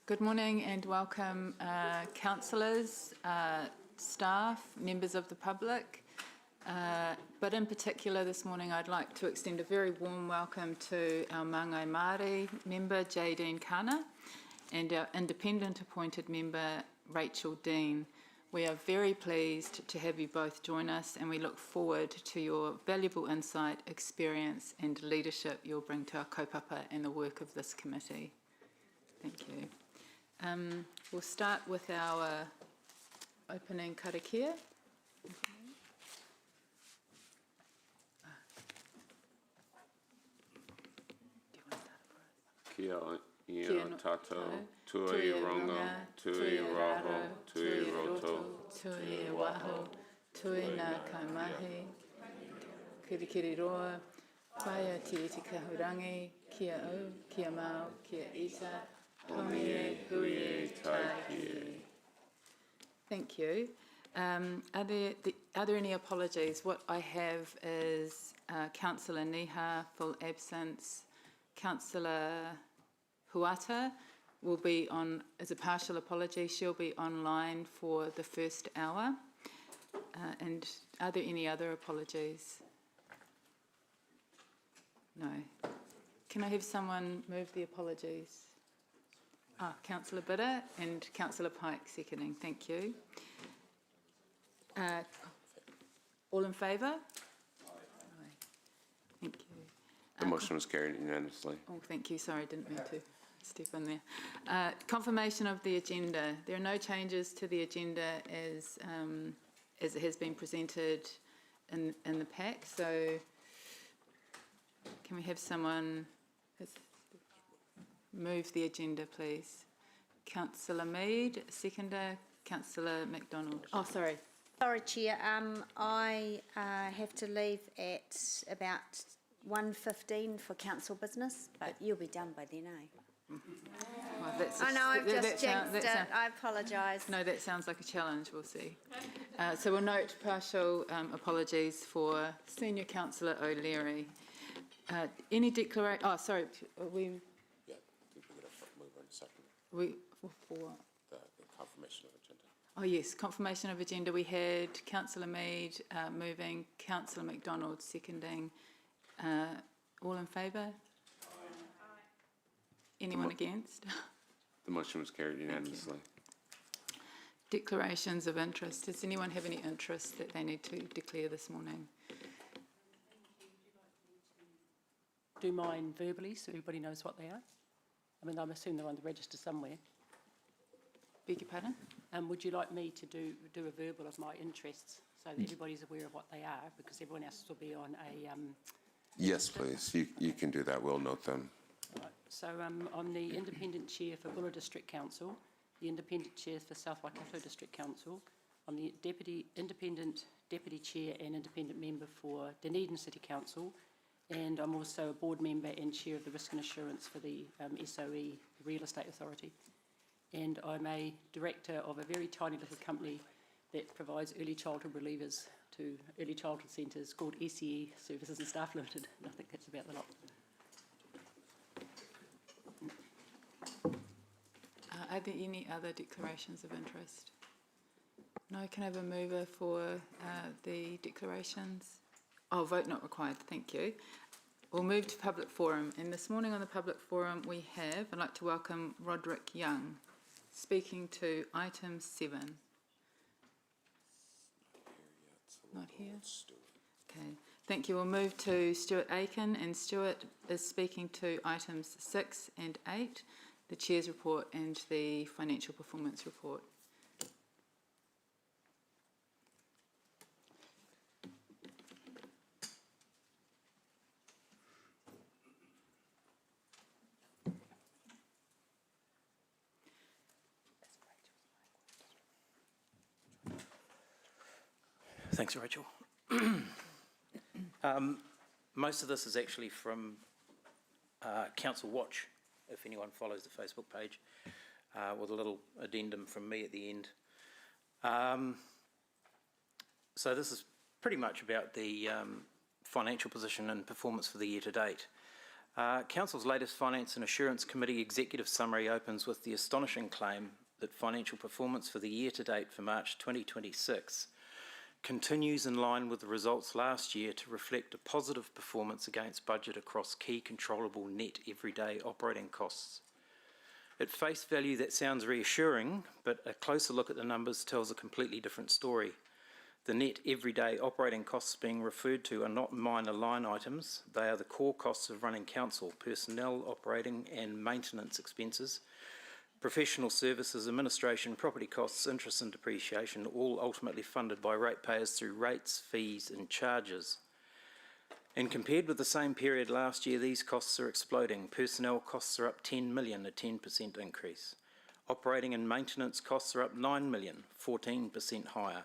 Good morning and welcome councillors, staff, members of the public. But in particular this morning I'd like to extend a very warm welcome to our Māngai Māori member Jadine Kana and our independent appointed member Rachel Dean. We are very pleased to have you both join us and we look forward to your valuable insight, experience and leadership you'll bring to our kaupapa and the work of this committee. Thank you. We'll start with our opening karakia. Kia ia tātou, tui ronga, tui roho, tui roto, tui waho, tui nā kaumahi, kirikiri roa, whaia te iti kahurangi, kia au, kia mau, kia ita, hongie, huie, taiki. Thank you. Are there any apologies? What I have is Councillor Niha, full absence. Councillor Huata will be on, as a partial apology, she'll be online for the first hour. And are there any other apologies? No. Can I have someone move the apologies? Councillor Bidder and Councillor Pike seconding. Thank you. All in favour? Aye. Thank you. The motion was carried unanimously. Oh, thank you. Sorry, I didn't mean to step in there. Confirmation of the agenda. There are no changes to the agenda as it has been presented in the pack. So, can we have someone move the agenda, please? Councillor Mead, seconder. Councillor MacDonald. Oh, sorry. Sorry, Chair. I have to leave at about 1:15 for council business, but you'll be done by then, eh? Well, I know, I've just jinxed it. I apologise. No, that sounds like a challenge. We'll see. So we'll note partial apologies for Senior Councillor O'Leary. Any declaration? Oh, sorry. We. Yeah, I think we're going to move on a second. For what? The confirmation of agenda. Oh yes, confirmation of agenda. We had Councillor Mead moving, Councillor MacDonald seconding. All in favour? Aye. Anyone against? The motion was carried unanimously. Declarations of interest. Does anyone have any interest that they need to declare this morning? Do mine verbally so everybody knows what they are? I mean, I'm assuming they're on the register somewhere. Beg your pardon? Would you like me to do a verbal of my interests so that everybody's aware of what they are, because everyone else will be on a... Yes, please. You can do that. We'll note them. Right. So I'm the Independent Chair for Buller District Council, the Independent Chair for South Waikato District Council. I'm the Independent Deputy Chair and Independent Member for Dunedin City Council, and I'm also a board member and Chair of the Risk and Assurance for the SOE, the Real Estate Authority. And I'm a director of a very tiny little company that provides early childhood relievers to early childhood centres called SEE Services and Staff Limited. And I think that's about the lot. Are there any other declarations of interest? No, can I have a mover for the declarations? Oh, vote not required, thank you. We'll move to public forum, and this morning on the public forum we have, I'd like to welcome Roderick Young, speaking to item 7. Not here? Okay, thank you. We'll move to Stuart Aiken, and Stuart is speaking to items 6 and 8, the Chair's report and the financial performance report. Thanks, Rachel. Most of this is actually from Council Watch, if anyone follows the Facebook page, with a little addendum from me at the end. So this is pretty much about the financial position and performance for the year to date. Council's latest Finance and Assurance Committee executive summary opens with the astonishing claim that financial performance for the year to date for March 2026 continues in line with the results last year to reflect a positive performance against budget across key controllable net everyday operating costs. At face value, that sounds reassuring, but a closer look at the numbers tells a completely different story. The net everyday operating costs being referred to are not minor line items. They are the core costs of running council: personnel, operating and maintenance expenses, professional services, administration, property costs, interest and depreciation, all ultimately funded by ratepayers through rates, fees and charges. And compared with the same period last year, these costs are exploding. Personnel costs are up 10 million, a 10% increase. Operating and maintenance costs are up 9 million, 14% higher.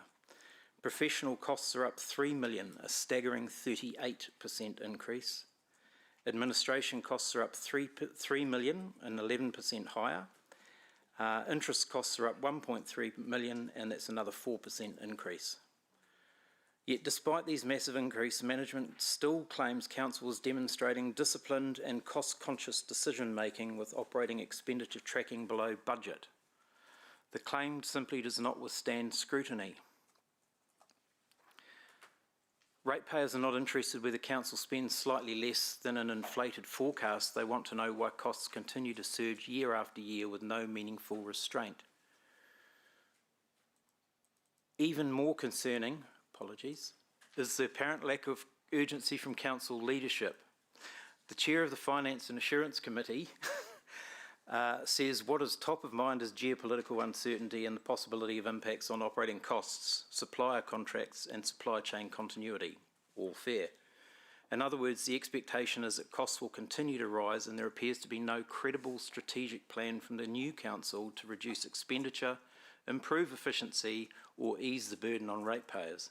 Professional costs are up 3 million, a staggering 38% increase. Administration costs are up 3 million, an 11% higher. Interest costs are up 1.3 million, and that's another 4% increase. Yet despite these massive increases, management still claims council is demonstrating disciplined and cost-conscious decision-making with operating expenditure tracking below budget. The claim simply does not withstand scrutiny. Ratepayers are not interested whether council spends slightly less than an inflated forecast. They want to know why costs continue to surge year after year with no meaningful restraint. Even more concerning, is the apparent lack of urgency from council leadership. The chair of the Finance and Assurance Committee says what is top of mind is geopolitical uncertainty and the possibility of impacts on operating costs, supplier contracts and supply chain continuity. All fair. In other words, the expectation is that costs will continue to rise and there appears to be no credible strategic plan from the new council to reduce expenditure, improve efficiency or ease the burden on ratepayers.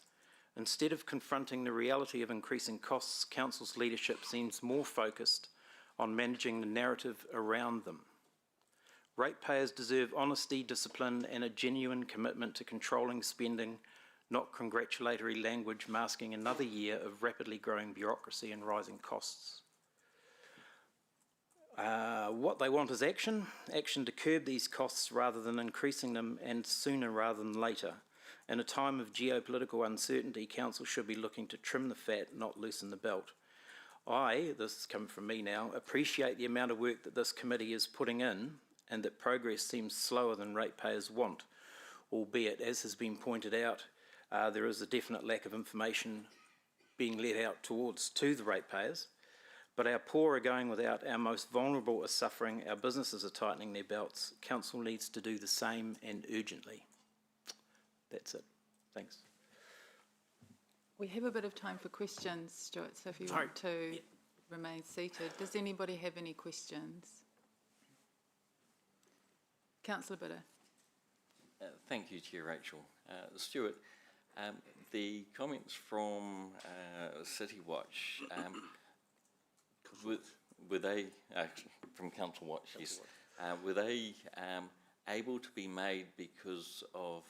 Instead of confronting the reality of increasing costs, council's leadership seems more focused on managing the narrative around them. Ratepayers deserve honesty, discipline and a genuine commitment to controlling spending, not congratulatory language masking another year of rapidly growing bureaucracy and rising costs. What they want is action to curb these costs rather than increasing them, and sooner rather than later. In a time of geopolitical uncertainty, council should be looking to trim the fat, not loosen the belt. This is coming from me now, appreciate the amount of work that this committee is putting in and that progress seems slower than ratepayers want, albeit, as has been pointed out, there is a definite lack of information being let out to the ratepayers. But our poor are going without, our most vulnerable are suffering, our businesses are tightening their belts. Council needs to do the same and urgently. That's it. Thanks. We have a bit of time for questions, Stuart, so if you want to remain seated. Does anybody have any questions? Councillor Bitter. Thank you, Chair Rachel. Stuart, the comments from City Watch, were they, from Council Watch, yes, were they able to be made because of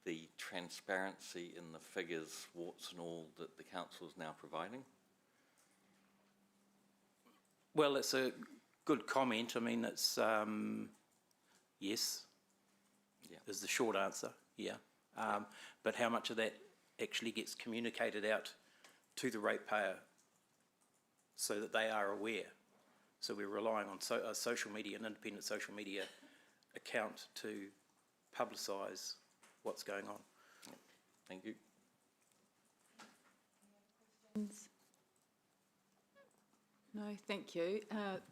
the transparency in the figures, warts and all, that the council is now providing? Well, it's a good comment. I mean, it's yes, is the short answer, yeah. But how much of that actually gets communicated out to the ratepayer so that they are aware? So we're relying on social media, an independent social media account to publicise what's going on. Thank you. No, thank you.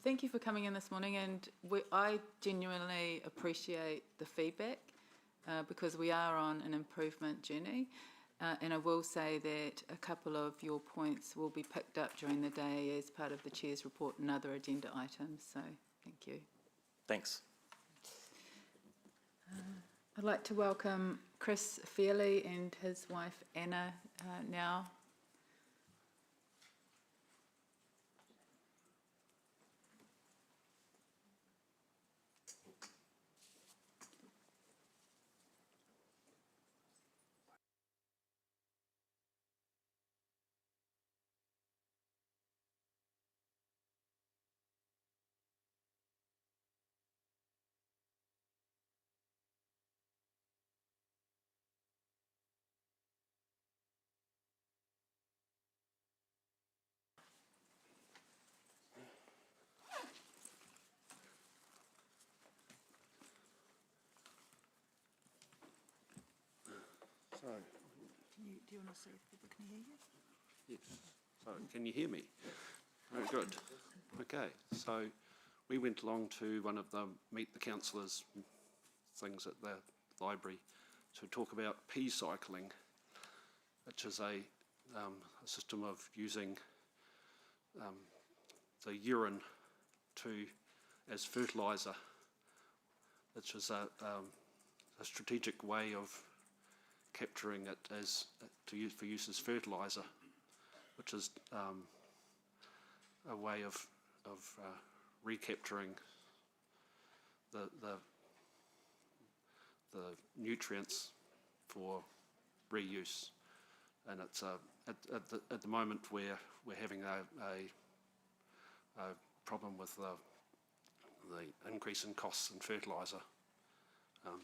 Thank you for coming in this morning, and I genuinely appreciate the feedback because we are on an improvement journey. And I will say that a couple of your points will be picked up during the day as part of the Chair's report and other agenda items, so thank you. Thanks. I'd like to welcome Chris Fairley and his wife Anna now. Do you want to see if people can hear you? Yes. So can you hear me? Very good. Okay. So we went along to one of the Meet the Councillors things at the library to talk about pea cycling, which is a system of using the urine as fertiliser, which is a strategic way of capturing it for use as fertiliser, which is a way of recapturing the nutrients for reuse. And it's at the moment we're having a problem with the increase in costs in fertiliser.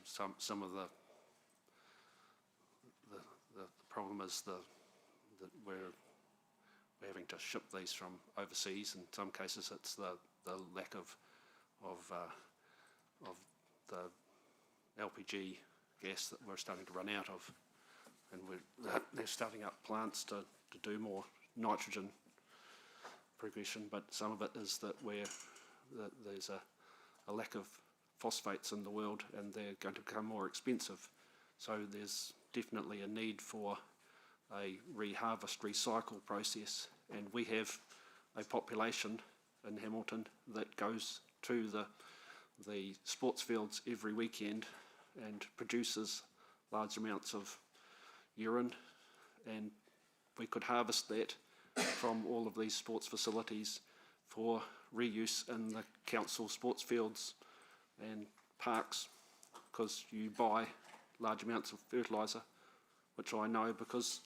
Some of the problem is that we're having to ship these from overseas. In some cases, it's the lack of the LPG gas that we're starting to run out of, and they're starting up plants to do more nitrogen progression. But some of it is that there's a lack of phosphates in the world, and they're going to become more expensive. So there's definitely a need for a reharvest, recycle process, and we have a population in Hamilton that goes to the sports fields every weekend and produces large amounts of urine, and we could harvest that from all of these sports facilities for reuse in the council sports fields and parks, because you buy large amounts of fertiliser, which I know because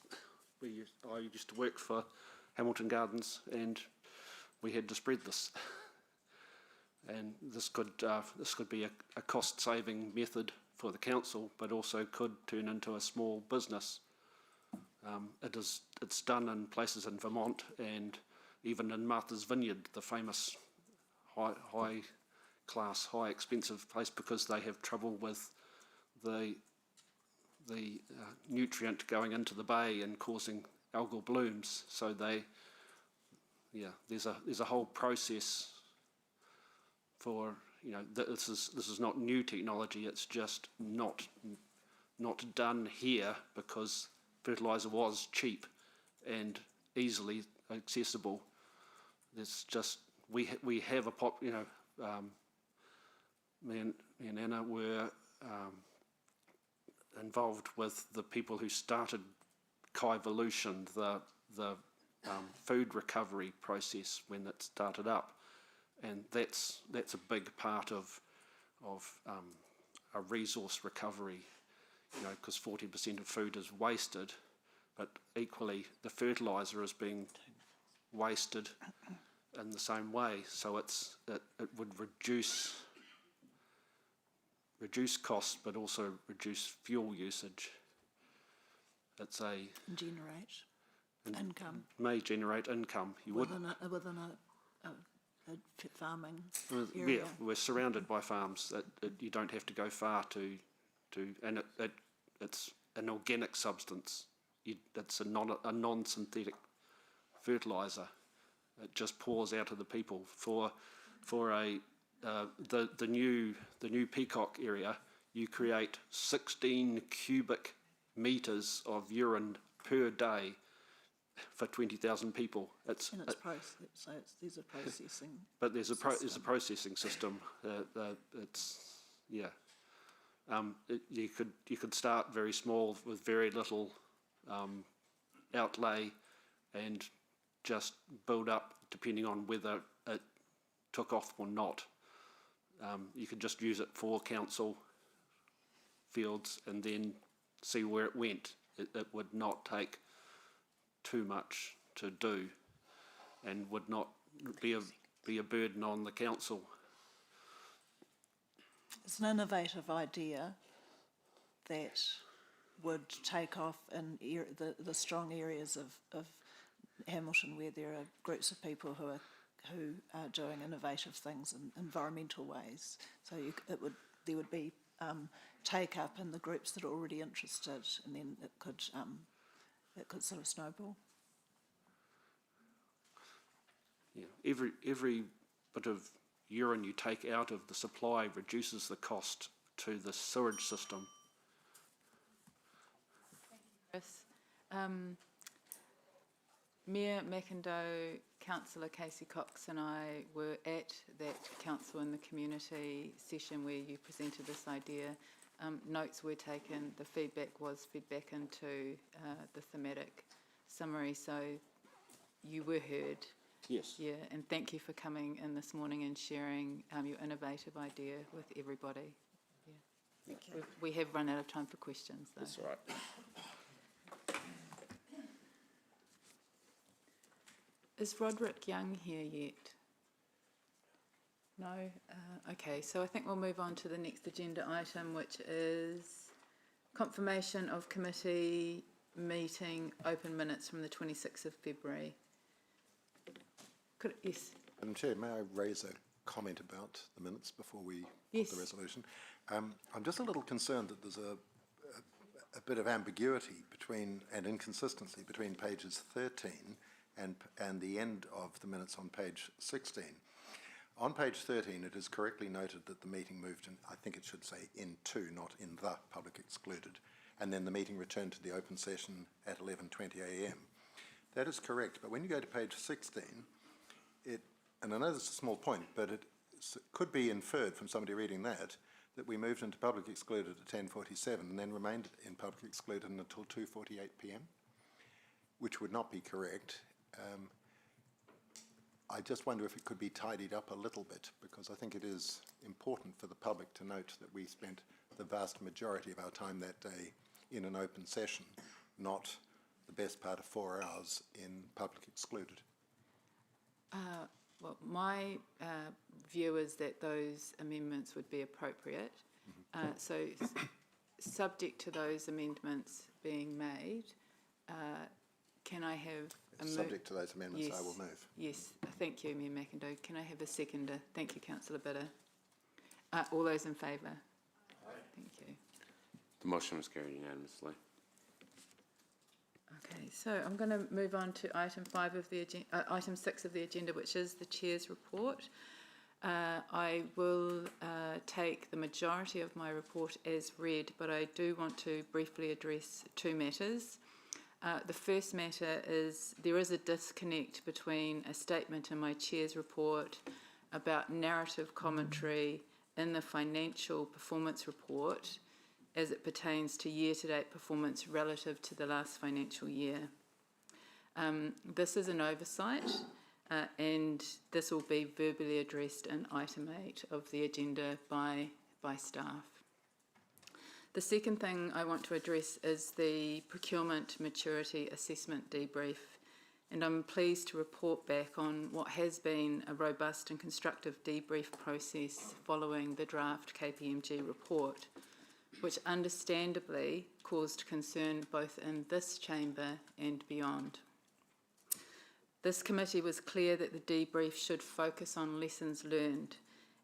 I used to work for Hamilton Gardens, and we had to spread this. And this could be a cost-saving method for the council, but also could turn into a small business. It's done in places in Vermont and even in Martha's Vineyard, the famous high-class, high-expensive place, because they have trouble with the nutrient going into the bay and causing algal blooms. So there's a whole process for, this is not new technology. It's just not done here because fertiliser was cheap and easily accessible. There's just we have me and Anna were involved with the people who started Kaivolution, the food recovery process when it started up, and that's a big part of a resource recovery, because 40% of food is wasted, but equally the fertiliser is being wasted in the same way. So it would reduce costs, but also reduce fuel usage. It's Generate income. May generate income. Within a farming area. Yeah, we're surrounded by farms. You don't have to go far to and it's an organic substance. It's a non-synthetic fertiliser. It just pours out of the people for the new Peacock area. You create 16 cubic metres of urine per day for 20,000 people. There's a processing. But there's a processing system. You could start very small with very little outlay, and just build up depending on whether it took off or not. You could just use it for council fields and then see where it went. It would not take too much to do, and would not be a burden on the council. It's an innovative idea that would take off in the strong areas of Hamilton, where there are groups of people who are doing innovative things in environmental ways. So there would be take up in the groups that are already interested, and then it could it could sort of snowball. Yeah, every bit of urine you take out of the supply reduces the cost to the sewage system. Chris. Mayor McIndoe, Councillor Casey Cox and I were at that council in the community session where you presented this idea. Notes were taken, the feedback was fed back into the thematic summary, so you were heard. Yes. Yeah, and thank you for coming in this morning and sharing your innovative idea with everybody. Yeah. Thank you. We have run out of time for questions, though. That's right. Is Roderick Young here yet? No? Okay, so I think we'll move on to the next agenda item, which is confirmation of committee meeting open minutes from the 26th of February. Yes. Madam Chair, may I raise a comment about the minutes before we Yes. put the resolution? I'm just a little concerned that there's a bit of ambiguity between and inconsistency between pages 13 and the end of the minutes on page 16. On page 13, it is correctly noted that the meeting moved in, I think it should say into, not in the public excluded, and then the meeting returned to the open session at 11:20 a.m. That is correct, but when you go to page 16, and I know this is a small point, but it could be inferred from somebody reading that we moved into public excluded at 10:47 and then remained in public excluded until 2:48 p.m, which would not be correct. I just wonder if it could be tidied up a little bit, because I think it is important for the public to note that we spent the vast majority of our time that day in an open session, not the best part of 4 hours in public excluded. Well, my view is that those amendments would be appropriate. So, subject to those amendments being made, can I have a Subject to those amendments, I will move. Yes, thank you, Mayor McIndoe. Can I have a seconder? Thank you, Councillor Bitter. All those in favour? Thank you. The motion was carried unanimously. Okay, so I'm going to move on to item 6 of the agenda, which is the Chair's report. I will take the majority of my report as read, but I do want to briefly address two matters. The first matter is there is a disconnect between a statement in my Chair's report about narrative commentary in the financial performance report as it pertains to year-to-date performance relative to the last financial year. This is an oversight, and this will be verbally addressed in item 8 of the agenda by staff. The second thing I want to address is the procurement maturity assessment debrief, and I'm pleased to report back on what has been a robust and constructive debrief process following the draft KPMG report, which understandably caused concern both in this chamber and beyond. This committee was clear that the debrief should focus on lessons learned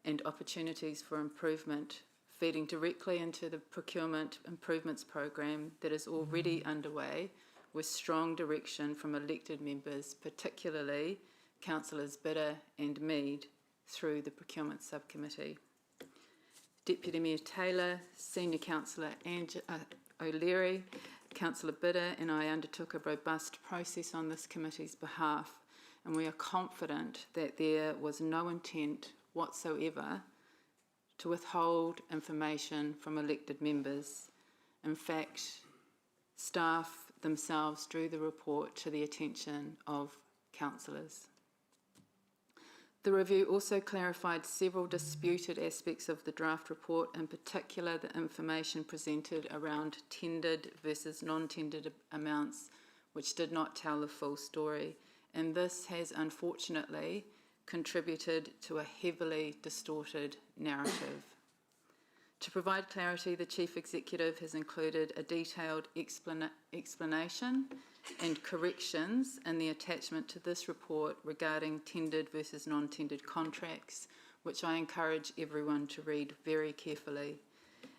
and opportunities for improvement, feeding directly into the procurement improvements program that is already underway with strong direction from elected members, particularly Councillors Bitter and Mead, through the procurement subcommittee. Deputy Mayor Taylor, Senior Councillor O'Leary, Councillor Bitter and I undertook a robust process on this committee's behalf, and we are confident that there was no intent whatsoever to withhold information from elected members. In fact, staff themselves drew the report to the attention of councillors. The review also clarified several disputed aspects of the draft report, in particular the information presented around tendered versus non-tendered amounts, which did not tell the full story, and this has unfortunately contributed to a heavily distorted narrative. To provide clarity, the Chief Executive has included a detailed explanation and corrections in the attachment to this report regarding tendered versus non-tendered contracts, which I encourage everyone to read very carefully.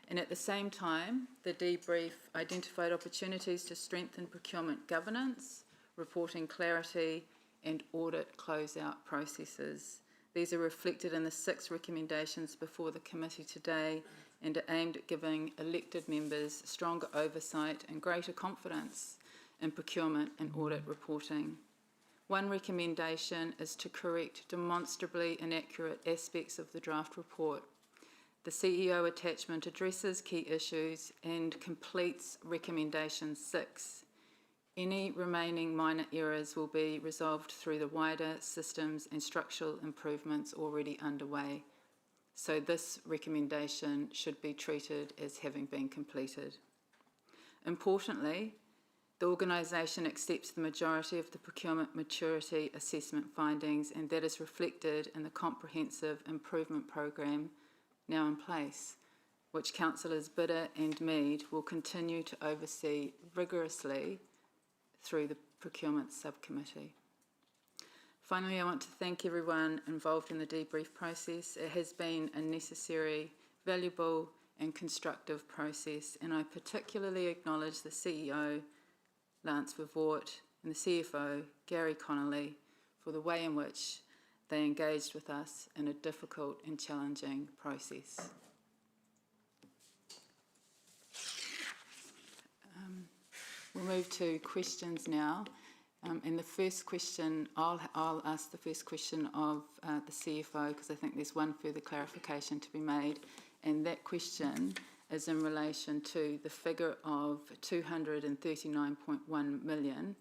And at the same time, the debrief identified opportunities to strengthen procurement governance, reporting clarity, and audit closeout processes. These are reflected in the 6 recommendations before the committee today and are aimed at giving elected members stronger oversight and greater confidence in procurement and audit reporting. One recommendation is to correct demonstrably inaccurate aspects of the draft report. The CEO attachment addresses key issues and completes recommendation 6. Any remaining minor errors will be resolved through the wider systems and structural improvements already underway. So this recommendation should be treated as having been completed. Importantly, the organisation accepts the majority of the procurement maturity assessment findings, and that is reflected in the comprehensive improvement program now in place, which Councillors Bidder and Mead will continue to oversee rigorously through the procurement subcommittee. Finally, I want to thank everyone involved in the debrief process. It has been a necessary, valuable and constructive process, and I particularly acknowledge the CEO, Lance Vervoort, and the CFO, Gary Connolly, for the way in which they engaged with us in a difficult and challenging process. We'll move to questions now. And the first question, I'll ask the first question of the CFO, because I think there's one further clarification to be made. And that question is in relation to the figure of 239.1 million,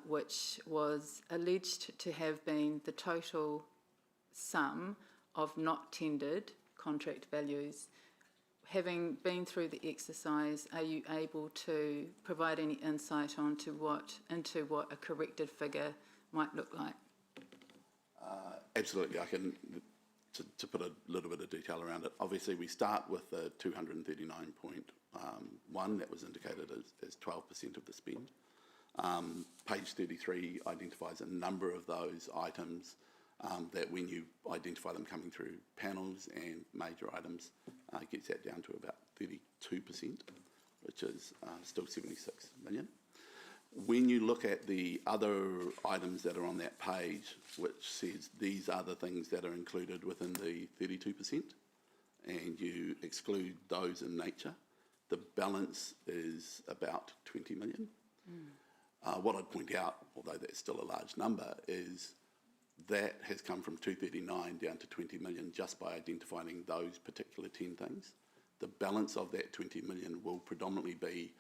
which was alleged to have been the total sum of not tendered contract values. Having been through the exercise, are you able to provide any insight into what a corrected figure might look like? Absolutely, I can, to put a little bit of detail around it. Obviously, we start with the 239.1 that was indicated as 12% of the spend. Page 33 identifies a number of those items that when you identify them coming through panels and major items, gets that down to about 32%, which is still 76 million. When you look at the other items that are on that page, which says these are the things that are included within the 32%, and you exclude those in nature, the balance is about 20 million. What I'd point out, although that's still a large number, is that has come from 239 down to 20 million just by identifying those particular 10 things. The balance of that 20 million will predominantly be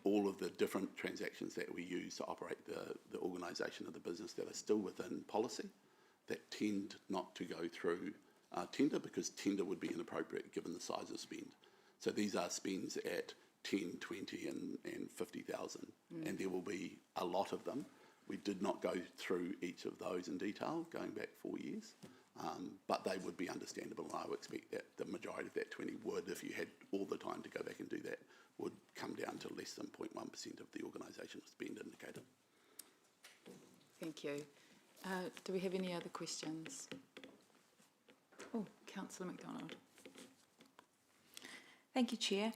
all of the different transactions that we use to operate the organisation of the business that are still within policy, that tend not to go through tender, because tender would be inappropriate given the size of spend. So these are spends at 10, 20 and 50,000, and there will be a lot of them. We did not go through each of those in detail, going back 4 years, but they would be understandable, and I would expect that the majority of that 20 would, if you had all the time to go back and do that, would come down to less than 0.1% of the organisation's spend indicated. Thank you. Do we have any other questions? Oh, Councillor McDonald. Thank you, Chair.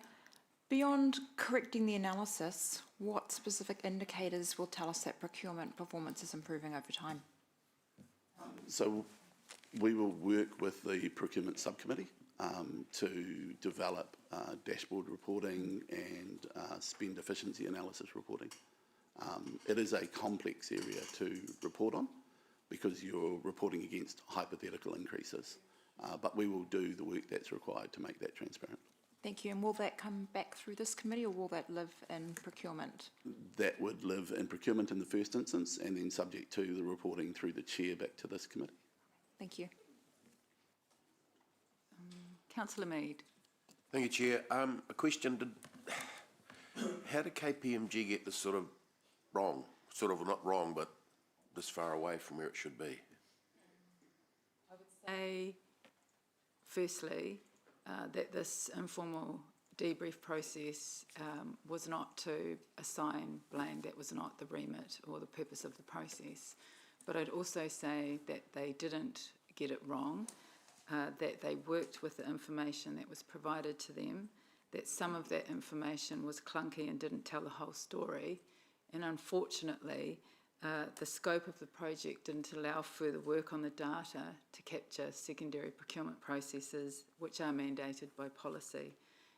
Beyond correcting the analysis, what specific indicators will tell us that procurement performance is improving over time? So we will work with the procurement subcommittee to develop dashboard reporting and spend efficiency analysis reporting. It is a complex area to report on because you're reporting against hypothetical increases, but we will do the work that's required to make that transparent. Thank you. And will that come back through this committee, or will that live in procurement? That would live in procurement in the first instance, and then subject to the reporting through the chair back to this committee. Thank you. Councillor Mead. Thank you, Chair. A question, how did KPMG get this sort of wrong? Sort of not wrong, but this far away from where it should be? I would say, firstly, that this informal debrief process was not to assign blame. That was not the remit or the purpose of the process. But I'd also say that they didn't get it wrong, that they worked with the information that was provided to them, that some of that information was clunky and didn't tell the whole story. And unfortunately, the scope of the project didn't allow further work on the data to capture secondary procurement processes which are mandated by policy.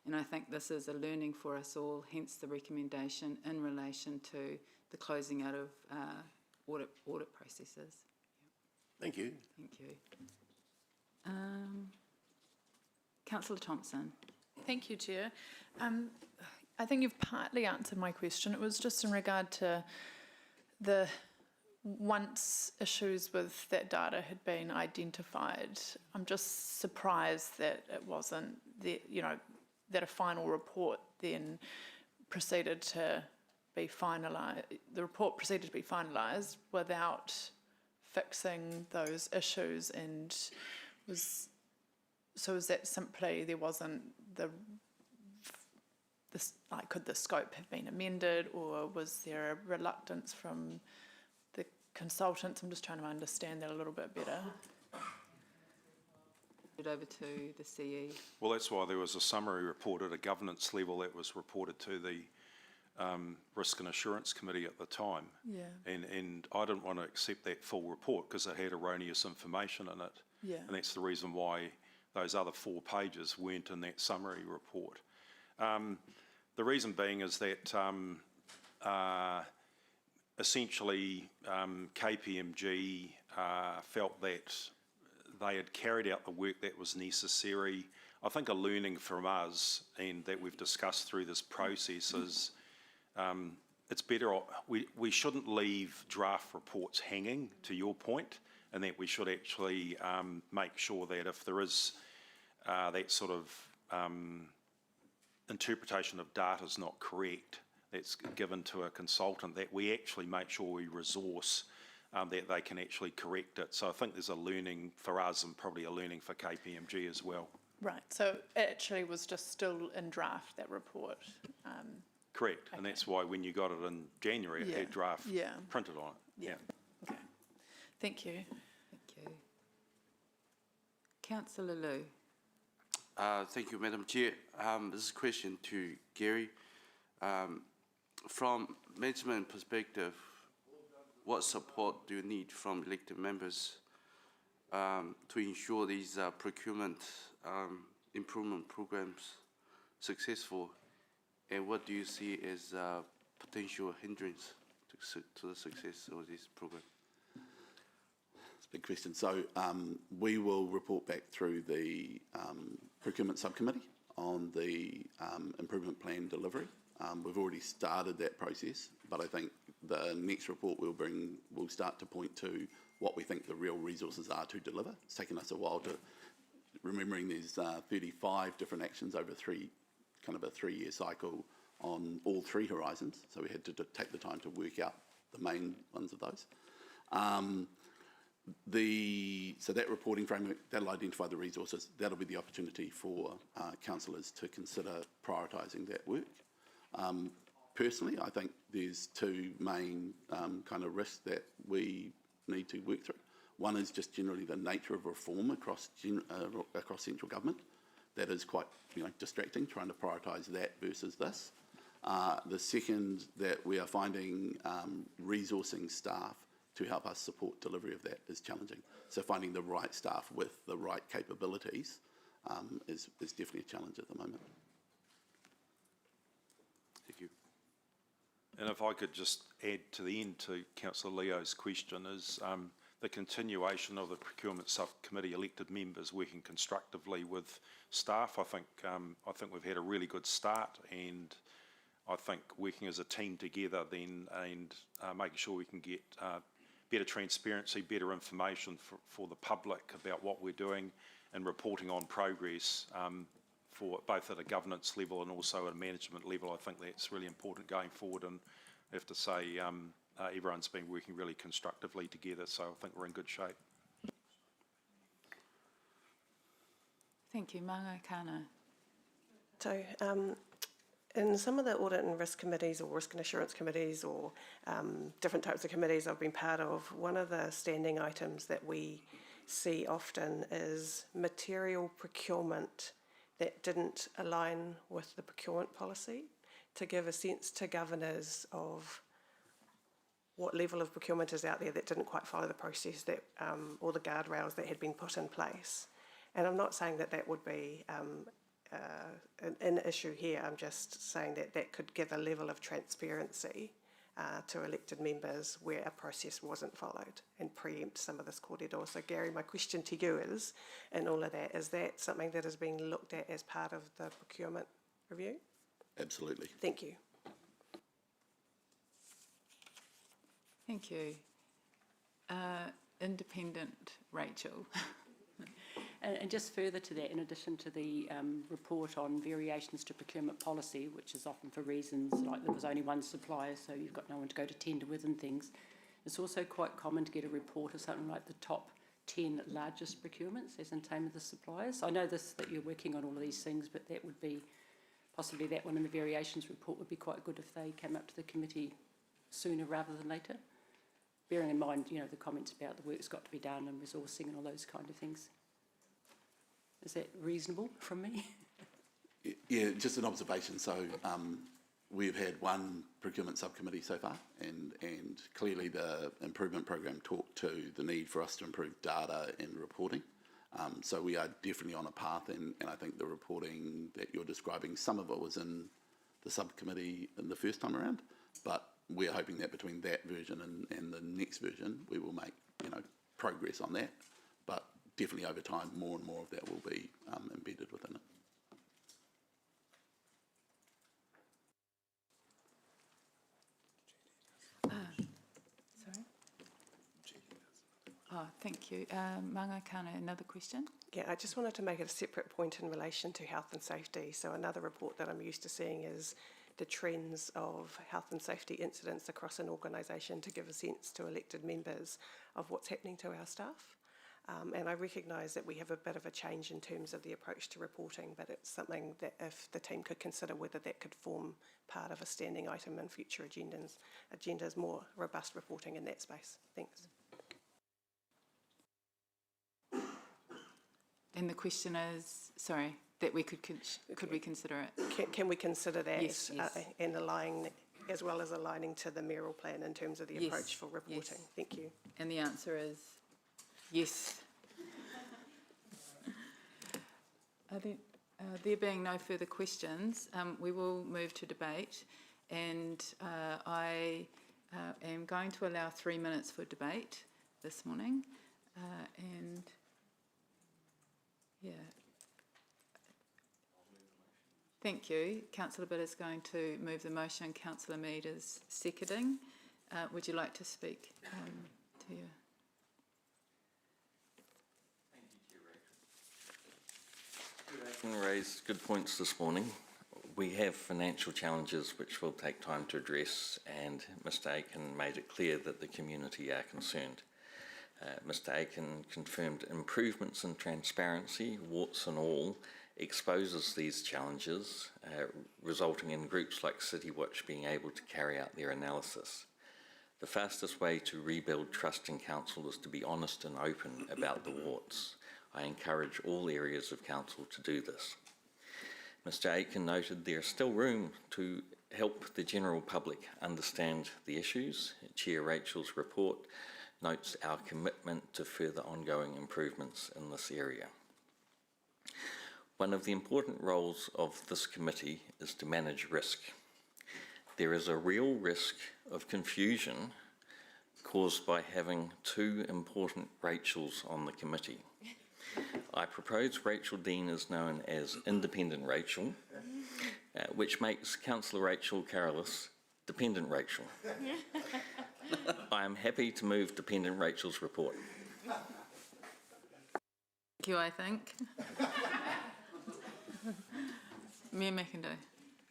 And I think this is a learning for us all, hence the recommendation in relation to the closing out of audit processes. Thank you. Thank you. Councillor Thompson. Thank you, Chair. I think you've partly answered my question. It was just in regard to the once issues with that data had been identified. I'm just surprised that it wasn't, that a final report then proceeded to be finalised. The report proceeded to be finalised without fixing those issues, and was that simply there wasn't could the scope have been amended, or was there a reluctance from the consultants? I'm just trying to understand that a little bit better. Over to the CE. Well, that's why there was a summary report at a governance level that was reported to the Risk and Assurance Committee at the time. Yeah. And I didn't want to accept that full report because it had erroneous information in it. Yeah. And that's the reason why those other 4 pages weren't in that summary report. The reason being is that essentially KPMG felt that they had carried out the work that was necessary. I think a learning from us, and that we've discussed through this process, is it's better, we shouldn't leave draft reports hanging, to your point, and that we should actually make sure that if there is that sort of interpretation of data is not correct, that's given to a consultant, that we actually make sure we resource that they can actually correct it. So I think there's a learning for us and probably a learning for KPMG as well. Right, so it actually was just still in draft, that report. Correct, okay. And that's why when you got it in January, it had draft printed on it. Yeah. Okay. Thank you. Thank you. Councillor Liu. Thank you, Madam Chair. This is a question to Gary. From management perspective, what support do you need from elected members to ensure these procurement improvement programs successful? And what do you see as potential hindrance to the success of this program? It's a big question. So we will report back through the procurement subcommittee on the improvement plan delivery. We've already started that process, but I think the next report will start to point to what we think the real resources are to deliver. It's taken us a while to, remembering there's 35 different actions over a 3-year cycle on all 3 horizons, so we had to take the time to work out the main ones of those. So that reporting framework, that'll identify the resources. That'll be the opportunity for councillors to consider prioritising that work. Personally, I think there's 2 main kind of risks that we need to work through. One is just generally the nature of reform across central government. That is quite distracting, trying to prioritise that versus this. The second, that we are finding resourcing staff to help us support delivery of that is challenging. So finding the right staff with the right capabilities is definitely a challenge at the moment. Thank you. And if I could just add to the end to Councillor Leo's question, is the continuation of the procurement subcommittee elected members working constructively with staff. I think we've had a really good start, and I think working as a team together then and making sure we can get better transparency, better information for the public about what we're doing, and reporting on progress for both at a governance level and also at a management level. I think that's really important going forward, and I have to say everyone's been working really constructively together, so I think we're in good shape. Thank you. Manga Kana. So in some of the audit and risk committees or risk and assurance committees or different types of committees I've been part of, one of the standing items that we see often is material procurement that didn't align with the procurement policy, to give a sense to governors of what level of procurement is out there that didn't quite follow the process that, or the guardrails that had been put in place. And I'm not saying that that would be an issue here. I'm just saying that that could give a level of transparency to elected members where a process wasn't followed and preempt some of this kōrero. So Gary, my question to you is, in all of that, is that something that is being looked at as part of the procurement review? Absolutely. Thank you. Thank you. Independent Rachel. And just further to that, in addition to the report on variations to procurement policy, which is often for reasons like there was only one supplier, so you've got no one to go to tender with and things, it's also quite common to get a report of something like the top 10 largest procurements, as in name of the suppliers. I know that you're working on all of these things, but that would be, possibly that one in the variations report would be quite good if they came up to the committee sooner rather than later. Bearing in mind, you know, the comments about the work's got to be done and resourcing and all those kind of things. Is that reasonable from me? Yeah, just an observation. So we've had one procurement subcommittee so far, and clearly the improvement program talked to the need for us to improve data and reporting. So we are definitely on a path, and I think the reporting that you're describing, some of it was in the subcommittee in the first time around, but we're hoping that between that version and the next version, we will make, you know, progress on that. But definitely over time, more and more of that will be embedded within it. Sorry? Oh, thank you. Manga Kana, another question? Yeah, I just wanted to make it a separate point in relation to health and safety. So another report that I'm used to seeing is the trends of health and safety incidents across an organisation to give a sense to elected members of what's happening to our staff. And I recognise that we have a bit of a change in terms of the approach to reporting, but it's something that if the team could consider whether that could form part of a standing item in future agendas, more robust reporting in that space. Thanks. And the question is, sorry, that we could we consider it? Can we consider that? Yes, yes. And align, as well as aligning to the mayoral plan in terms of the approach for reporting? Yes. Thank you. And the answer is yes. There being no further questions, we will move to debate, and I am going to allow 3 minutes for debate this morning, and yeah. Thank you. Councillor Bidd is going to move the motion. Councillor Mead is seconding. Would you like to speak to you? Raised good points this morning. We have financial challenges which will take time to address, and Mr Aiken made it clear that the community are concerned. Mr Aiken confirmed improvements in transparency, warts and all, exposes these challenges, resulting in groups like City Watch being able to carry out their analysis. The fastest way to rebuild trust in council is to be honest and open about the warts. I encourage all areas of council to do this. Mr Aiken noted there is still room to help the general public understand the issues. Chair Rachel's report notes our commitment to further ongoing improvements in this area. One of the important roles of this committee is to manage risk. There is a real risk of confusion caused by having two important Rachels on the committee. I propose Rachel Dean is known as Independent Rachel, which makes Councillor Rachel Carolus Dependent Rachel. I am happy to move Dependent Rachel's report. Thank you, I think. Mayor McIndoe.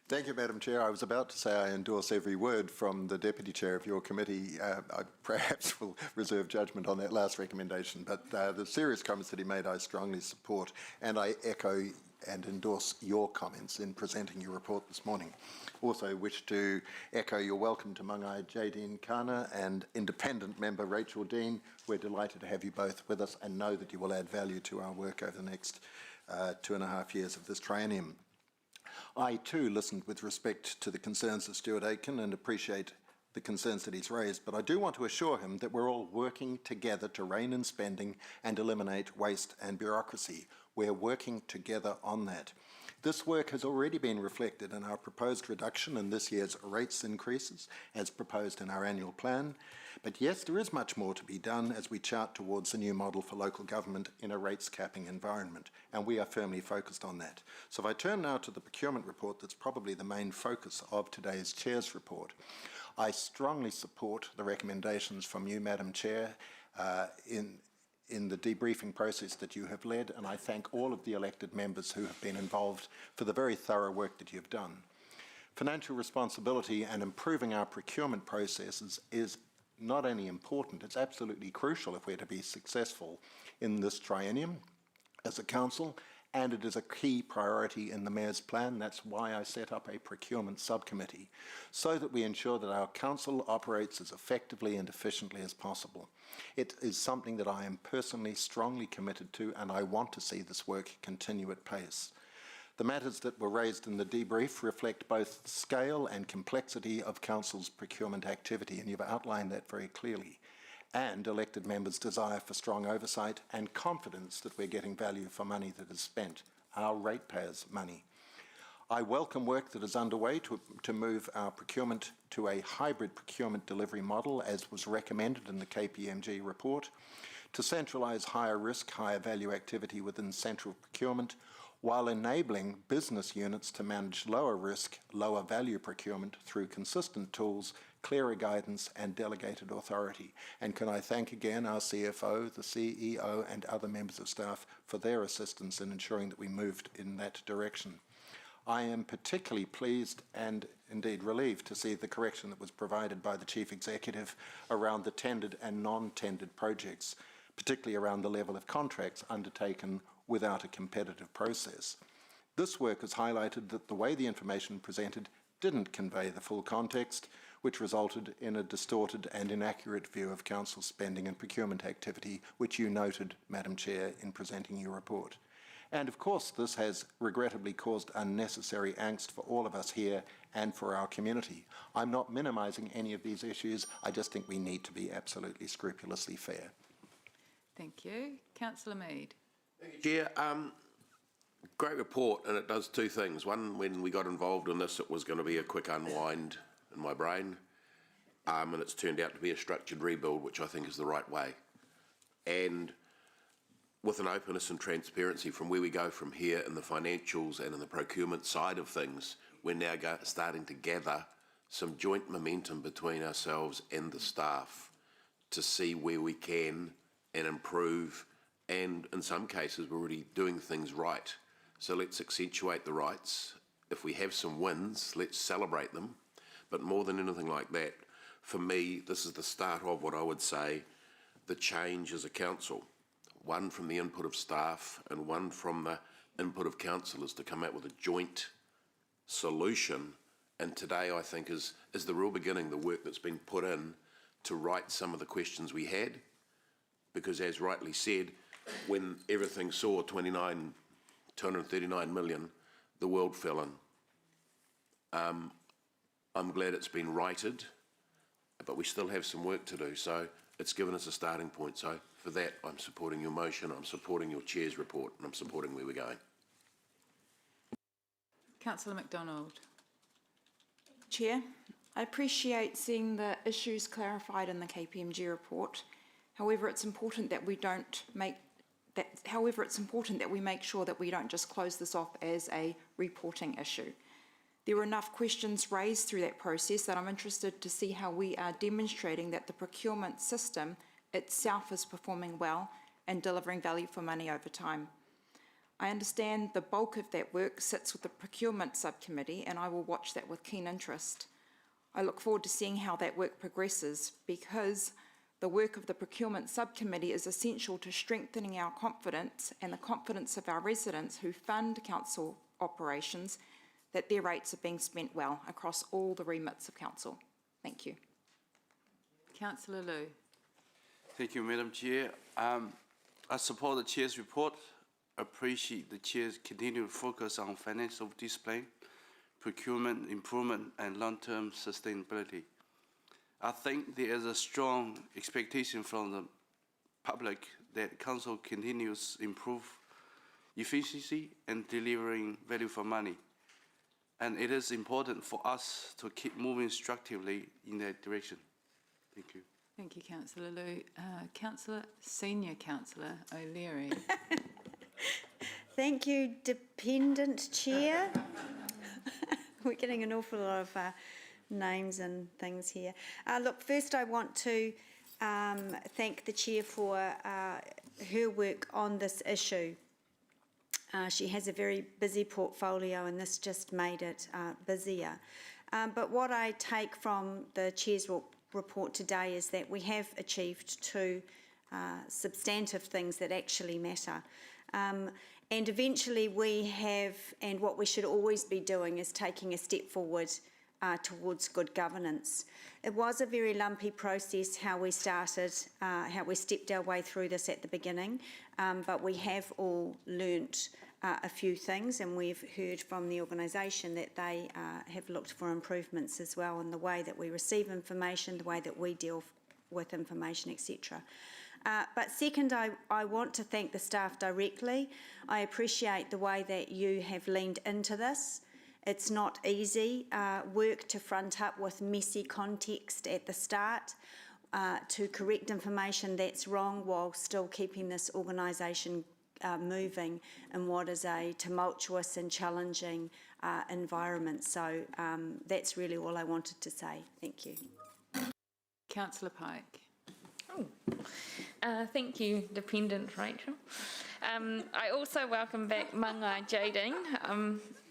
Thank you, Madam Chair. I was about to say I endorse every word from the Deputy Chair of your committee. I perhaps will reserve judgment on that last recommendation, but the serious comments that he made I strongly support, and I echo and endorse your comments in presenting your report this morning. Also wish to echo your welcome to Mangai Jadine Kana and independent member Rachel Dean. We're delighted to have you both with us and know that you will add value to our work over the next 2.5 years of this triennium. I too listened with respect to the concerns of Stuart Aitken and appreciate the concerns that he's raised, but I do want to assure him that we're all working together to rein in spending and eliminate waste and bureaucracy. We're working together on that. This work has already been reflected in our proposed reduction in this year's rates increases, as proposed in our annual plan. But yes, there is much more to be done as we chart towards a new model for local government in a rates capping environment, and we are firmly focused on that. So if I turn now to the procurement report, that's probably the main focus of today's Chair's report. I strongly support the recommendations from you, Madam Chair, in the debriefing process that you have led, and I thank all of the elected members who have been involved for the very thorough work that you've done. Financial responsibility and improving our procurement processes is not only important, it's absolutely crucial if we're to be successful in this triennium as a council, and it is a key priority in the Mayor's plan. That's why I set up a procurement subcommittee, so that we ensure that our council operates as effectively and efficiently as possible. It is something that I am personally strongly committed to, and I want to see this work continue at pace. The matters that were raised in the debrief reflect both the scale and complexity of Council's procurement activity, and you've outlined that very clearly, and elected members' desire for strong oversight and confidence that we're getting value for money that is spent, our ratepayers' money. I welcome work that is underway to move our procurement to a hybrid procurement delivery model, as was recommended in the KPMG report, to centralise higher risk, higher value activity within central procurement, while enabling business units to manage lower risk, lower value procurement through consistent tools, clearer guidance and delegated authority. And can I thank again our CFO, the CEO and other members of staff for their assistance in ensuring that we moved in that direction. I am particularly pleased and indeed relieved to see the correction that was provided by the Chief Executive around the tendered and non-tendered projects, particularly around the level of contracts undertaken without a competitive process. This work has highlighted that the way the information presented didn't convey the full context, which resulted in a distorted and inaccurate view of Council spending and procurement activity, which you noted, Madam Chair, in presenting your report. And of course, this has regrettably caused unnecessary angst for all of us here and for our community. I'm not minimising any of these issues, I just think we need to be absolutely scrupulously fair. Thank you. Councillor Mead. Chair, great report, and it does two things. One, when we got involved in this, it was going to be a quick unwind in my brain, and it's turned out to be a structured rebuild, which I think is the right way. And with an openness and transparency from where we go from here in the financials and in the procurement side of things, we're now starting to gather some joint momentum between ourselves and the staff to see where we can and improve, and in some cases we're already doing things right. So let's accentuate the rights. If we have some wins, let's celebrate them. But more than anything like that, for me, this is the start of what I would say the change as a council. One from the input of staff and one from the input of councillors to come out with a joint solution. And today, I think, is the real beginning, the work that's been put in to right some of the questions we had. Because as rightly said, when everything saw 239 million, the world fell in. I'm glad it's been righted, but we still have some work to do. So it's given us a starting point. So for that, I'm supporting your motion, I'm supporting your Chair's report, and I'm supporting where we're going. Councillor MacDonald. Chair, I appreciate seeing the issues clarified in the KPMG report. However, it's important that we make sure that we don't just close this off as a reporting issue. There were enough questions raised through that process that I'm interested to see how we are demonstrating that the procurement system itself is performing well and delivering value for money over time. I understand the bulk of that work sits with the procurement subcommittee, and I will watch that with keen interest. I look forward to seeing how that work progresses, because the work of the procurement subcommittee is essential to strengthening our confidence and the confidence of our residents who fund council operations that their rates are being spent well across all the remits of council. Thank you. Councillor Liu. Thank you, Madam Chair. I support the Chair's report. appreciate the Chair's continued focus on financial discipline, procurement improvement, and long-term sustainability. I think there is a strong expectation from the public that Council continues improve efficiency and delivering value for money. And it is important for us to keep moving structurally in that direction. Thank you. Thank you, Councillor Liu. Senior Councillor O'Leary. Thank you, Dependent Chair. We're getting an awful lot of names and things here. Look, first I want to thank the Chair for her work on this issue. She has a very busy portfolio and this just made it busier. But what I take from the Chair's report today is that we have achieved two substantive things that actually matter. And eventually we have, and what we should always be doing is taking a step forward towards good governance. It was a very lumpy process how we started, how we stepped our way through this at the beginning, but we have all learnt a few things, and we've heard from the organisation that they have looked for improvements as well in the way that we receive information, the way that we deal with information, etc. But second, I want to thank the staff directly. I appreciate the way that you have leaned into this. It's not easy work to front up with messy context at the start, to correct information that's wrong while still keeping this organisation moving in what is a tumultuous and challenging environment. So that's really all I wanted to say. Thank you. Councillor Pike. Thank you, Dependent Rachel. I also welcome back Mangai Jading.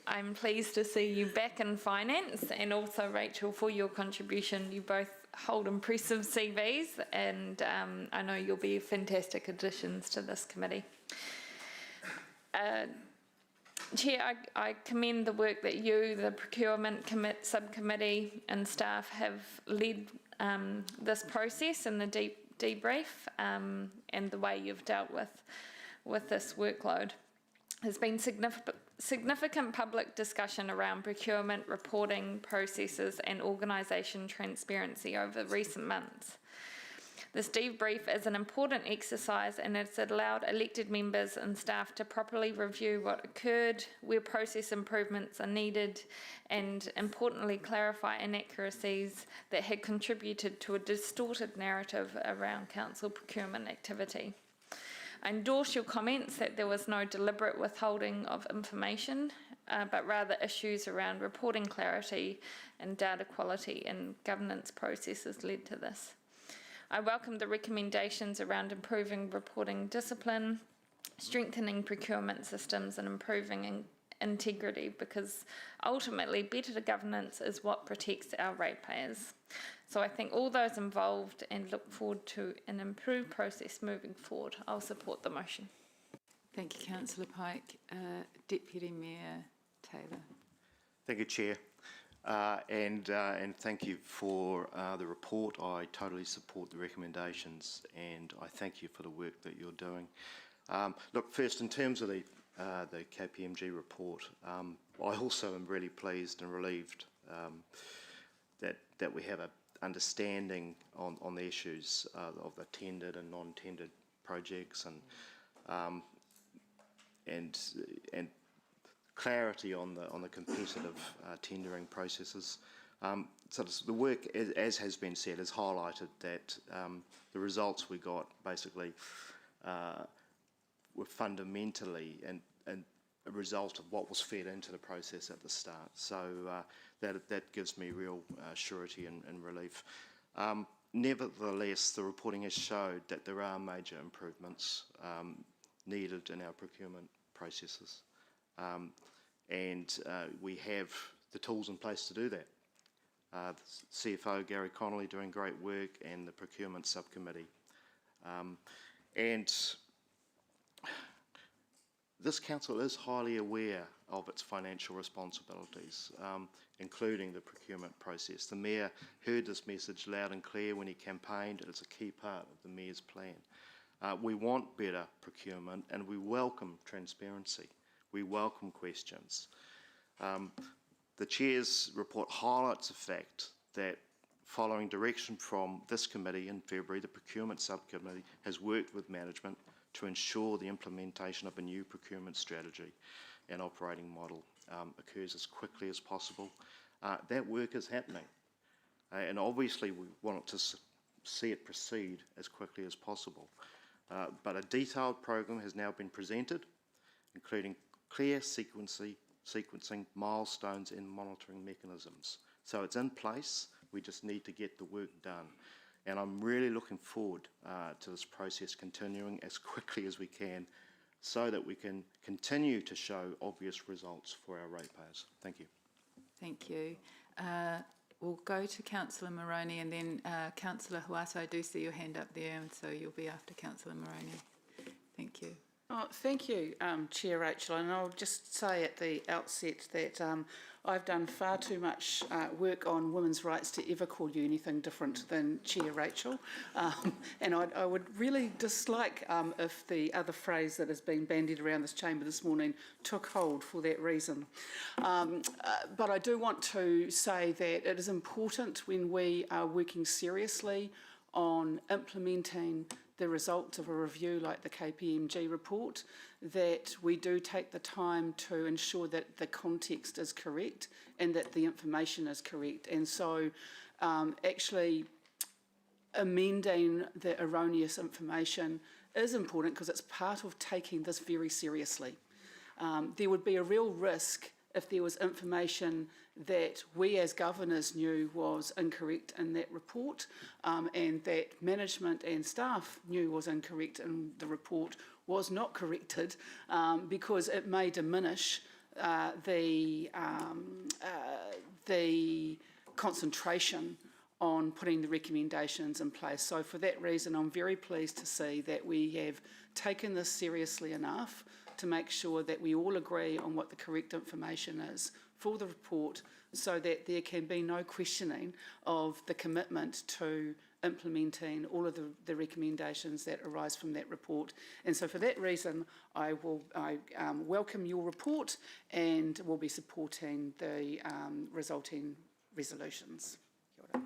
I'm pleased to see you back in finance, and also Rachel for your contribution. You both hold impressive CVs, and I know you'll be fantastic additions to this committee. Chair, I commend the work that you, the procurement subcommittee and staff have led this process and the debrief and the way you've dealt with this workload. There's been significant public discussion around procurement, reporting processes and organisation transparency over recent months. This debrief is an important exercise, and it's allowed elected members and staff to properly review what occurred, where process improvements are needed, and importantly clarify inaccuracies that had contributed to a distorted narrative around council procurement activity. I endorse your comments that there was no deliberate withholding of information, but rather issues around reporting clarity and data quality and governance processes led to this. I welcome the recommendations around improving reporting discipline, strengthening procurement systems and improving integrity, because ultimately better governance is what protects our ratepayers. So I thank all those involved and look forward to an improved process moving forward. I'll support the motion. Thank you, Councillor Pike. Deputy Mayor Taylor. Thank you, Chair. And thank you for the report. I totally support the recommendations, and I thank you for the work that you're doing. Look, first, in terms of the KPMG report, I also am really pleased and relieved that we have an understanding on the issues of the tendered and non-tendered projects, and clarity on the competitive tendering processes. So the work, as has been said, has highlighted that the results we got basically were fundamentally and a result of what was fed into the process at the start. So that gives me real surety and relief. Nevertheless, the reporting has showed that there are major improvements needed in our procurement processes. And we have the tools in place to do that. The CFO, Gary Connolly, doing great work, and the procurement subcommittee. And this council is highly aware of its financial responsibilities, including the procurement process. The Mayor heard this message loud and clear when he campaigned. It's a key part of the Mayor's plan. We want better procurement and we welcome transparency. We welcome questions. The Chair's report highlights the fact that following direction from this committee in February, the Procurement Subcommittee has worked with management to ensure the implementation of a new procurement strategy and operating model occurs as quickly as possible. That work is happening, and obviously we want to see it proceed as quickly as possible. But a detailed program has now been presented, including clear sequencing, milestones and monitoring mechanisms. So it's in place, we just need to get the work done. And I'm really looking forward to this process continuing as quickly as we can so that we can continue to show obvious results for our ratepayers. Thank you. Thank you. We'll go to Councillor Moroney and then Councillor Huata. I do see your hand up there, and so you'll be after Councillor Moroney. Thank you. Oh, thank you, Chair Rachel. And I'll just say at the outset that I've done far too much work on women's rights to ever call you anything different than Chair Rachel. And I would really dislike if the other phrase that has been bandied around this chamber this morning took hold for that reason. But I do want to say that it is important when we are working seriously on implementing the results of a review like the KPMG report, that we do take the time to ensure that the context is correct and that the information is correct. And so actually amending the erroneous information is important because it's part of taking this very seriously. There would be a real risk if there was information that we as governors knew was incorrect in that report and that management and staff knew was incorrect and the report was not corrected because it may diminish the concentration on putting the recommendations in place. So for that reason, I'm very pleased to see that we have taken this seriously enough to make sure that we all agree on what the correct information is for the report so that there can be no questioning of the commitment to implementing all of the recommendations that arise from that report. And so for that reason, I welcome your report and will be supporting the resulting resolutions. Kia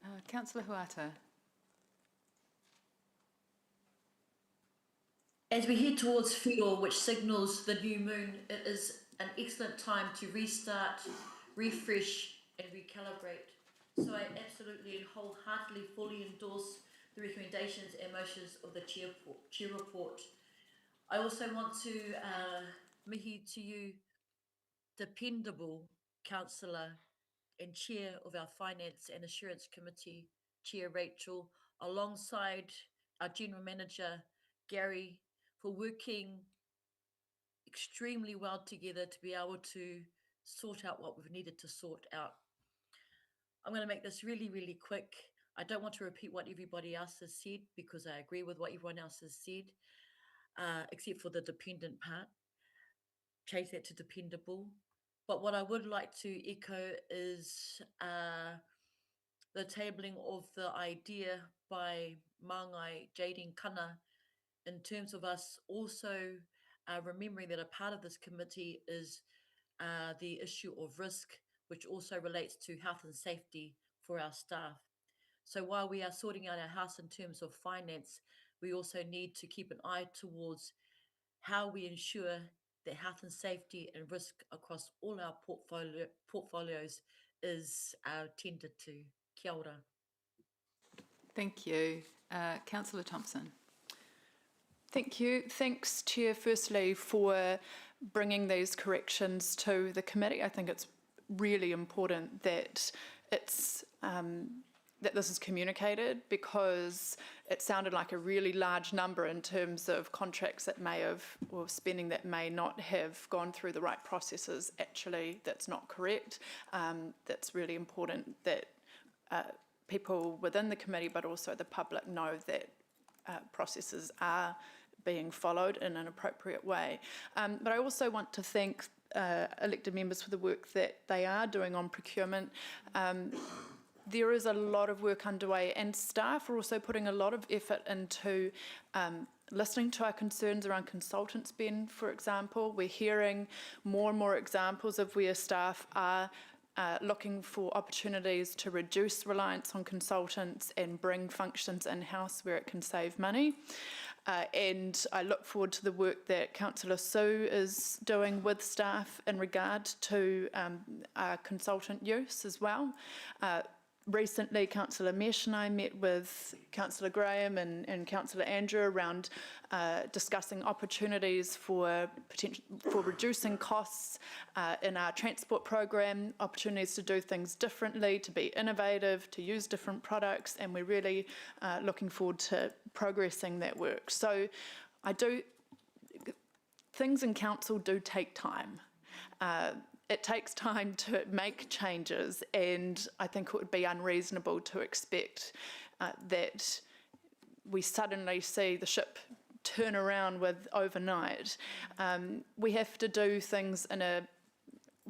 ora. Councillor Huata. As we head towards Whiro, which signals the new moon, it is an excellent time to restart, refresh and recalibrate. So I absolutely and wholeheartedly fully endorse the recommendations and motions of the Chair report. I also want to mihi to you, dependable Councillor and Chair of our Finance and Assurance Committee, Chair Rachel, alongside our General Manager, Gary, for working extremely well together to be able to sort out what we've needed to sort out. I'm going to make this really, really quick. I don't want to repeat what everybody else has said because I agree with what everyone else has said, except for the dependent part. Change that to dependable. But what I would like to echo is the tabling of the idea by Māngai Jadine Kana in terms of us also remembering that a part of this committee is the issue of risk, which also relates to health and safety for our staff. So while we are sorting out our house in terms of finance, we also need to keep an eye towards how we ensure that health and safety and risk across all our portfolios is tended to. Kia ora. Thank you. Councillor Thompson. Thank you. Thanks, Chair, firstly, for bringing these corrections to the committee. I think it's really important that it's that this is communicated because it sounded like a really large number in terms of contracts that may have, or spending that may not have gone through the right processes. Actually, that's not correct. That's really important that people within the committee, but also the public, know that processes are being followed in an appropriate way. But I also want to thank elected members for the work that they are doing on procurement. there is a lot of work underway, and staff are also putting a lot of effort into listening to our concerns around consultant spend, for example. We're hearing more and more examples of where staff are looking for opportunities to reduce reliance on consultants and bring functions in-house where it can save money. And I look forward to the work that Councillor Sue is doing with staff in regard to consultant use as well. Recently, Councillor Mesh and I met with Councillor Graham and Councillor Andrew around discussing opportunities for reducing costs in our transport program, opportunities to do things differently, to be innovative, to use different products, and we're really looking forward to progressing that work. So things in council do take time. It takes time to make changes, and I think it would be unreasonable to expect that we suddenly see the ship turn around overnight. We have to do things in a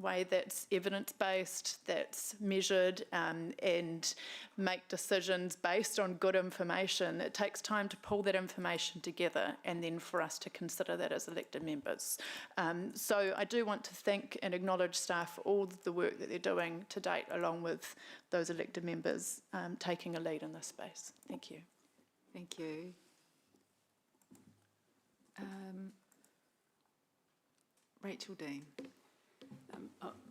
way that's evidence-based, that's measured, and make decisions based on good information. It takes time to pull that information together and then for us to consider that as elected members. So I do want to thank and acknowledge staff for all the work that they're doing to date, along with those elected members taking a lead in this space. Thank you. Thank you. Rachel Dean.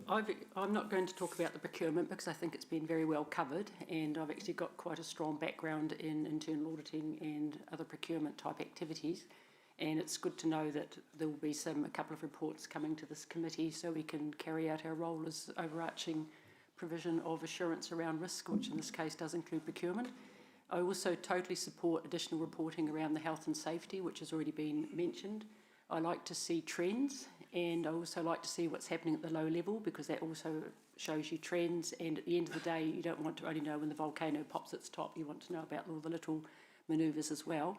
I'm not going to talk about the procurement because I think it's been very well covered, and I've actually got quite a strong background in internal auditing and other procurement type activities, and it's good to know that there will be a couple of reports coming to this committee so we can carry out our role as overarching provision of assurance around risk, which in this case does include procurement. I also totally support additional reporting around the health and safety, which has already been mentioned. I like to see trends, and I also like to see what's happening at the low level, because that also shows you trends, and at the end of the day you don't want to only know when the volcano pops its top, you want to know about all the little manoeuvres as well.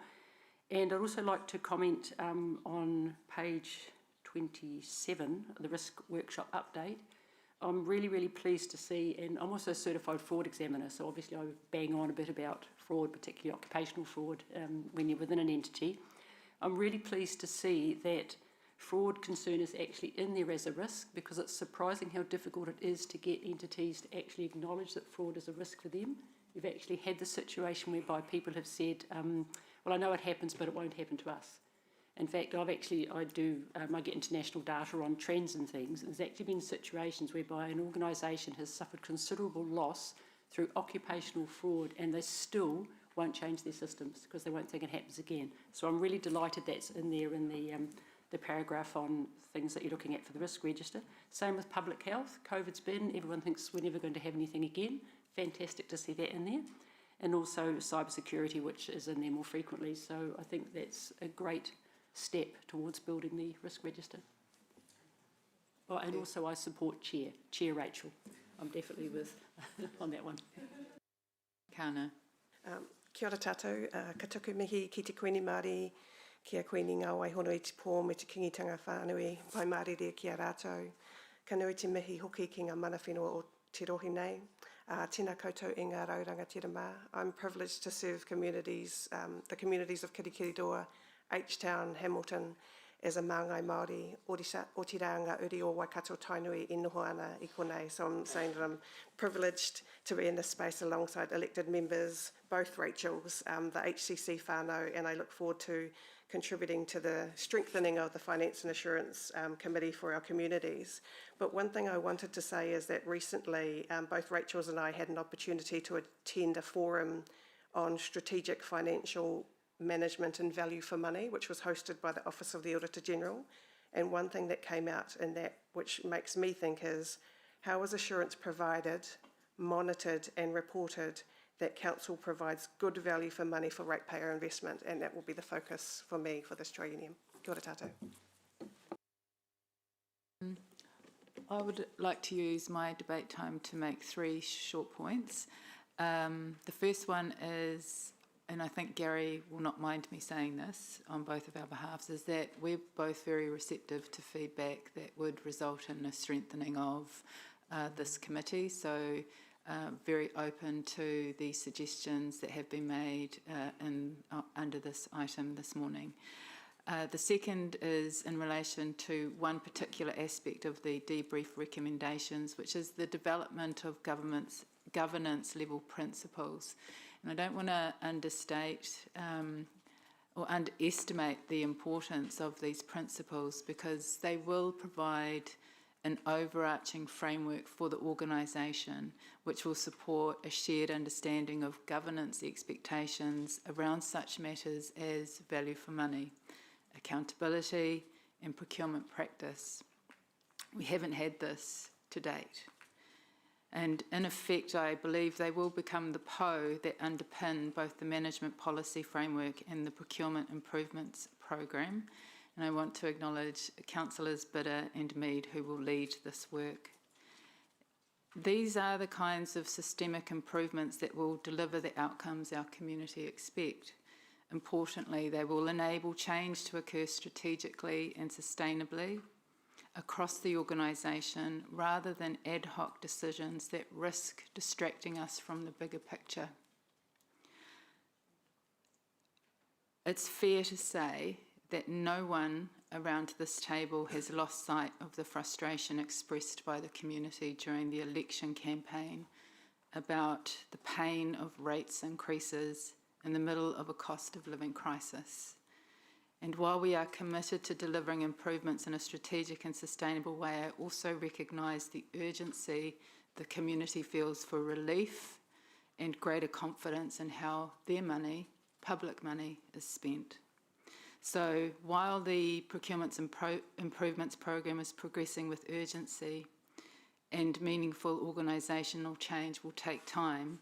And I'd also like to comment on page 27, the risk workshop update. I'm really, really pleased to see, and I'm also a certified fraud examiner, so obviously I bang on a bit about fraud, particularly occupational fraud, when you're within an entity. I'm really pleased to see that fraud concern is actually in there as a risk, because it's surprising how difficult it is to get entities to actually acknowledge that fraud is a risk for them. We've actually had the situation whereby people have said, well, I know it happens, but it won't happen to us. In fact, I get international data on trends and things, and there's actually been situations whereby an organisation has suffered considerable loss through occupational fraud, and they still won't change their systems because they won't think it happens again. So I'm really delighted that's in there in the paragraph on things that you're looking at for the risk register. Same with public health. COVID's been, everyone thinks we're never going to have anything again. Fantastic to see that in there. And also cybersecurity, which is in there more frequently. So I think that's a great step towards building the risk register. Oh, and also I support Chair Rachel. I'm definitely with on that one. Kana. Kia ora tātou, ka tuku mihi ki te koini Māori, kia koini ngā waihono i te pō me te kingitanga whānui, pai mārire ki a rātou. Ka nui te mihi hoki ki ngā mana whenua o te rohi nei. Tēnā koutou i ngā rauranga te rama. I'm privileged to serve communities, the communities of Kirikiridoa, H-Town, Hamilton, as a Māngai Māori, o te ranga uri o Waikato Tainui i noho ana i konei. So I'm saying that I'm privileged to be in this space alongside elected members, both Rachel's, the HCC whānau, and I look forward to contributing to the strengthening of the Finance and Assurance Committee for our communities. But one thing I wanted to say is that recently both Rachel's and I had an opportunity to attend a forum on strategic financial management and value for money, which was hosted by the Office of the Auditor General. And one thing that came out in that, which makes me think, is how is assurance provided, monitored and reported that Council provides good value for money for ratepayer investment, and that will be the focus for me for this triennium. Kia ora tātou. I would like to use my debate time to make 3 short points. The first one is, and I think Gary will not mind me saying this on both of our behalves, is that we're both very receptive to feedback that would result in a strengthening of this committee. So very open to the suggestions that have been made under this item this morning. The second is in relation to one particular aspect of the debrief recommendations, which is the development of governance level principles. And I don't want to understate or underestimate the importance of these principles, because they will provide an overarching framework for the organisation, which will support a shared understanding of governance expectations around such matters as value for money, accountability, and procurement practice. We haven't had this to date. And in effect, I believe they will become the PO that underpin both the management policy framework and the procurement improvements program. And I want to acknowledge Councillors Bidder and Mead, who will lead this work. These are the kinds of systemic improvements that will deliver the outcomes our community expect. Importantly, they will enable change to occur strategically and sustainably across the organisation, rather than ad hoc decisions that risk distracting us from the bigger picture. It's fair to say that no one around this table has lost sight of the frustration expressed by the community during the election campaign about the pain of rates increases in the middle of a cost of living crisis. And while we are committed to delivering improvements in a strategic and sustainable way, I also recognise the urgency the community feels for relief and greater confidence in how their money, public money, is spent. So while the Procurement Improvements Program is progressing with urgency and meaningful organisational change will take time,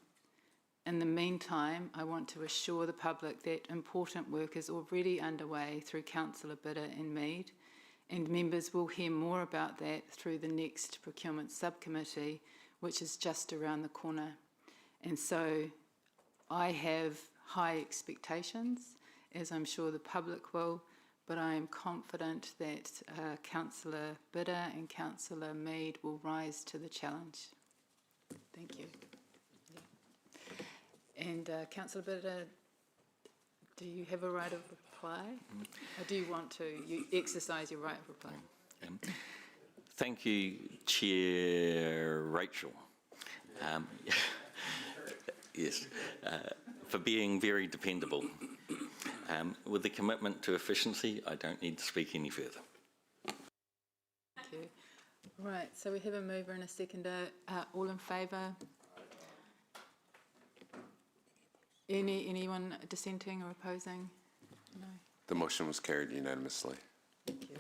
in the meantime, I want to assure the public that important work is already underway through Councillor Bidder and Mead, and members will hear more about that through the next Procurement Subcommittee, which is just around the corner. And so I have high expectations, as I'm sure the public will, but I am confident that Councillor Bidder and Councillor Mead will rise to the challenge. Thank you. And Councillor Bidder, do you have a right of reply? Or do you want to exercise your right of reply? Thank you, Chair Rachel. Yes, for being very dependable. With the commitment to efficiency, I don't need to speak any further. Thank you. Right, so we have a mover and a seconder. All in favour? Anyone dissenting or opposing? No. The motion was carried unanimously. Thank you.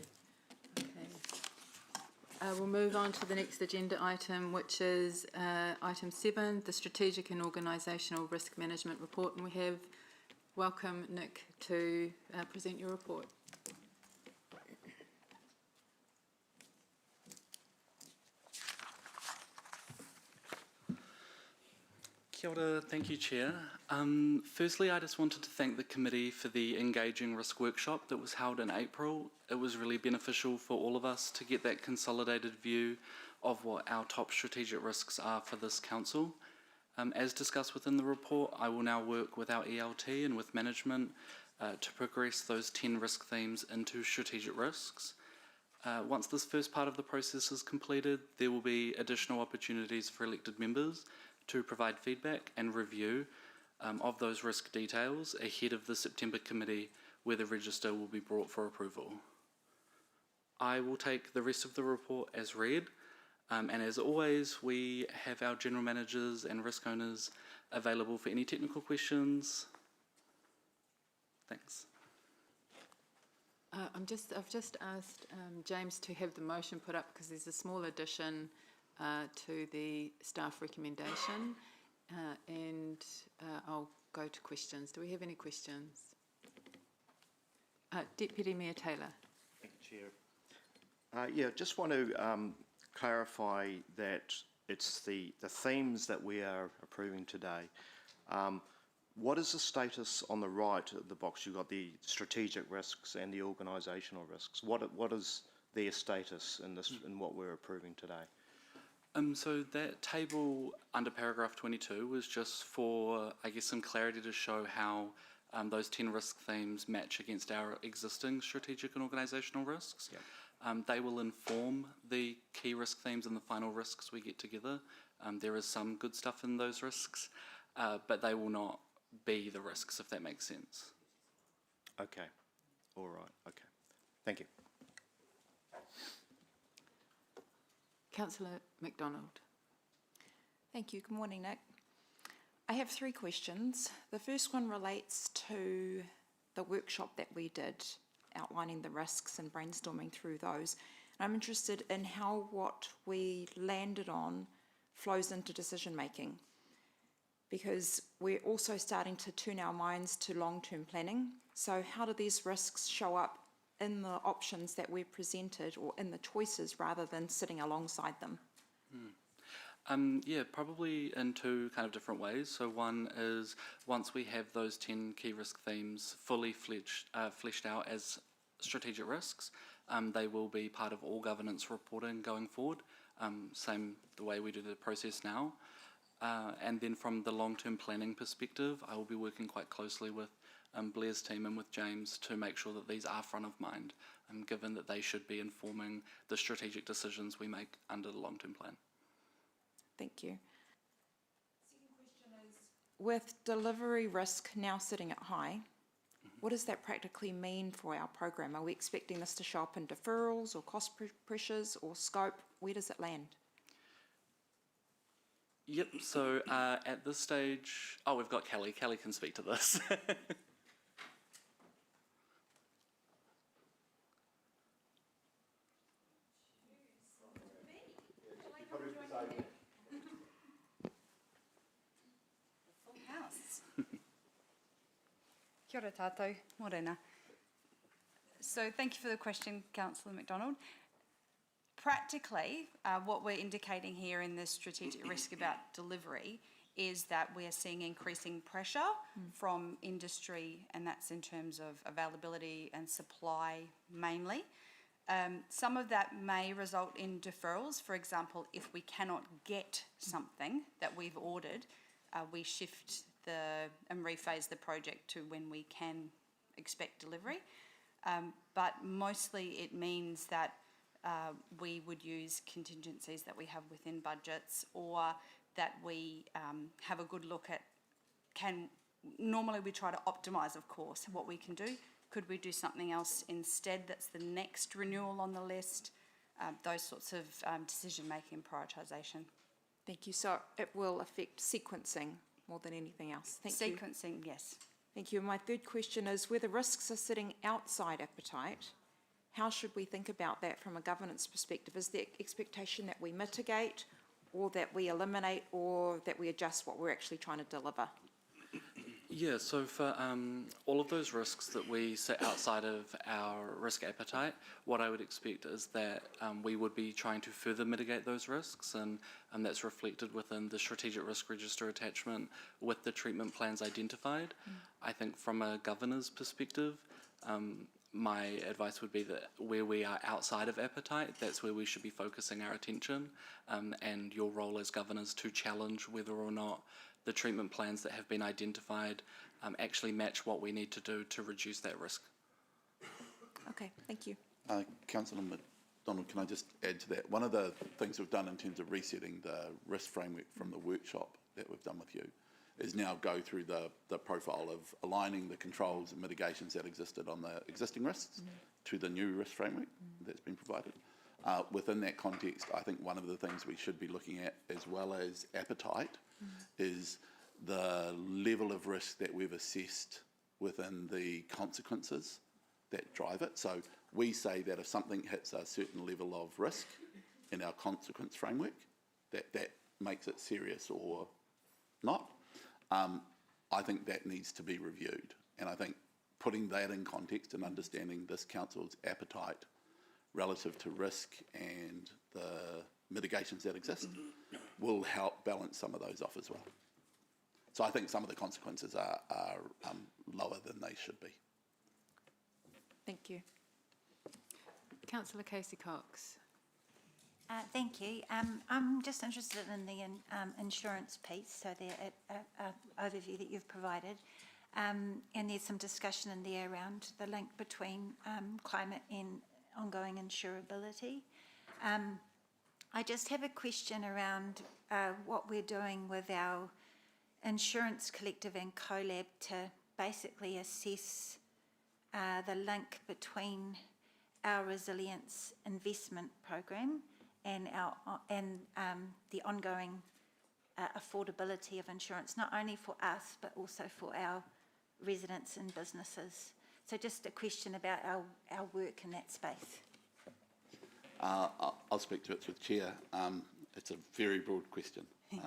Okay. We'll move on to the next agenda item, which is item 7, the Strategic and Organisational Risk Management Report. And we have, welcome Nick to present your report. Kia ora, thank you, Chair. Firstly, I just wanted to thank the committee for the Engaging Risk workshop that was held in April. It was really beneficial for all of us to get that consolidated view of what our top strategic risks are for this council. As discussed within the report, I will now work with our ELT and with management to progress those 10 risk themes into strategic risks. Once this first part of the process is completed, there will be additional opportunities for elected members to provide feedback and review of those risk details ahead of the September committee, where the register will be brought for approval. I will take the rest of the report as read, and as always, we have our general managers and risk owners available for any technical questions. Thanks. I've just asked James to have the motion put up because there's a small addition to the staff recommendation, and I'll go to questions. Do we have any questions? Deputy Mayor Taylor. Thank you, Chair. Yeah, just want to clarify that it's the themes that we are approving today. What is the status on the right of the box? You've got the strategic risks and the organisational risks. What is their status in this in what we're approving today? So that table under paragraph 22 was just for, I guess, some clarity to show how those 10 risk themes match against our existing strategic and organisational risks. They will inform the key risk themes and the final risks we get together. There is some good stuff in those risks, but they will not be the risks, if that makes sense. Okay. All right. Okay. Thank you. Councillor MacDonald. Thank you. Good morning, Nick. I have 3 questions. The first one relates to the workshop that we did, outlining the risks and brainstorming through those. And I'm interested in how what we landed on flows into decision making, because we're also starting to turn our minds to long-term planning. So how do these risks show up in the options that we're presented, or in the choices, rather than sitting alongside them? Yeah, probably in 2 kind of different ways. So one is, once we have those 10 key risk themes fully fleshed out as strategic risks, they will be part of all governance reporting going forward, same the way we do the process now. And then from the long-term planning perspective, I will be working quite closely with Blair's team and with James to make sure that these are front of mind, given that they should be informing the strategic decisions we make under the long-term plan. Thank you. Second question is, with delivery risk now sitting at high, what does that practically mean for our program? Are we expecting this to show up in deferrals or cost pressures or scope? Where does it land? Yep, so at this stage, we've got Kelly. Kelly can speak to this. Kia ora tātou, morena. So thank you for the question, Councillor MacDonald. Practically, what we're indicating here in this strategic risk about delivery is that we are seeing increasing pressure from industry, and that's in terms of availability and supply mainly. Some of that may result in deferrals. For example, if we cannot get something that we've ordered, we shift and rephase the project to when we can expect delivery. But mostly it means that we would use contingencies that we have within budgets, or that we have a good look at normally we try to optimise, of course, what we can do. Could we do something else instead that's the next renewal on the list? Those sorts of decision-making, prioritisation. Thank you. So it will affect sequencing more than anything else. Thank you. Sequencing, yes. Thank you. My third question is, where the risks are sitting outside appetite, how should we think about that from a governance perspective? Is the expectation that we mitigate, or that we eliminate, or that we adjust what we're actually trying to deliver? Yeah, so for all of those risks that we sit outside of our risk appetite, what I would expect is that we would be trying to further mitigate those risks, and that's reflected within the strategic risk register attachment with the treatment plans identified. I think from a governor's perspective, my advice would be that where we are outside of appetite, that's where we should be focusing our attention, and your role as governors to challenge whether or not the treatment plans that have been identified actually match what we need to do to reduce that risk. Okay, thank you. Councillor MacDonald, can I just add to that? One of the things we've done in terms of resetting the risk framework from the workshop that we've done with you is now go through the profile of aligning the controls and mitigations that existed on the existing risks to the new risk framework that's been provided. Within that context, I think one of the things we should be looking at, as well as appetite, is the level of risk that we've assessed within the consequences that drive it. So we say that if something hits a certain level of risk in our consequence framework, that makes it serious or not. I think that needs to be reviewed. And I think putting that in context and understanding this council's appetite relative to risk and the mitigations that exist will help balance some of those off as well. So I think some of the consequences are lower than they should be. Thank you. Councillor Casey Cox. Thank you. I'm just interested in the insurance piece, so the overview that you've provided. And there's some discussion in there around the link between climate and ongoing insurability. I just have a question around what we're doing with our insurance collective and CoLab to basically assess the link between our resilience investment program and the ongoing affordability of insurance, not only for us, but also for our residents and businesses. So just a question about our work in that space. I'll speak to it through the chair. It's a very broad question. It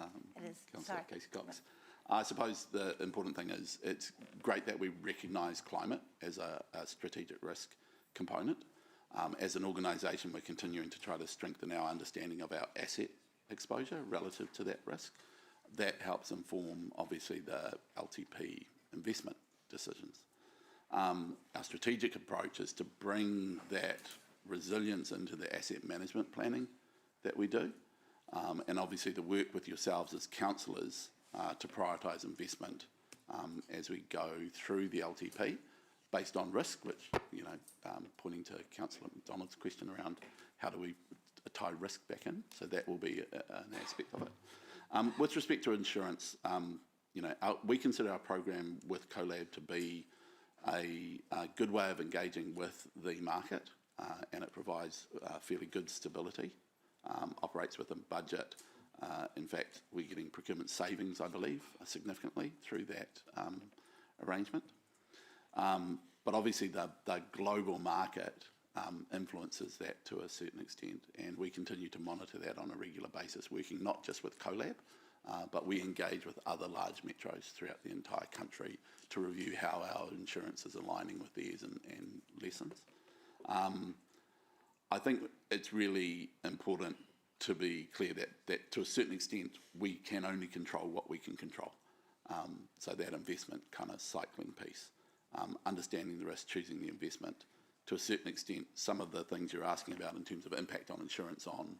is. Councillor Casey Cox. I suppose the important thing is it's great that we recognise climate as a strategic risk component. As an organisation, we're continuing to try to strengthen our understanding of our asset exposure relative to that risk. That helps inform, obviously, the LTP investment decisions. Our strategic approach is to bring that resilience into the asset management planning that we do, and obviously the work with yourselves as councillors to prioritise investment as we go through the LTP based on risk, which, pointing to Councillor McDonald's question around how do we tie risk back in, so that will be an aspect of it. With respect to insurance, we consider our program with CoLab to be a good way of engaging with the market, and it provides fairly good stability, operates within budget. In fact, we're getting procurement savings, I believe, significantly through that arrangement. But obviously the global market influences that to a certain extent, and we continue to monitor that on a regular basis, working not just with CoLab, but we engage with other large metros throughout the entire country to review how our insurance is aligning with theirs and lessons. I think it's really important to be clear that to a certain extent we can only control what we can control. So that investment kind of cycling piece, understanding the risk, choosing the investment. To a certain extent, some of the things you're asking about in terms of impact on insurance on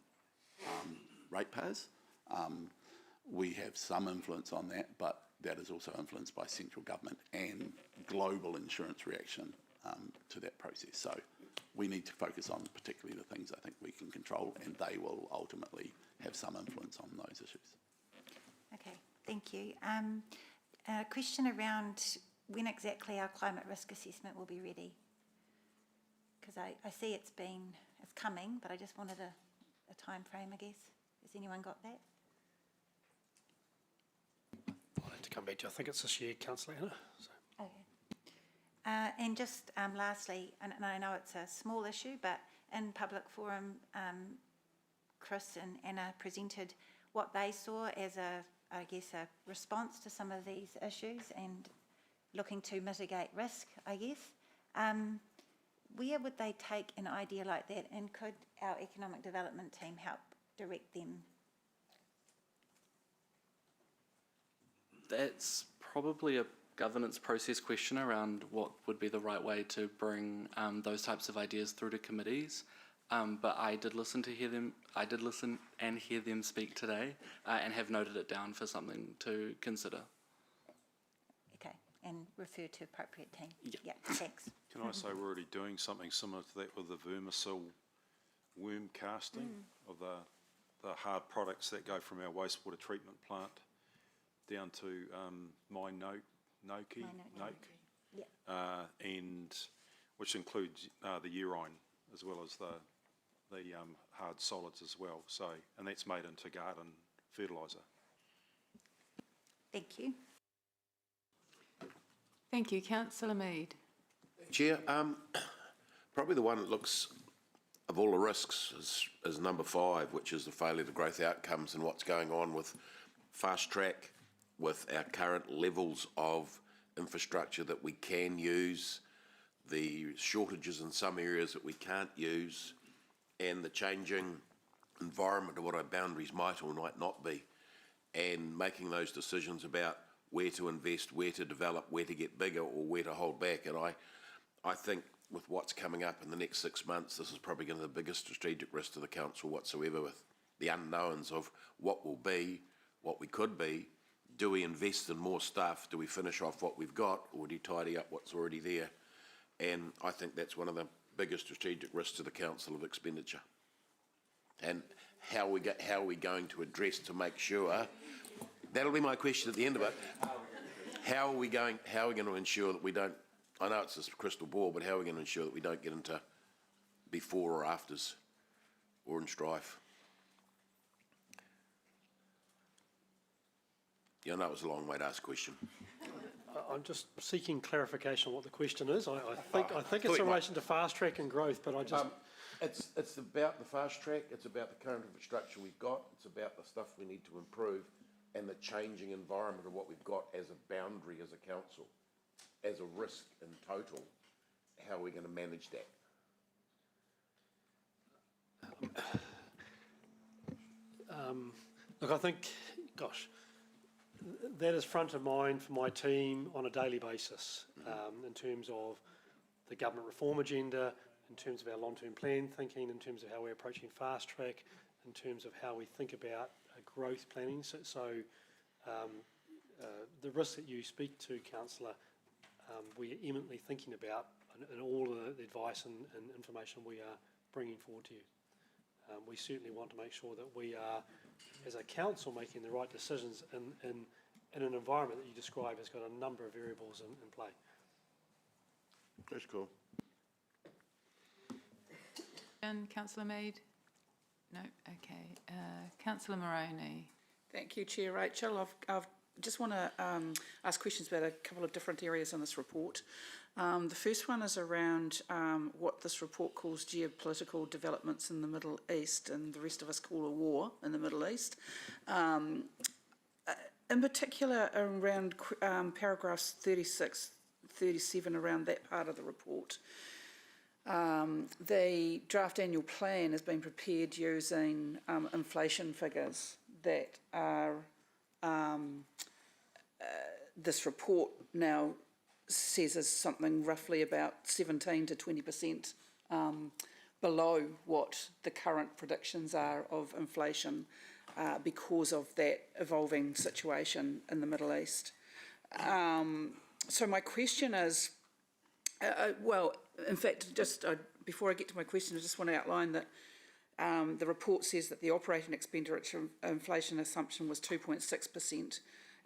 ratepayers, we have some influence on that, but that is also influenced by central government and global insurance reaction to that process. So we need to focus on particularly the things I think we can control, and they will ultimately have some influence on those issues. Okay, thank you. A question around when exactly our climate risk assessment will be ready? Because I see it's coming, but I just wanted a time frame, I guess. Has anyone got that? I'll have to come back to you. I think it's this year, Councillor Anna. So. Okay. And just lastly, and I know it's a small issue, but in public forum, Chris and Anna presented what they saw as a response to some of these issues and looking to mitigate risk, I guess. Where would they take an idea like that, and could our economic development team help direct them? That's probably a governance process question around what would be the right way to bring those types of ideas through to committees. But I did listen and hear them speak today, and have noted it down for something to consider. Okay, and refer to appropriate team. Yeah. Thanks. Can I say we're already doing something similar to that with the Vermicell worm casting of the hard products that go from our wastewater treatment plant down to Noke, and which includes the urine as well as the hard solids as well. So, and that's made into garden fertiliser. Thank you. Thank you, Councillor Mead. Chair, probably the one that looks, of all the risks, is number 5, which is the failure to growth outcomes and what's going on with fast track, with our current levels of infrastructure that we can use, the shortages in some areas that we can't use, and the changing environment of what our boundaries might or might not be, and making those decisions about where to invest, where to develop, where to get bigger or where to hold back. And I think with what's coming up in the next 6 months, this is probably going to be the biggest strategic risk to the council whatsoever, with the unknowns of what will be, what we could be. Do we invest in more stuff? Do we finish off what we've got, or do you tidy up what's already there? And I think that's one of the biggest strategic risks to the council of expenditure. And how are we going to address to make sure, that'll be my question at the end of it, how are we going to ensure that we don't, I know it's this crystal ball, but how are we going to ensure that we don't get into before or afters or in strife? Yeah, I know it was a long way to ask a question. I'm just seeking clarification on what the question is. I think it's in relation to fast track and growth, but I just... It's about the fast track, it's about the current infrastructure we've got, it's about the stuff we need to improve, and the changing environment of what we've got as a boundary as a council, as a risk in total. How are we going to manage that? Look, I think, gosh, that is front of mind for my team on a daily basis, in terms of the government reform agenda, in terms of our long-term plan thinking, in terms of how we're approaching fast track, in terms of how we think about growth planning. So the risks that you speak to, Councillor, we are imminently thinking about in all of the advice and information we are bringing forward to you. We certainly want to make sure that we are, as a council, making the right decisions in an environment that you describe has got a number of variables in play. That's cool. And Councillor Mead? No, okay. Councillor Moroney. Thank you, Chair Rachel. I've just want to ask questions about a couple of different areas in this report. The first one is around what this report calls geopolitical developments in the Middle East, and the rest of us call a war in the Middle East. In particular, around paragraphs 36, 37, around that part of the report. The draft annual plan has been prepared using inflation figures that are this report now says is something roughly about 17 to 20% below what the current predictions are of inflation because of that evolving situation in the Middle East. So my question is, well, in fact, just before I get to my question, I just want to outline that the report says that the operating expenditure inflation assumption was 2.6%,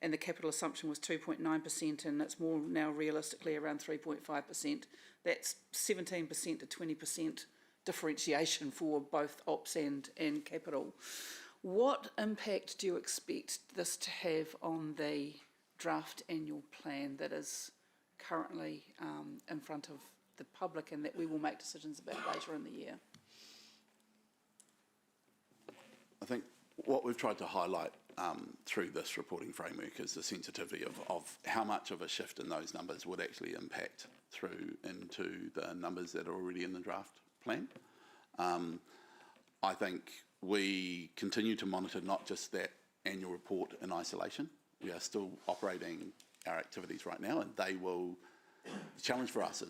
and the capital assumption was 2.9%, and it's more now realistically around 3.5%. That's 17% to 20% differentiation for both ops and capital. What impact do you expect this to have on the draft annual plan that is currently in front of the public and that we will make decisions about later in the year? I think what we've tried to highlight through this reporting framework is the sensitivity of how much of a shift in those numbers would actually impact through into the numbers that are already in the draft plan. I think we continue to monitor not just that annual report in isolation. We are still operating our activities right now, and they will. The challenge for us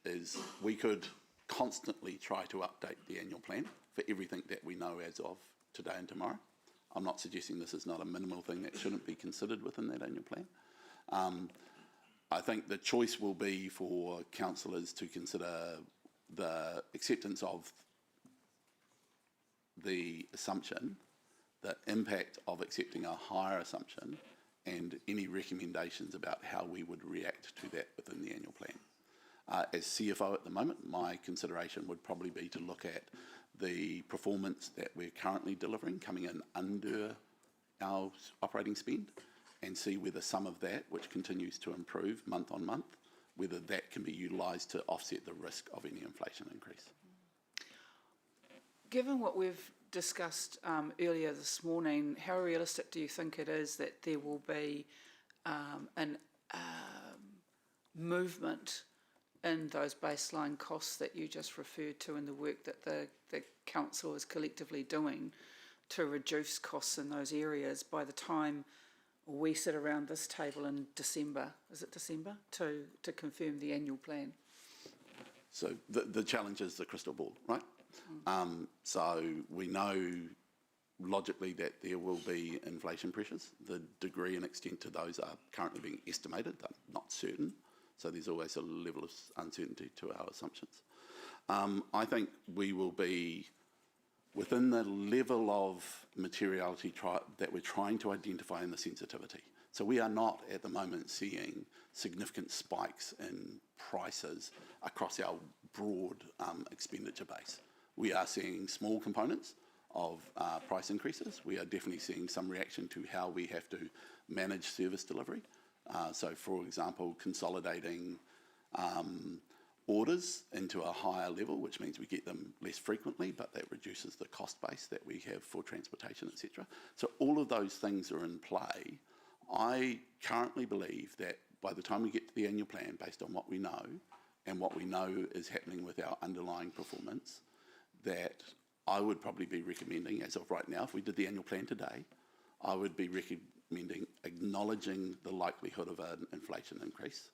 is we could constantly try to update the annual plan for everything that we know as of today and tomorrow. I'm not suggesting this is not a minimal thing that shouldn't be considered within that annual plan. I think the choice will be for councillors to consider the acceptance of the assumption, the impact of accepting a higher assumption, and any recommendations about how we would react to that within the annual plan. As CFO at the moment, my consideration would probably be to look at the performance that we're currently delivering coming in under our operating spend and see whether some of that, which continues to improve month on month, whether that can be utilised to offset the risk of any inflation increase. Given what we've discussed earlier this morning, how realistic do you think it is that there will be an movement in those baseline costs that you just referred to, and the work that the council is collectively doing to reduce costs in those areas by the time we sit around this table in December, is it December, to confirm the annual plan? So the challenge is the crystal ball, right? So we know logically that there will be inflation pressures. The degree and extent to those are currently being estimated, they're not certain. So there's always a level of uncertainty to our assumptions. I think we will be within the level of materiality that we're trying to identify in the sensitivity. So we are not at the moment seeing significant spikes in prices across our broad expenditure base. We are seeing small components of price increases. We are definitely seeing some reaction to how we have to manage service delivery. So, for example, consolidating orders into a higher level, which means we get them less frequently, but that reduces the cost base that we have for transportation, etc. So all of those things are in play. I currently believe that by the time we get to the annual plan, based on what we know and what we know is happening with our underlying performance, that I would probably be recommending, as of right now, if we did the annual plan today, I would be recommending acknowledging the likelihood of an inflation increase,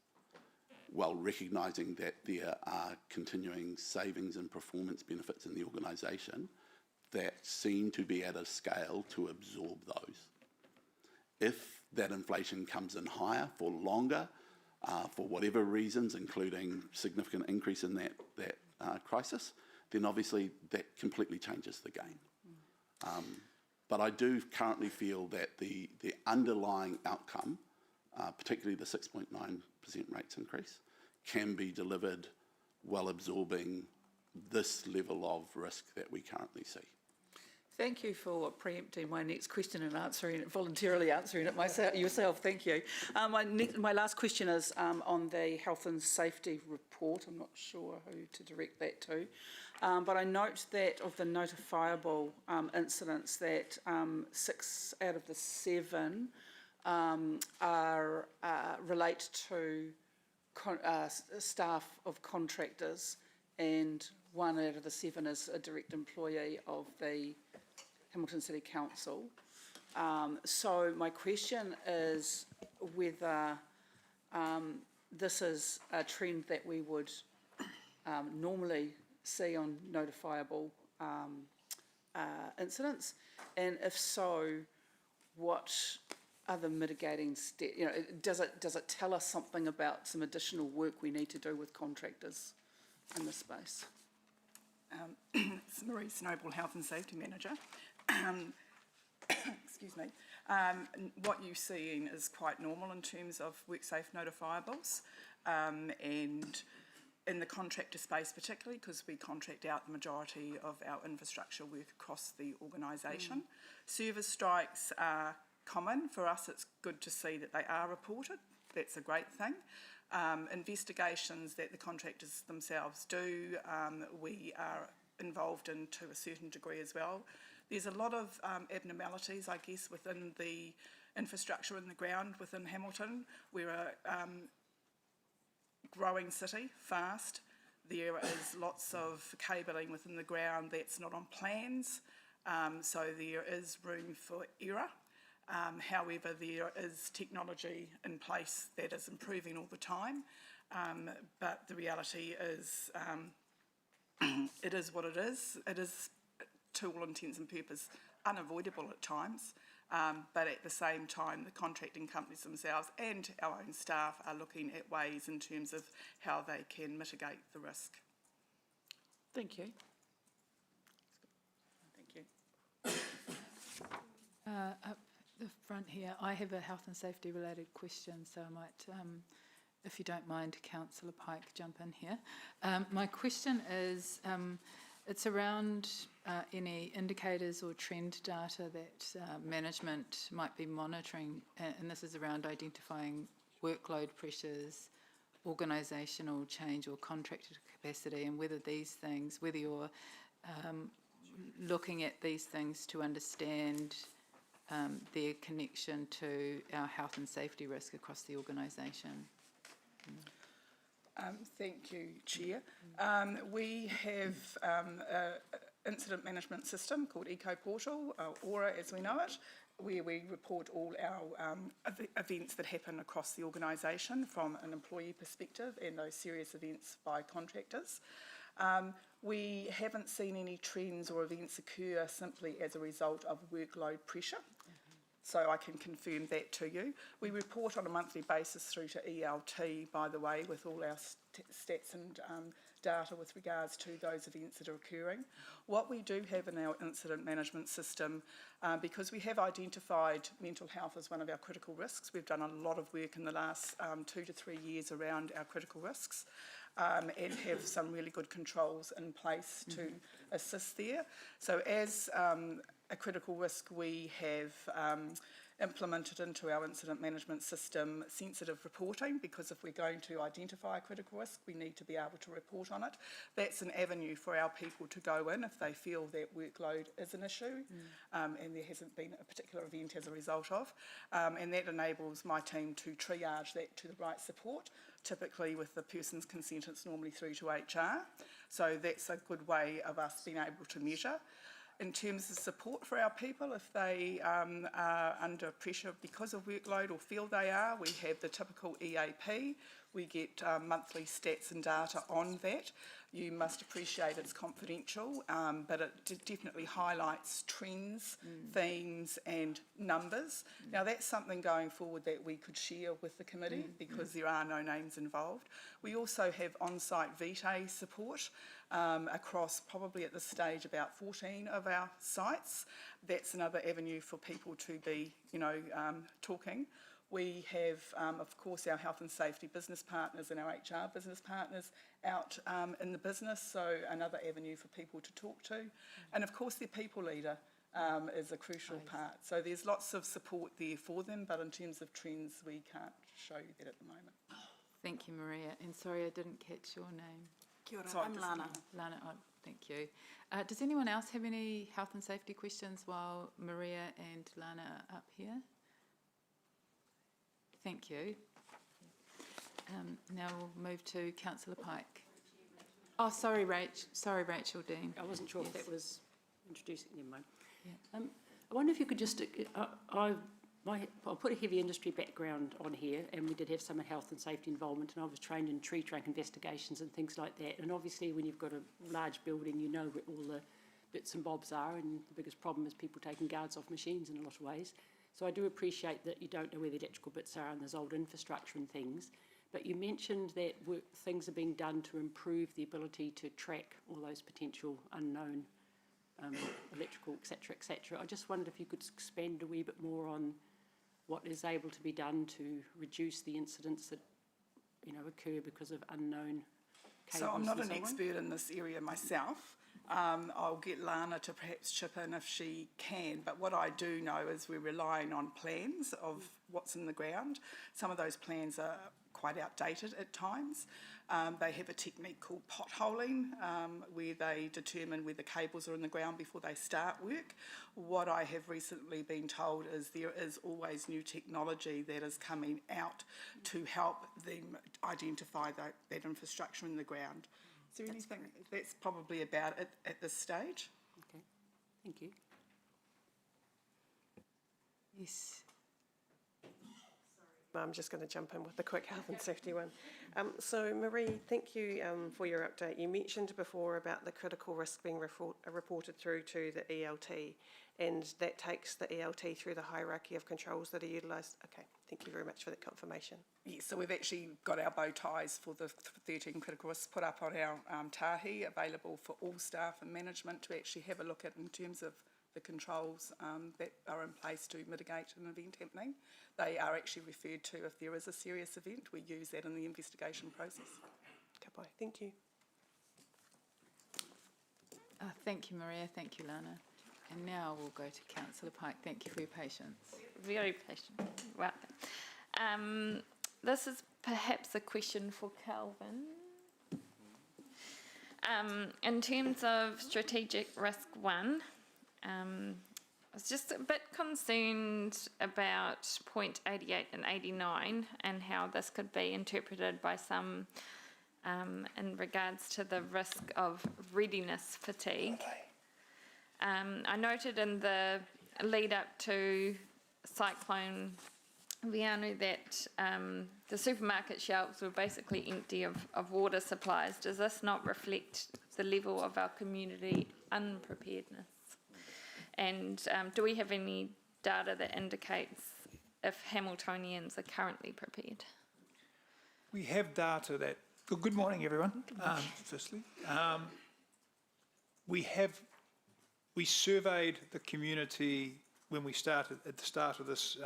while recognising that there are continuing savings and performance benefits in the organisation that seem to be at a scale to absorb those. If that inflation comes in higher for longer, for whatever reasons, including significant increase in that crisis, then obviously that completely changes the game. But I do currently feel that the underlying outcome, particularly the 6.9% rates increase, can be delivered while absorbing this level of risk that we currently see. Thank you for preempting my next question and answering it, voluntarily answering it yourself. Thank you. My last question is on the health and safety report. I'm not sure who to direct that to. But I note that of the notifiable incidents that 6 out of the 7 relate to staff of contractors, and 1 out of the 7 is a direct employee of the Hamilton City Council. So my question is whether this is a trend that we would normally see on notifiable incidents, and if so, what other mitigating steps? Does it tell us something about some additional work we need to do with contractors in this space? It's Marie Snowball, Health and Safety Manager. Excuse me. What you're seeing is quite normal in terms of WorkSafe notifiables, and in the contractor space particularly, because we contract out the majority of our infrastructure work across the organisation. Service strikes are common. For us, it's good to see that they are reported. That's a great thing. Investigations that the contractors themselves do, we are involved in to a certain degree as well. There's a lot of abnormalities, I guess, within the infrastructure in the ground within Hamilton. We're a growing city, fast. There is lots of cabling within the ground that's not on plans, so there is room for error. However, there is technology in place that is improving all the time, but the reality is it is what it is. It is, to all intents and purposes, unavoidable at times, but at the same time, the contracting companies themselves and our own staff are looking at ways in terms of how they can mitigate the risk. Thank you. Thank you. Up the front here, I have a health and safety related question, so I might, if you don't mind, Councillor Pike, jump in here. My question is, it's around any indicators or trend data that management might be monitoring, and this is around identifying workload pressures, organisational change or contracted capacity, and whether these things, whether you're looking at these things to understand their connection to our health and safety risk across the organisation. Thank you, Chair. We have an incident management system called Eco Portal, ORA as we know it, where we report all our events that happen across the organisation from an employee perspective and those serious events by contractors. We haven't seen any trends or events occur simply as a result of workload pressure. So I can confirm that to you. We report on a monthly basis through to ELT, by the way, with all our stats and data with regards to those events that are occurring. What we do have in our incident management system, because we have identified mental health as one of our critical risks, we've done a lot of work in the last 2 to 3 years around our critical risks. And have some really good controls in place to assist there. So as a critical risk, we have implemented into our incident management system sensitive reporting, because if we're going to identify a critical risk, we need to be able to report on it. That's an avenue for our people to go in if they feel that workload is an issue and there hasn't been a particular event as a result of. And that enables my team to triage that to the right support. Typically with the person's consent, it's normally through to HR. So that's a good way of us being able to measure. In terms of support for our people, if they are under pressure because of workload or feel they are, we have the typical EAP. We get monthly stats and data on that. You must appreciate it's confidential, but it definitely highlights trends, themes and numbers. Now that's something going forward that we could share with the committee because there are no names involved. We also have on-site vitae support across probably at this stage about 14 of our sites. That's another avenue for people to be, talking. We have, of course, our health and safety business partners and our HR business partners out in the business, so another avenue for people to talk to. And of course, their people leader is a crucial part. So there's lots of support there for them, but in terms of trends, we can't show you that at the moment. Thank you, Maria. And sorry, I didn't catch your name. Kia ora, I'm Lana. Lana, thank you. Does anyone else have any health and safety questions while Maria and Lana are up here? Thank you. Now we'll move to Councillor Pike. Oh, sorry, Rachel Dean. I wasn't sure if that was introducing, never mind. Yeah. I wonder if you could just, I'll put a heavy industry background on here, and we did have some health and safety involvement, and I was trained in tree trunk investigations and things like that. And obviously when you've got a large building, you know where all the bits and bobs are, and the biggest problem is people taking guards off machines in a lot of ways. So I do appreciate that you don't know where the electrical bits are and there's old infrastructure and things, but you mentioned that things are being done to improve the ability to track all those potential unknown electrical, et cetera, I just wondered if you could expand a wee bit more on what is able to be done to reduce the incidents that, occur because of unknown cables. So I'm not an expert in this area myself. I'll get Lana to perhaps chip in if she can, but what I do know is we're relying on plans of what's in the ground. Some of those plans are quite outdated at times. They have a technique called potholing, where they determine where the cables are in the ground before they start work. What I have recently been told is there is always new technology that is coming out to help them identify that infrastructure in the ground. Is there anything that's probably about it at this stage? Okay, thank you. Yes. I'm just going to jump in with the quick health and safety one. So Marie, thank you for your update. You mentioned before about the critical risk being reported through to the ELT, and that takes the ELT through the hierarchy of controls that are utilised. Okay, thank you very much for that confirmation. Yes, so we've actually got our bow ties for the 13 critical risks put up on our tahi, available for all staff and management to actually have a look at in terms of the controls that are in place to mitigate an event happening. They are actually referred to if there is a serious event. We use that in the investigation process. Goodbye. Thank you. Thank you, Maria. Thank you, Lana. And now we'll go to Councillor Pike. Thank you for your patience. Very patient. Right. This is perhaps a question for Calvin. In terms of strategic risk 1, I was just a bit concerned about point 88 and 89 and how this could be interpreted by some in regards to the risk of readiness fatigue. I noted in the lead up to Cyclone Vianu that the supermarket shelves were basically empty of water supplies. Does this not reflect the level of our community unpreparedness? And do we have any data that indicates if Hamiltonians are currently prepared? We have data that, good morning everyone, firstly. We surveyed the community when we started at the start of this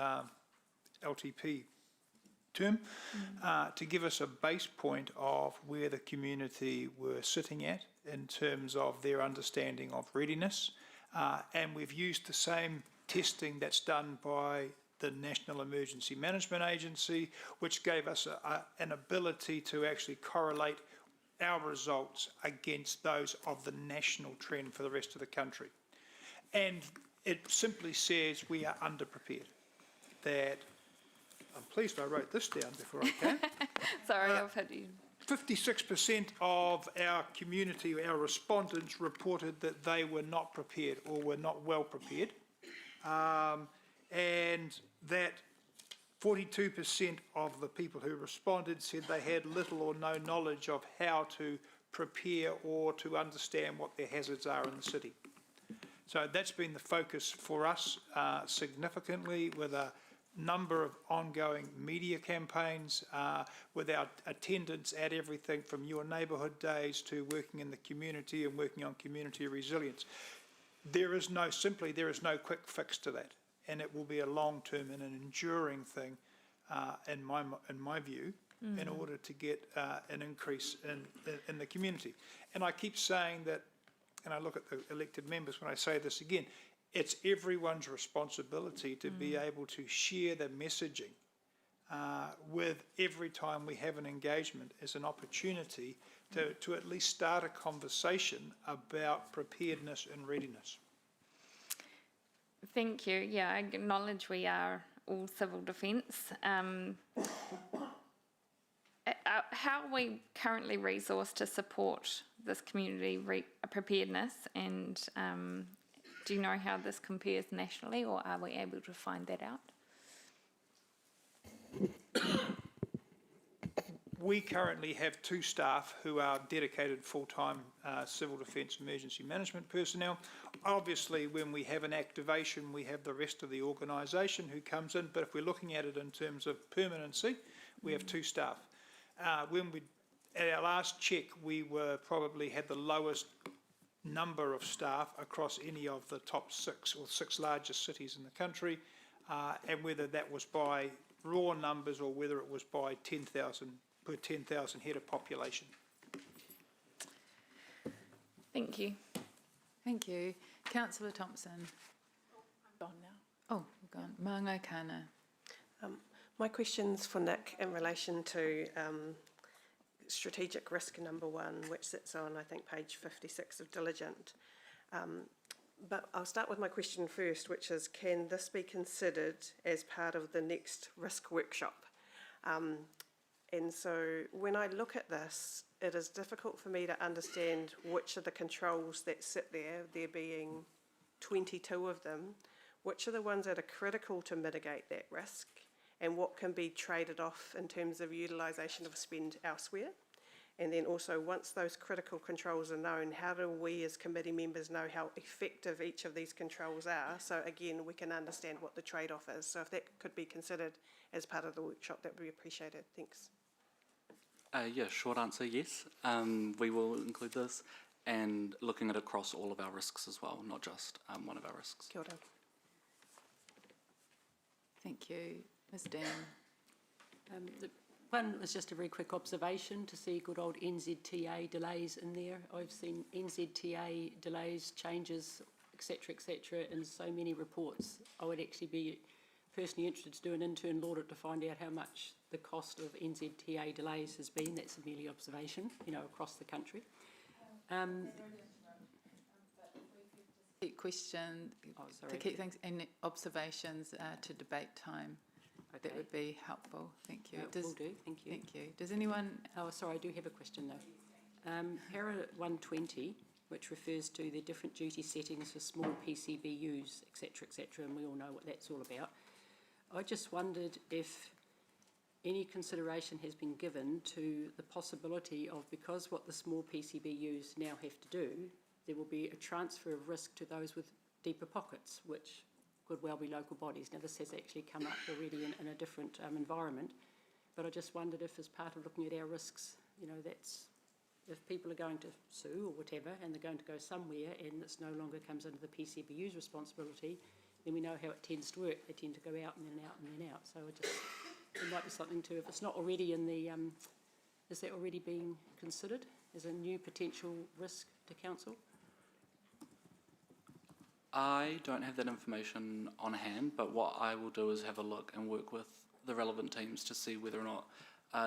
LTP term to give us a base point of where the community were sitting at in terms of their understanding of readiness. And we've used the same testing that's done by the National Emergency Management Agency, which gave us an ability to actually correlate our results against those of the national trend for the rest of the country. And it simply says we are underprepared. That, I'm pleased I wrote this down before I came. Sorry, I've had you. 56% of our community, our respondents, reported that they were not prepared or were not well prepared. And that 42% of the people who responded said they had little or no knowledge of how to prepare or to understand what their hazards are in the city. So that's been the focus for us significantly, with a number of ongoing media campaigns, with our attendance at everything from Your Neighbourhood Days to working in the community and working on community resilience. There is no quick fix to that, and it will be a long-term and an enduring thing, in my view, in order to get an increase in the community. And I keep saying that, and I look at the elected members when I say this again, it's everyone's responsibility to be able to share the messaging with every time we have an engagement as an opportunity to at least start a conversation about preparedness and readiness. Thank you. Yeah, I acknowledge we are all civil defence. How are we currently resourced to support this community preparedness, and do you know how this compares nationally, or are we able to find that out? We currently have 2 staff who are dedicated full-time civil defence emergency management personnel. Obviously, when we have an activation, we have the rest of the organisation who comes in, but if we're looking at it in terms of permanency, we have 2 staff. At our last check, we probably had the lowest number of staff across any of the top 6 or 6 largest cities in the country, and whether that was by raw numbers or whether it was by 10,000 per 10,000 head of population. Thank you. Thank you. Councillor Thompson. I'm gone now. Oh, we're gone. Maunga Kana. My question's for Nick in relation to strategic risk number 1, which sits on, I think, page 56 of Diligent. But I'll start with my question first, which is, can this be considered as part of the next risk workshop? And so when I look at this, it is difficult for me to understand which of the controls that sit there being 22 of them, which are the ones that are critical to mitigate that risk, and what can be traded off in terms of utilisation of spend elsewhere. And then also, once those critical controls are known, how do we as committee members know how effective each of these controls are? So again, we can understand what the trade-off is. So if that could be considered as part of the workshop, that would be appreciated. Thanks. Yeah, short answer, yes. We will include this, and looking at it across all of our risks as well, not just one of our risks. Kia ora. Thank you. Ms Dan. The one was just a very quick observation to see good old NZTA delays in there. I've seen NZTA delays, changes, etc., in so many reports. I would actually be personally interested to do an internal audit to find out how much the cost of NZTA delays has been. That's a merely observation, across the country. Question to keep things in observations to debate time. Okay. That would be helpful. Thank you. Will do. Thank you. Thank you. Does anyone? Oh, sorry, I do have a question though. Para 120, which refers to the different duty settings for small PCBUs, etc., and we all know what that's all about. I just wondered if any consideration has been given to the possibility of, because what the small PCBUs now have to do, there will be a transfer of risk to those with deeper pockets, which could well be local bodies. Now, this has actually come up already in a different environment, but I just wondered if, as part of looking at our risks, you know, that's if people are going to sue or whatever, and they're going to go somewhere, and this no longer comes under the PCBU's responsibility, then we know how it tends to work. They tend to go out and then out and then out. So it might be something to, if it's not already in the, is that already being considered as a new potential risk to council? I don't have that information on hand, but what I will do is have a look and work with the relevant teams to see whether or not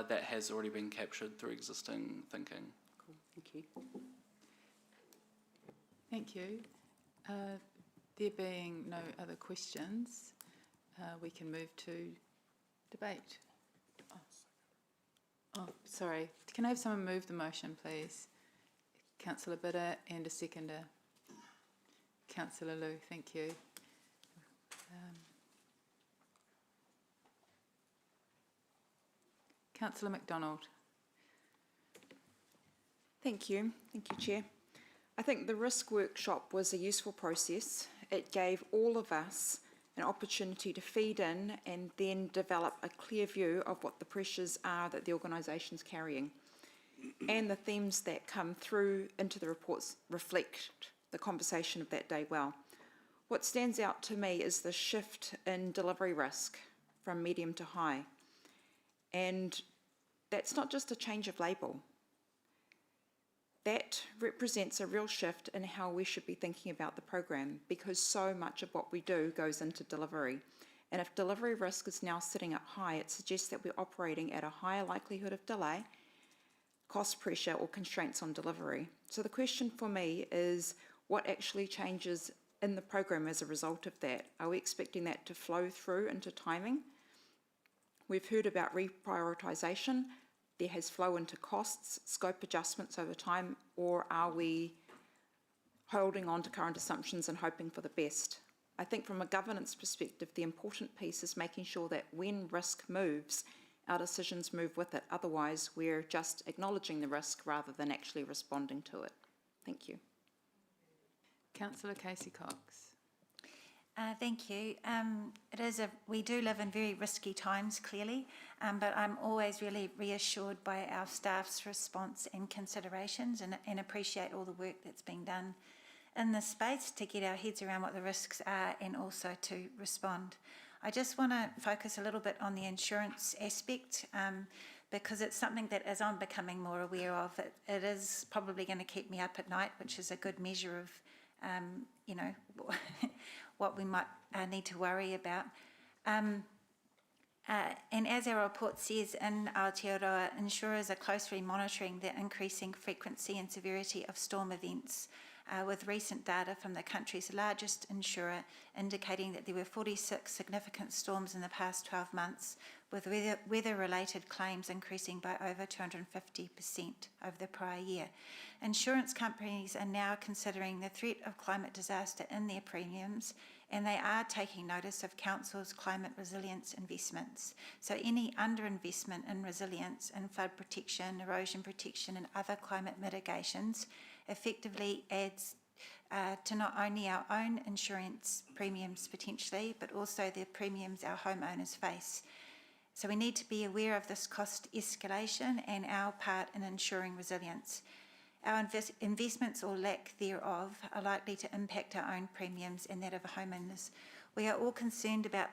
that has already been captured through existing thinking. Cool, thank you. Thank you. There being no other questions, we can move to debate. Oh, sorry. Can I have someone move the motion, please? Councillor Bidder and a seconder. Councillor Liu, thank you. Councillor MacDonald. Thank you, Chair. I think the risk workshop was a useful process. It gave all of us an opportunity to feed in and then develop a clear view of what the pressures are that the organisation's carrying. And the themes that come through into the reports reflect the conversation of that day well. What stands out to me is the shift in delivery risk from medium to high. And that's not just a change of label. That represents a real shift in how we should be thinking about the program, because so much of what we do goes into delivery. And if delivery risk is now sitting up high, it suggests that we're operating at a higher likelihood of delay, cost pressure, or constraints on delivery. So the question for me is, what actually changes in the program as a result of that? Are we expecting that to flow through into timing? We've heard about reprioritisation. There has flow into costs, scope adjustments over time, or are we holding on to current assumptions and hoping for the best? I think from a governance perspective, the important piece is making sure that when risk moves, our decisions move with it. Otherwise, we're just acknowledging the risk rather than actually responding to it. Thank you. Councillor Casey Cox. Thank you. We do live in very risky times, clearly, but I'm always really reassured by our staff's response and considerations, and appreciate all the work that's being done in this space to get our heads around what the risks are and also to respond. I just want to focus a little bit on the insurance aspect, because it's something that, as I'm becoming more aware of, it is probably going to keep me up at night, which is a good measure of you know, what we might need to worry about. And as our report says in Aotearoa, insurers are closely monitoring the increasing frequency and severity of storm events, with recent data from the country's largest insurer indicating that there were 46 significant storms in the past 12 months, with weather-related claims increasing by over 250% over the prior year. Insurance companies are now considering the threat of climate disaster in their premiums, and they are taking notice of Council's climate resilience investments. So any underinvestment in resilience and flood protection, erosion protection and other climate mitigations effectively adds to not only our own insurance premiums potentially, but also the premiums our homeowners face. So we need to be aware of this cost escalation and our part in ensuring resilience. Our investments or lack thereof are likely to impact our own premiums and that of homeowners. We are all concerned about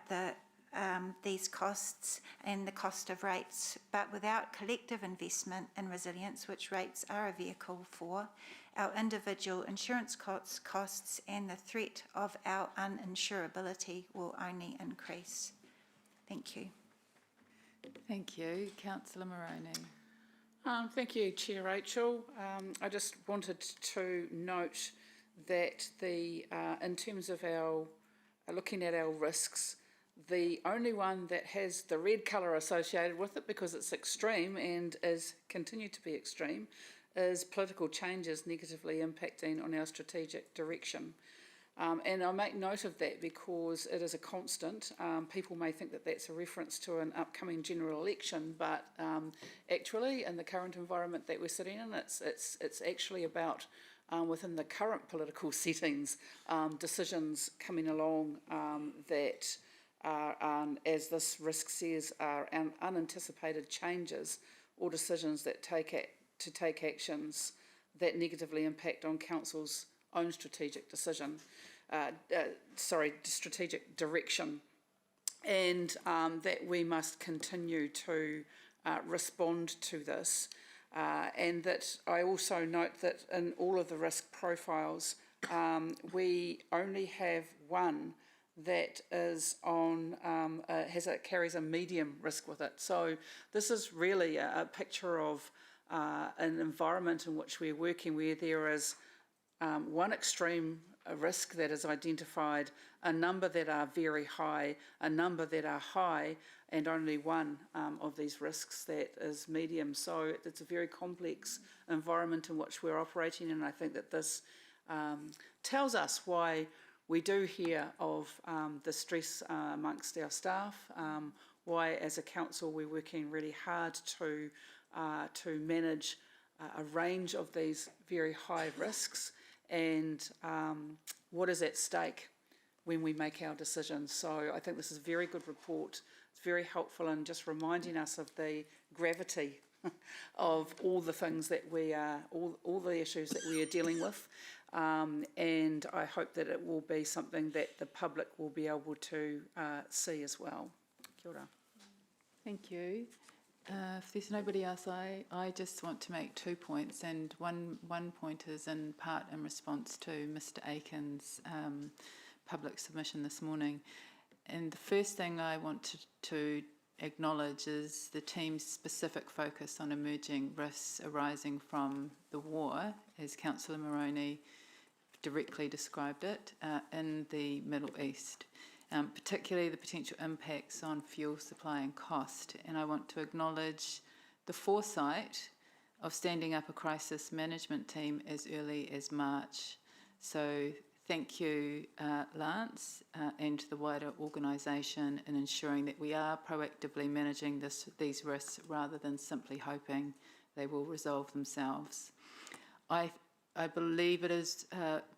these costs and the cost of rates, but without collective investment in resilience, which rates are a vehicle for, our individual insurance costs and the threat of our uninsurability will only increase. Thank you. Thank you. Councillor Moroney. Thank you, Chair Rachel. I just wanted to note that in terms of our looking at our risks, the only one that has the red colour associated with it, because it's extreme and is continued to be extreme, is political changes negatively impacting on our strategic direction. And I make note of that because it is a constant. People may think that that's a reference to an upcoming general election, but actually in the current environment that we're sitting in, it's actually about within the current political settings, decisions coming along that are, as this risk says, are unanticipated changes or decisions that take actions that negatively impact on council's own strategic strategic direction, and that we must continue to respond to this. And that I also note that in all of the risk profiles, we only have one that is on, carries a medium risk with it. So this is really a picture of an environment in which we're working where there is one extreme risk that is identified, a number that are very high, a number that are high, and only one of these risks that is medium. So it's a very complex environment in which we're operating, and I think that this tells us why we do hear of the stress amongst our staff, why as a council we're working really hard to manage a range of these very high risks, and what is at stake when we make our decisions. So I think this is a very good report. It's very helpful in just reminding us of the gravity of all the things that we are, all the issues that we are dealing with. And I hope that it will be something that the public will be able to see as well. Kia ora. Thank you. If there's nobody else, I just want to make 2 points, and one point is in part in response to Mr. Aiken's public submission this morning. And the first thing I want to acknowledge is the team's specific focus on emerging risks arising from the war, as Councillor Moroney directly described it, in the Middle East. Particularly the potential impacts on fuel supply and cost. And I want to acknowledge the foresight of standing up a crisis management team as early as March. So thank you, Lance, and the wider organisation in ensuring that we are proactively managing these risks rather than simply hoping they will resolve themselves. I believe it is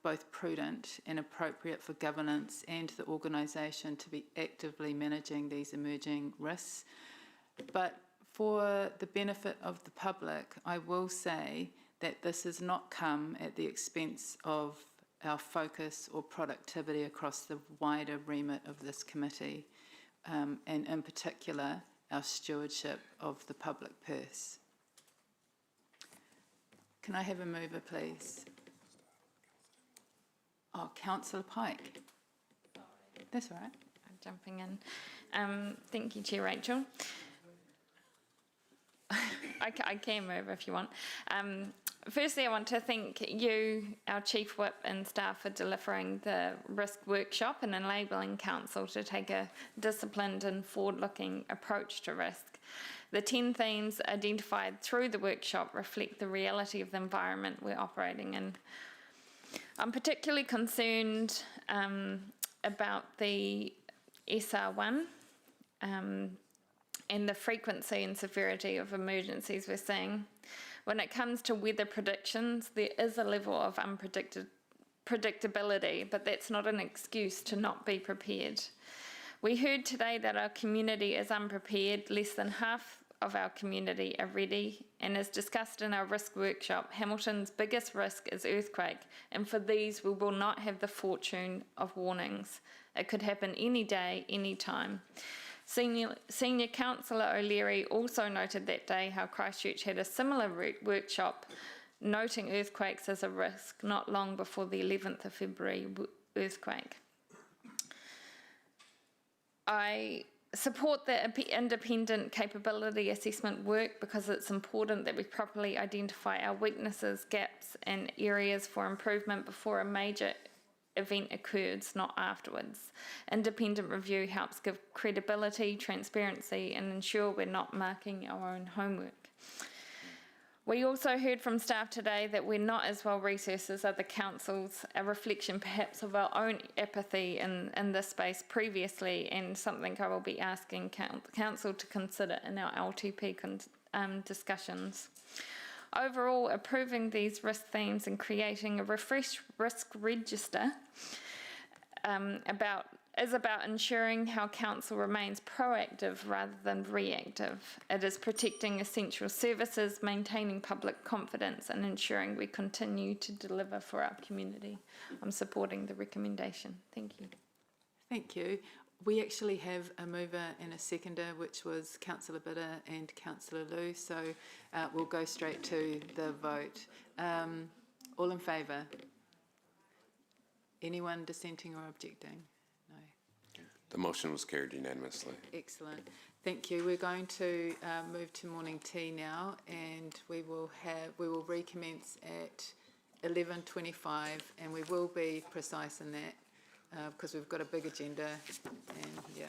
both prudent and appropriate for governance and the organisation to be actively managing these emerging risks. But for the benefit of the public, I will say that this has not come at the expense of our focus or productivity across the wider remit of this committee, and in particular, our stewardship of the public purse. Can I have a mover, please? Oh, Councillor Pike. That's all right. I'm jumping in. Thank you, Chair Rachel. I can move if you want. Firstly, I want to thank you, our Chief Whip and staff, for delivering the risk workshop and enabling Council to take a disciplined and forward-looking approach to risk. The 10 themes identified through the workshop reflect the reality of the environment we're operating in. I'm particularly concerned about the SR1 and the frequency and severity of emergencies we're seeing. When it comes to weather predictions, there is a level of predictability, but that's not an excuse to not be prepared. We heard today that our community is unprepared. Less than half of our community are ready, and as discussed in our risk workshop, Hamilton's biggest risk is earthquake, and for these we will not have the fortune of warnings. It could happen any day, any time. Senior Councillor O'Leary also noted that day how Christchurch had a similar workshop noting earthquakes as a risk not long before the 11th of February earthquake. I support the independent capability assessment work because it's important that we properly identify our weaknesses, gaps and areas for improvement before a major event occurs, not afterwards. Independent review helps give credibility, transparency and ensure we're not marking our own homework. We also heard from staff today that we're not as well resourced as other councils, a reflection perhaps of our own apathy in this space previously, and something I will be asking council to consider in our LTP discussions. Overall, approving these risk themes and creating a refreshed risk register is about ensuring how council remains proactive rather than reactive. It is protecting essential services, maintaining public confidence, and ensuring we continue to deliver for our community. I'm supporting the recommendation. Thank you. Thank you. We actually have a mover and a seconder, which was Councillor Bitter and Councillor Liu, so we'll go straight to the vote. All in favour? Anyone dissenting or objecting? No. The motion was carried unanimously. Excellent. Thank you. We're going to move to morning tea now, and we will recommence at 11:25, and we will be precise in that because we've got a big agenda, and yeah.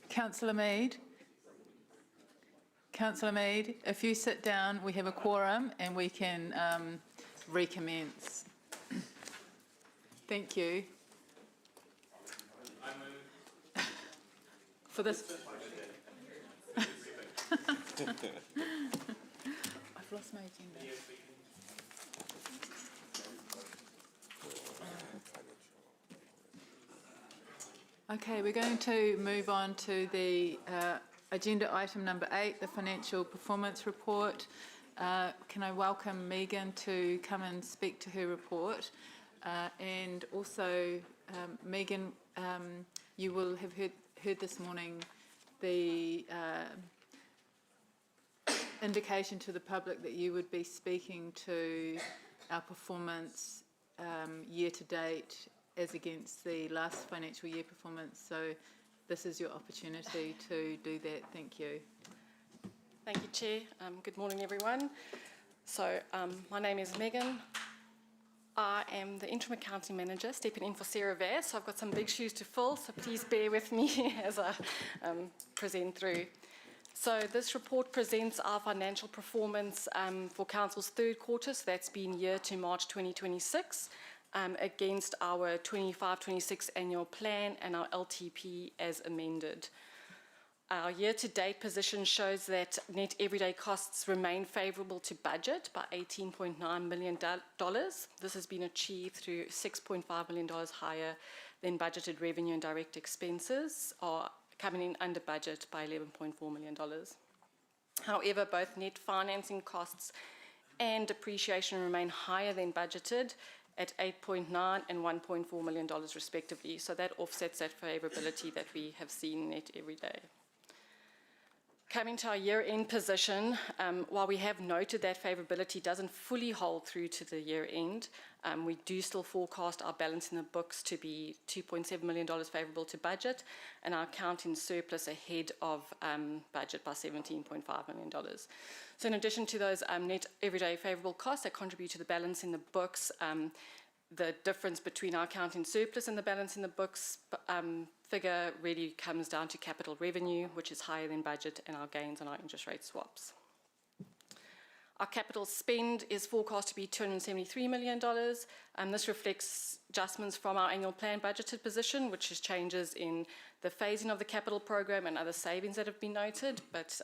Councillor Mead? Councillor Mead, if you sit down, we have a quorum and we can recommence. Thank you. For this. I've lost my agenda. Okay, we're going to move on to the agenda item number 8, the financial performance report. Can I welcome Megan to come and speak to her report? And also, Megan, you will have heard this morning the indication to the public that you would be speaking to our performance year to date as against the last financial year performance. So this is your opportunity to do that. Thank you. Thank you, Chair. Good morning, everyone. So my name is Megan. I am the Interim Accounting Manager, stepping in for Sarah Vass, so I've got some big shoes to fill, so please bear with me as I present through. So this report presents our financial performance for Council's third quarter, so that's been year to March 2026, against our 25-26 annual plan and our LTP as amended. Our year-to-date position shows that net everyday costs remain favourable to budget by $18.9 million. This has been achieved through $6.5 million higher than budgeted revenue and direct expenses, or coming in under budget by $11.4 million. However, both net financing costs and depreciation remain higher than budgeted at $8.9 and $1.4 million respectively. So that offsets that favourability that we have seen net every day. Coming to our year-end position, while we have noted that favourability doesn't fully hold through to the year-end, we do still forecast our balance in the books to be $2.7 million favourable to budget and our accounting surplus ahead of budget by $17.5 million. So in addition to those net everyday favourable costs that contribute to the balance in the books, the difference between our accounting surplus and the balance in the books figure really comes down to capital revenue, which is higher than budget, and our gains on our interest rate swaps. Our capital spend is forecast to be $273 million. This reflects adjustments from our annual plan budgeted position, which is changes in the phasing of the capital program and other savings that have been noted, but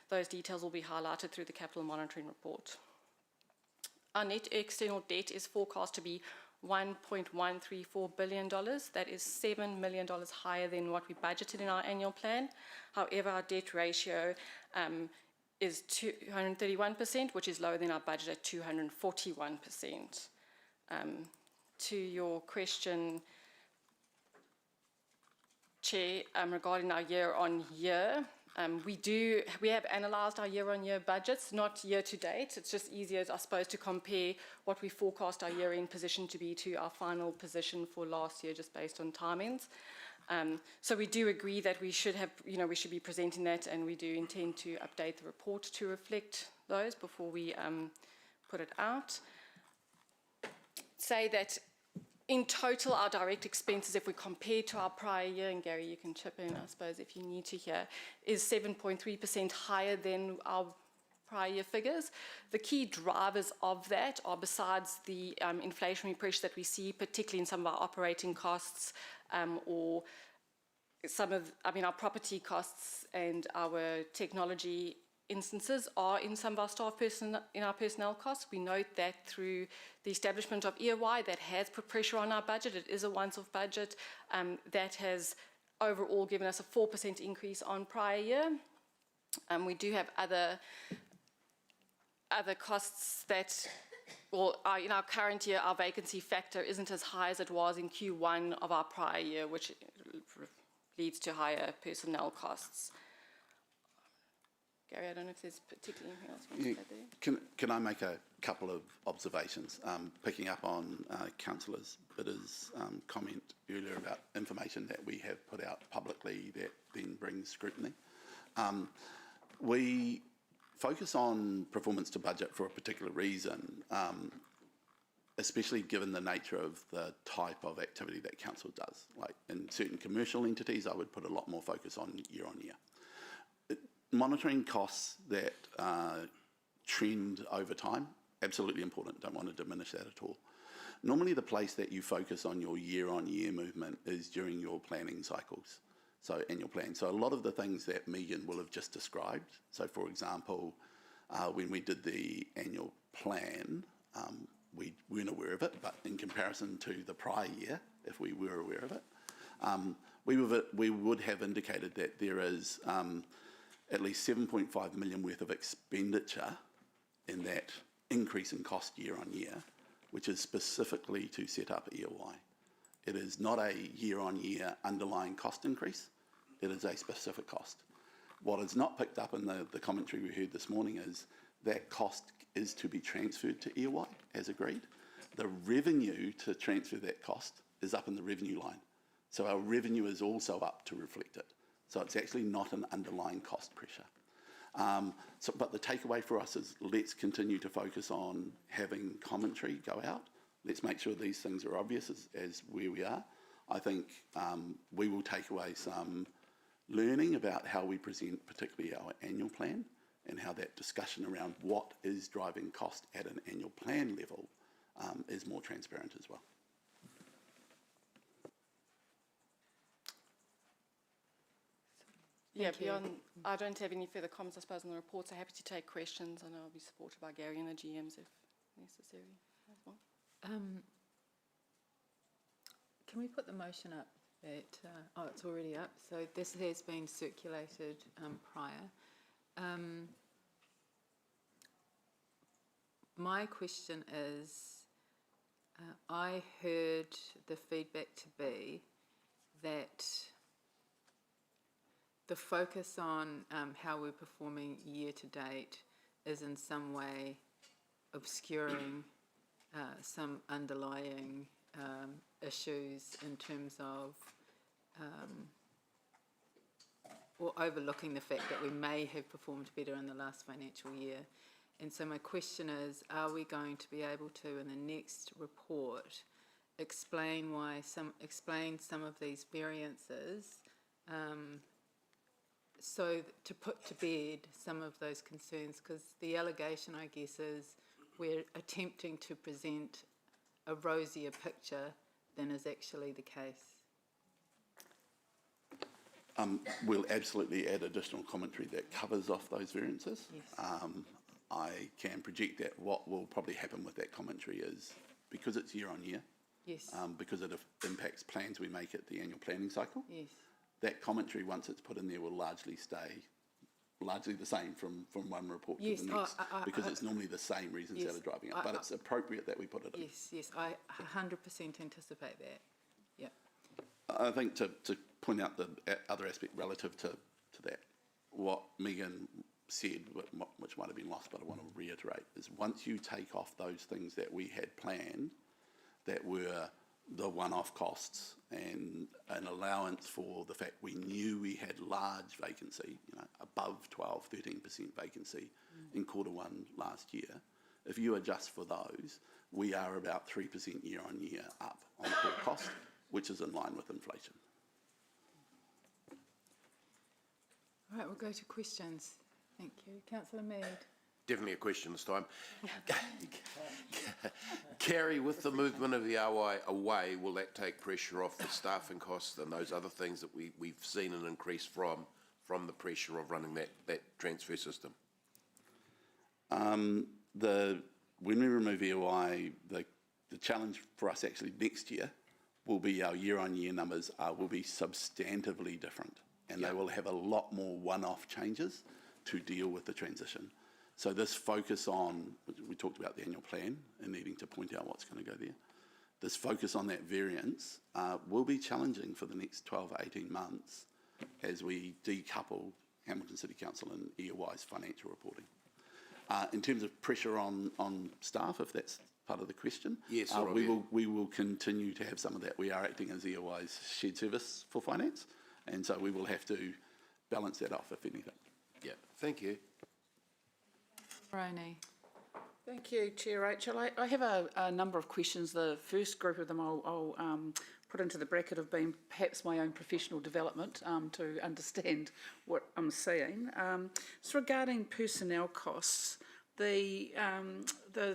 those details will be highlighted through the capital monitoring report. Our net external debt is forecast to be $1.134 billion. That is $7 million higher than what we budgeted in our annual plan. However, our debt ratio is 231%, which is lower than our budget at 241%. To your question, Chair, regarding our year-on-year, we have analysed our year-on-year budgets, not year-to-date. It's just easier, I suppose, to compare what we forecast our year-end position to be to our final position for last year, just based on timings. So we do agree that we should have, we should be presenting that, and we do intend to update the report to reflect those before we put it out. Say that in total, our direct expenses, if we compare to our prior year, and Gary, you can chip in, I suppose, if you need to here, is 7.3% higher than our prior year figures. The key drivers of that are, besides the inflationary pressure that we see, particularly in some of our operating costs, or some of, our property costs and our technology instances are in some of our staff in our personnel costs. We note that through the establishment of EOY, that has put pressure on our budget. It is a once-off budget that has overall given us a 4% increase on prior year. We do have other costs that, well, in our current year, our vacancy factor isn't as high as it was in Q1 of our prior year, which leads to higher personnel costs. Gary, I don't know if there's particularly anything else you want to add there. Can I make a couple of observations, picking up on Councillor Bitter's comment earlier about information that we have put out publicly that then brings scrutiny. We focus on performance to budget for a particular reason. especially given the nature of the type of activity that council does. Like in certain commercial entities, I would put a lot more focus on year. Monitoring costs that trend over time, absolutely important, don't want to diminish that at all. Normally the place that you focus on your year movement is during your planning cycles, so annual plan. So a lot of the things that Megan will have just described, so for example, when we did the annual plan, we weren't aware of it, but in comparison to the prior year, if we were aware of it, we would have indicated that there is at least 7.5 million worth of expenditure in that increase in cost year, which is specifically to set up EOI. It is not a year underlying cost increase, it is a specific cost. What is not picked up in the commentary we heard this morning is that cost is to be transferred to EOI as agreed. The revenue to transfer that cost is up in the revenue line. So our revenue is also up to reflect it. So it's actually not an underlying cost pressure. But the takeaway for us is let's continue to focus on having commentary go out. Let's make sure these things are obvious as where we are. I think we will take away some learning about how we present particularly our annual plan and how that discussion around what is driving cost at an annual plan level is more transparent as well. Yeah, beyond, I don't have any further comments, I suppose, on the report, so happy to take questions, and I'll be supported by Gary and the GMs if necessary as well. Can we put the motion up that, oh, it's already up, so this has been circulated prior. My question is, I heard the feedback to be that the focus on how we're performing year to date is in some way obscuring some underlying issues in terms of or overlooking the fact that we may have performed better in the last financial year. And so my question is, are we going to be able to, in the next report, explain some of these variances, so to put to bed some of those concerns? Because the allegation, I guess, is we're attempting to present a rosier picture than is actually the case. We'll absolutely add additional commentary that covers off those variances. Yes. I can project that what will probably happen with that commentary is, because it's year on year, yes. Because it impacts plans we make at the annual planning cycle, Yes. that commentary, once it's put in there, will largely stay the same from one report Yes. to the next, because it's normally the same reasons Yes. that are driving it, but it's appropriate that we put it in. Yes, I 100% anticipate that. Yeah. I think to point out the other aspect relative to that, what Megan said, which might have been lost, but I want to reiterate, is once you take off those things that we had planned that were the one-off costs and an allowance for the fact we knew we had large vacancy, above 12, 13% vacancy in Q1 last year, if you adjust for those, we are about 3% year on year up on core cost, which is in line with inflation. All right, we'll go to questions. Thank you. Councillor Mead. Definitely a question this time. Carrie, with the movement of the EOI away, will that take pressure off the staffing costs and those other things that we've seen an increase from the pressure of running that transfer system? When we remove EOI, the challenge for us actually next year will be our year-on-year numbers will be substantively different, and they will have a lot more one-off changes to deal with the transition. So this focus on, we talked about the annual plan and needing to point out what's going to go there. This focus on that variance will be challenging for the next 12 to 18 months as we decouple Hamilton City Council and EOI's financial reporting. In terms of pressure on staff, if that's part of the question, yes, we will continue to have some of that. We are acting as EOI's shared service for finance, and so we will have to balance that off if anything. Yeah, thank you. Ronnie. Thank you, Chair Rachel. I have a number of questions. The first group of them I'll put into the bracket of being perhaps my own professional development to understand what I'm seeing. So regarding personnel costs, the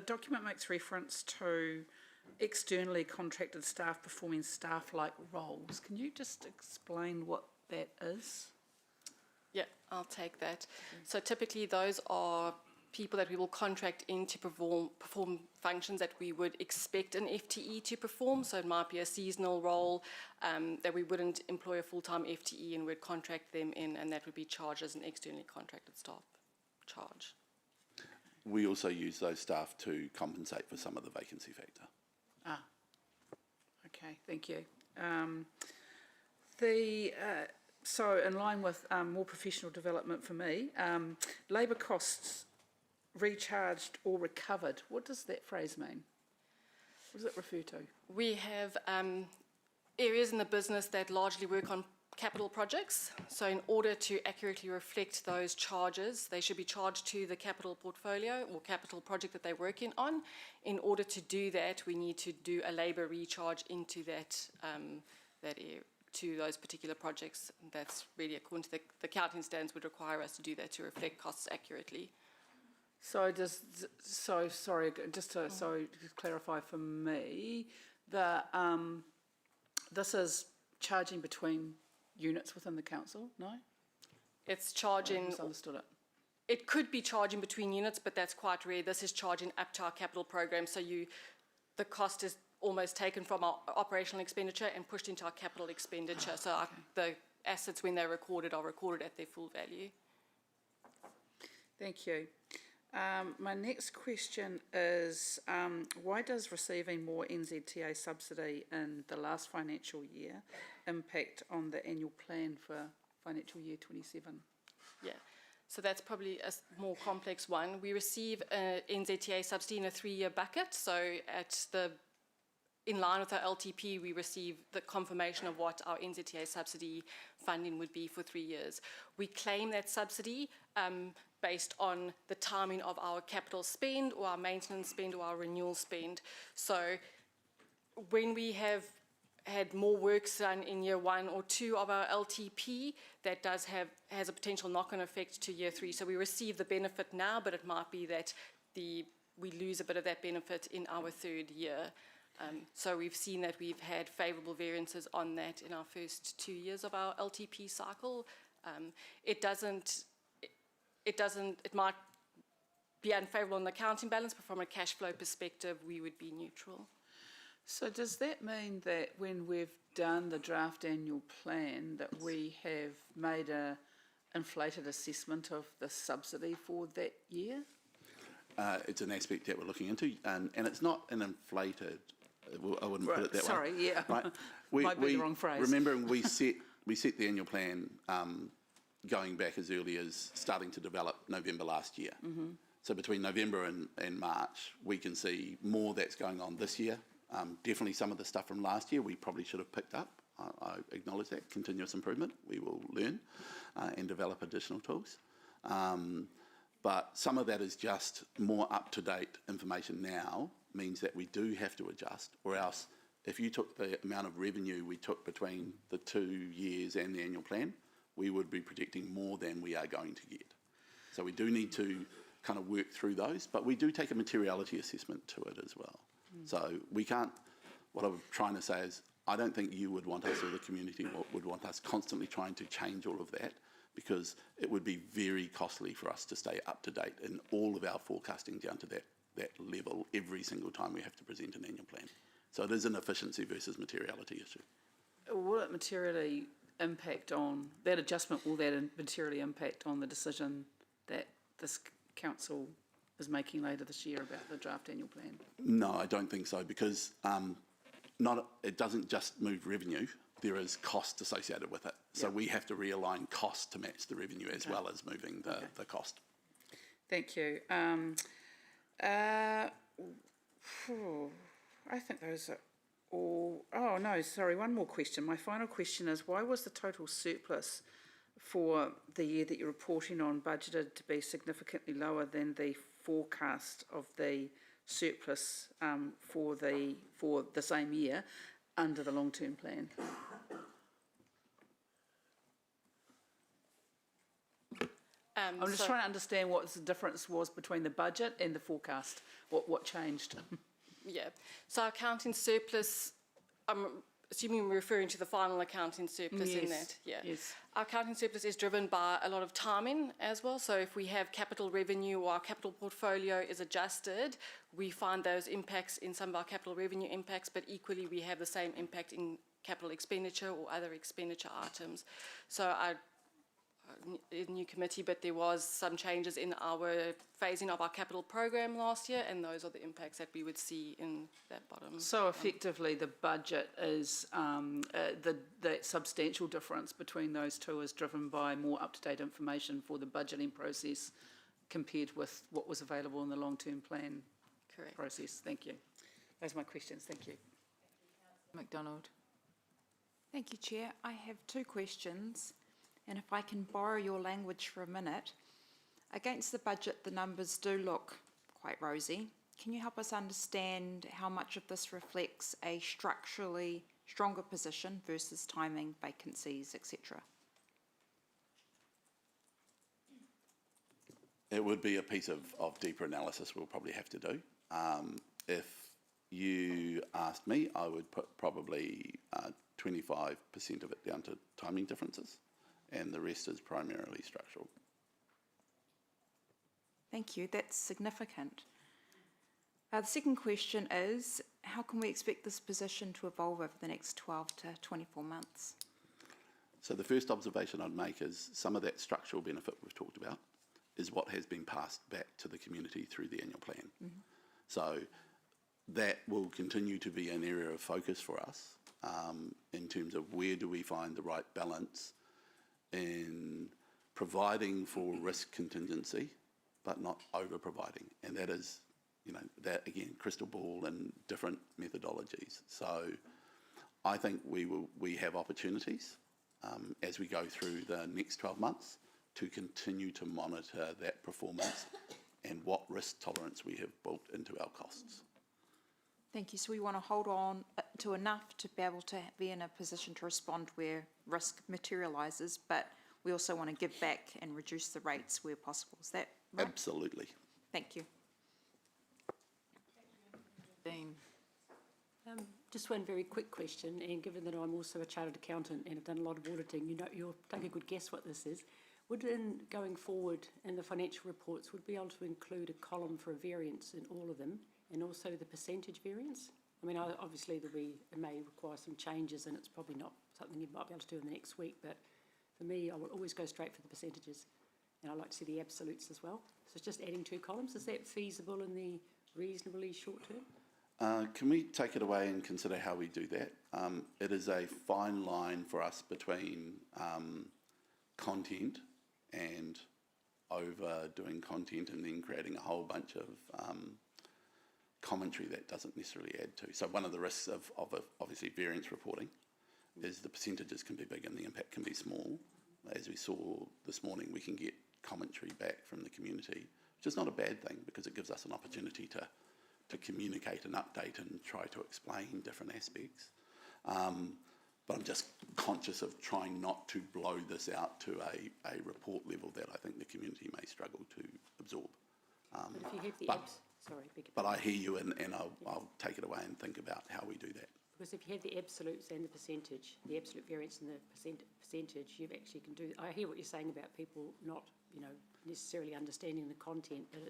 document makes reference to externally contracted staff performing staff-like roles. Can you just explain what that is? Yeah, I'll take that. So typically those are people that we will contract in to perform functions that we would expect an FTE to perform. So it might be a seasonal role that we wouldn't employ a full-time FTE and we'd contract them in, and that would be charged as an externally contracted staff charge. We also use those staff to compensate for some of the vacancy factor. Ah, okay, thank you. So in line with more professional development for me, labour costs recharged or recovered. What does that phrase mean? What does it refer to? We have areas in the business that largely work on capital projects. So in order to accurately reflect those charges, they should be charged to the capital portfolio or capital project that they're working on. In order to do that, we need to do a labour recharge into that area, to those particular projects. That's really according to the accounting standards would require us to do that to reflect costs accurately. So sorry, just to clarify for me, this is charging between units within the council, no? It's charging. I misunderstood it. It could be charging between units, but that's quite rare. This is charging up to our capital program, so the cost is almost taken from our operational expenditure and pushed into our capital expenditure. So the assets, when they're recorded, are recorded at their full value. Thank you. My next question is, why does receiving more NZTA subsidy in the last financial year impact on the annual plan for financial year 27? Yeah, so that's probably a more complex one. We receive a NZTA subsidy in a 3-year bucket. So in line with our LTP, we receive the confirmation of what our NZTA subsidy funding would be for 3 years. We claim that subsidy based on the timing of our capital spend or our maintenance spend or our renewal spend. So when we have had more works done in year 1 or 2 of our LTP, that has a potential knock-on effect to year 3. So we receive the benefit now, but it might be that we lose a bit of that benefit in our 3rd year. So we've seen that we've had favourable variances on that in our first 2 years of our LTP cycle. It might be unfavourable on the accounting balance, but from a cash flow perspective, we would be neutral. So does that mean that when we've done the draft annual plan that we have made an inflated assessment of the subsidy for that year? It's an aspect that we're looking into, and it's not an inflated, I wouldn't put it that way. Sorry, yeah. Right. Might be the wrong phrase. Remembering we set the annual plan going back as early as starting to develop November last year. Mm-hmm. So between November and March, we can see more that's going on this year. Definitely some of the stuff from last year we probably should have picked up. I acknowledge that. Continuous improvement. We will learn and develop additional tools. But some of that is just more up-to-date information now, means that we do have to adjust, or else if you took the amount of revenue we took between the 2 years and the annual plan, we would be predicting more than we are going to get. So we do need to kind of work through those, but we do take a materiality assessment to it as well. So we can't, what I'm trying to say is, I don't think you would want us, or the community would want us constantly trying to change all of that, because it would be very costly for us to stay up to date in all of our forecasting down to that level every single time we have to present an annual plan. So it is an efficiency versus materiality issue. Will it materially impact on, that adjustment, will that materially impact on the decision that this council is making later this year about the draft annual plan? No, I don't think so, because it doesn't just move revenue, there is cost associated with it. So we have to realign costs to match the revenue as well as moving the cost. Thank you. I think those are all. Oh no, sorry, one more question. My final question is, why was the total surplus for the year that you're reporting on budgeted to be significantly lower than the forecast of the surplus for the same year under the long-term plan? I'm just trying to understand what the difference was between the budget and the forecast. What changed? Yeah. So our accounting surplus, I'm assuming we're referring to the final accounting surplus in that. Yeah. Yes. Our accounting surplus is driven by a lot of timing as well. So if we have capital revenue or our capital portfolio is adjusted, we find those impacts in some of our capital revenue impacts, but equally we have the same impact in capital expenditure or other expenditure items. So a new committee, but there was some changes in our phasing of our capital program last year, and those are the impacts that we would see in that bottom. So effectively, the budget is the substantial difference between those two is driven by more up-to-date information for the budgeting process compared with what was available in the long-term plan process. Thank you. Those are my questions. Thank you. McDonald. Thank you, Chair. I have two questions, and if I can borrow your language for a minute. Against the budget, the numbers do look quite rosy. Can you help us understand how much of this reflects a structurally stronger position versus timing, vacancies, etc.? It would be a piece of deeper analysis we'll probably have to do. If you asked me, I would put probably 25% of it down to timing differences, and the rest is primarily structural. Thank you. That's significant. The second question is, how can we expect this position to evolve over the next 12 to 24 months? So the first observation I'd make is some of that structural benefit we've talked about is what has been passed back to the community through the annual plan. Mm-hmm. So that will continue to be an area of focus for us in terms of where do we find the right balance in providing for risk contingency, but not over-providing. And that is, that again, crystal ball and different methodologies. So I think we have opportunities as we go through the next 12 months to continue to monitor that performance and what risk tolerance we have built into our costs. Thank you. So we want to hold on to enough to be able to be in a position to respond where risk materialises, but we also want to give back and reduce the rates where possible. Is that right? Absolutely. Thank you. Dean. Just one very quick question, and given that I'm also a chartered accountant and have done a lot of auditing, you'll take a good guess what this is. Would, going forward in the financial reports, would be able to include a column for a variance in all of them, and also the percentage variance? I mean, obviously it may require some changes, and it's probably not something you might be able to do in the next week, but for me, I will always go straight for the percentages, and I like to see the absolutes as well. So it's just adding two columns. Is that feasible in the reasonably short term? Can we take it away and consider how we do that? It is a fine line for us between content and overdoing content and then creating a whole bunch of commentary that doesn't necessarily add to. So one of the risks of obviously variance reporting is the percentages can be big and the impact can be small. As we saw this morning, we can get commentary back from the community, which is not a bad thing because it gives us an opportunity to communicate and update and try to explain different aspects. But I'm just conscious of trying not to blow this out to a report level that I think the community may struggle to absorb. But if you have the but I hear you, and I'll take it away and think about how we do that. Because if you have the absolutes and the percentage, the absolute variance and the percentage, you actually can do. I hear what you're saying about people not, necessarily understanding the content, but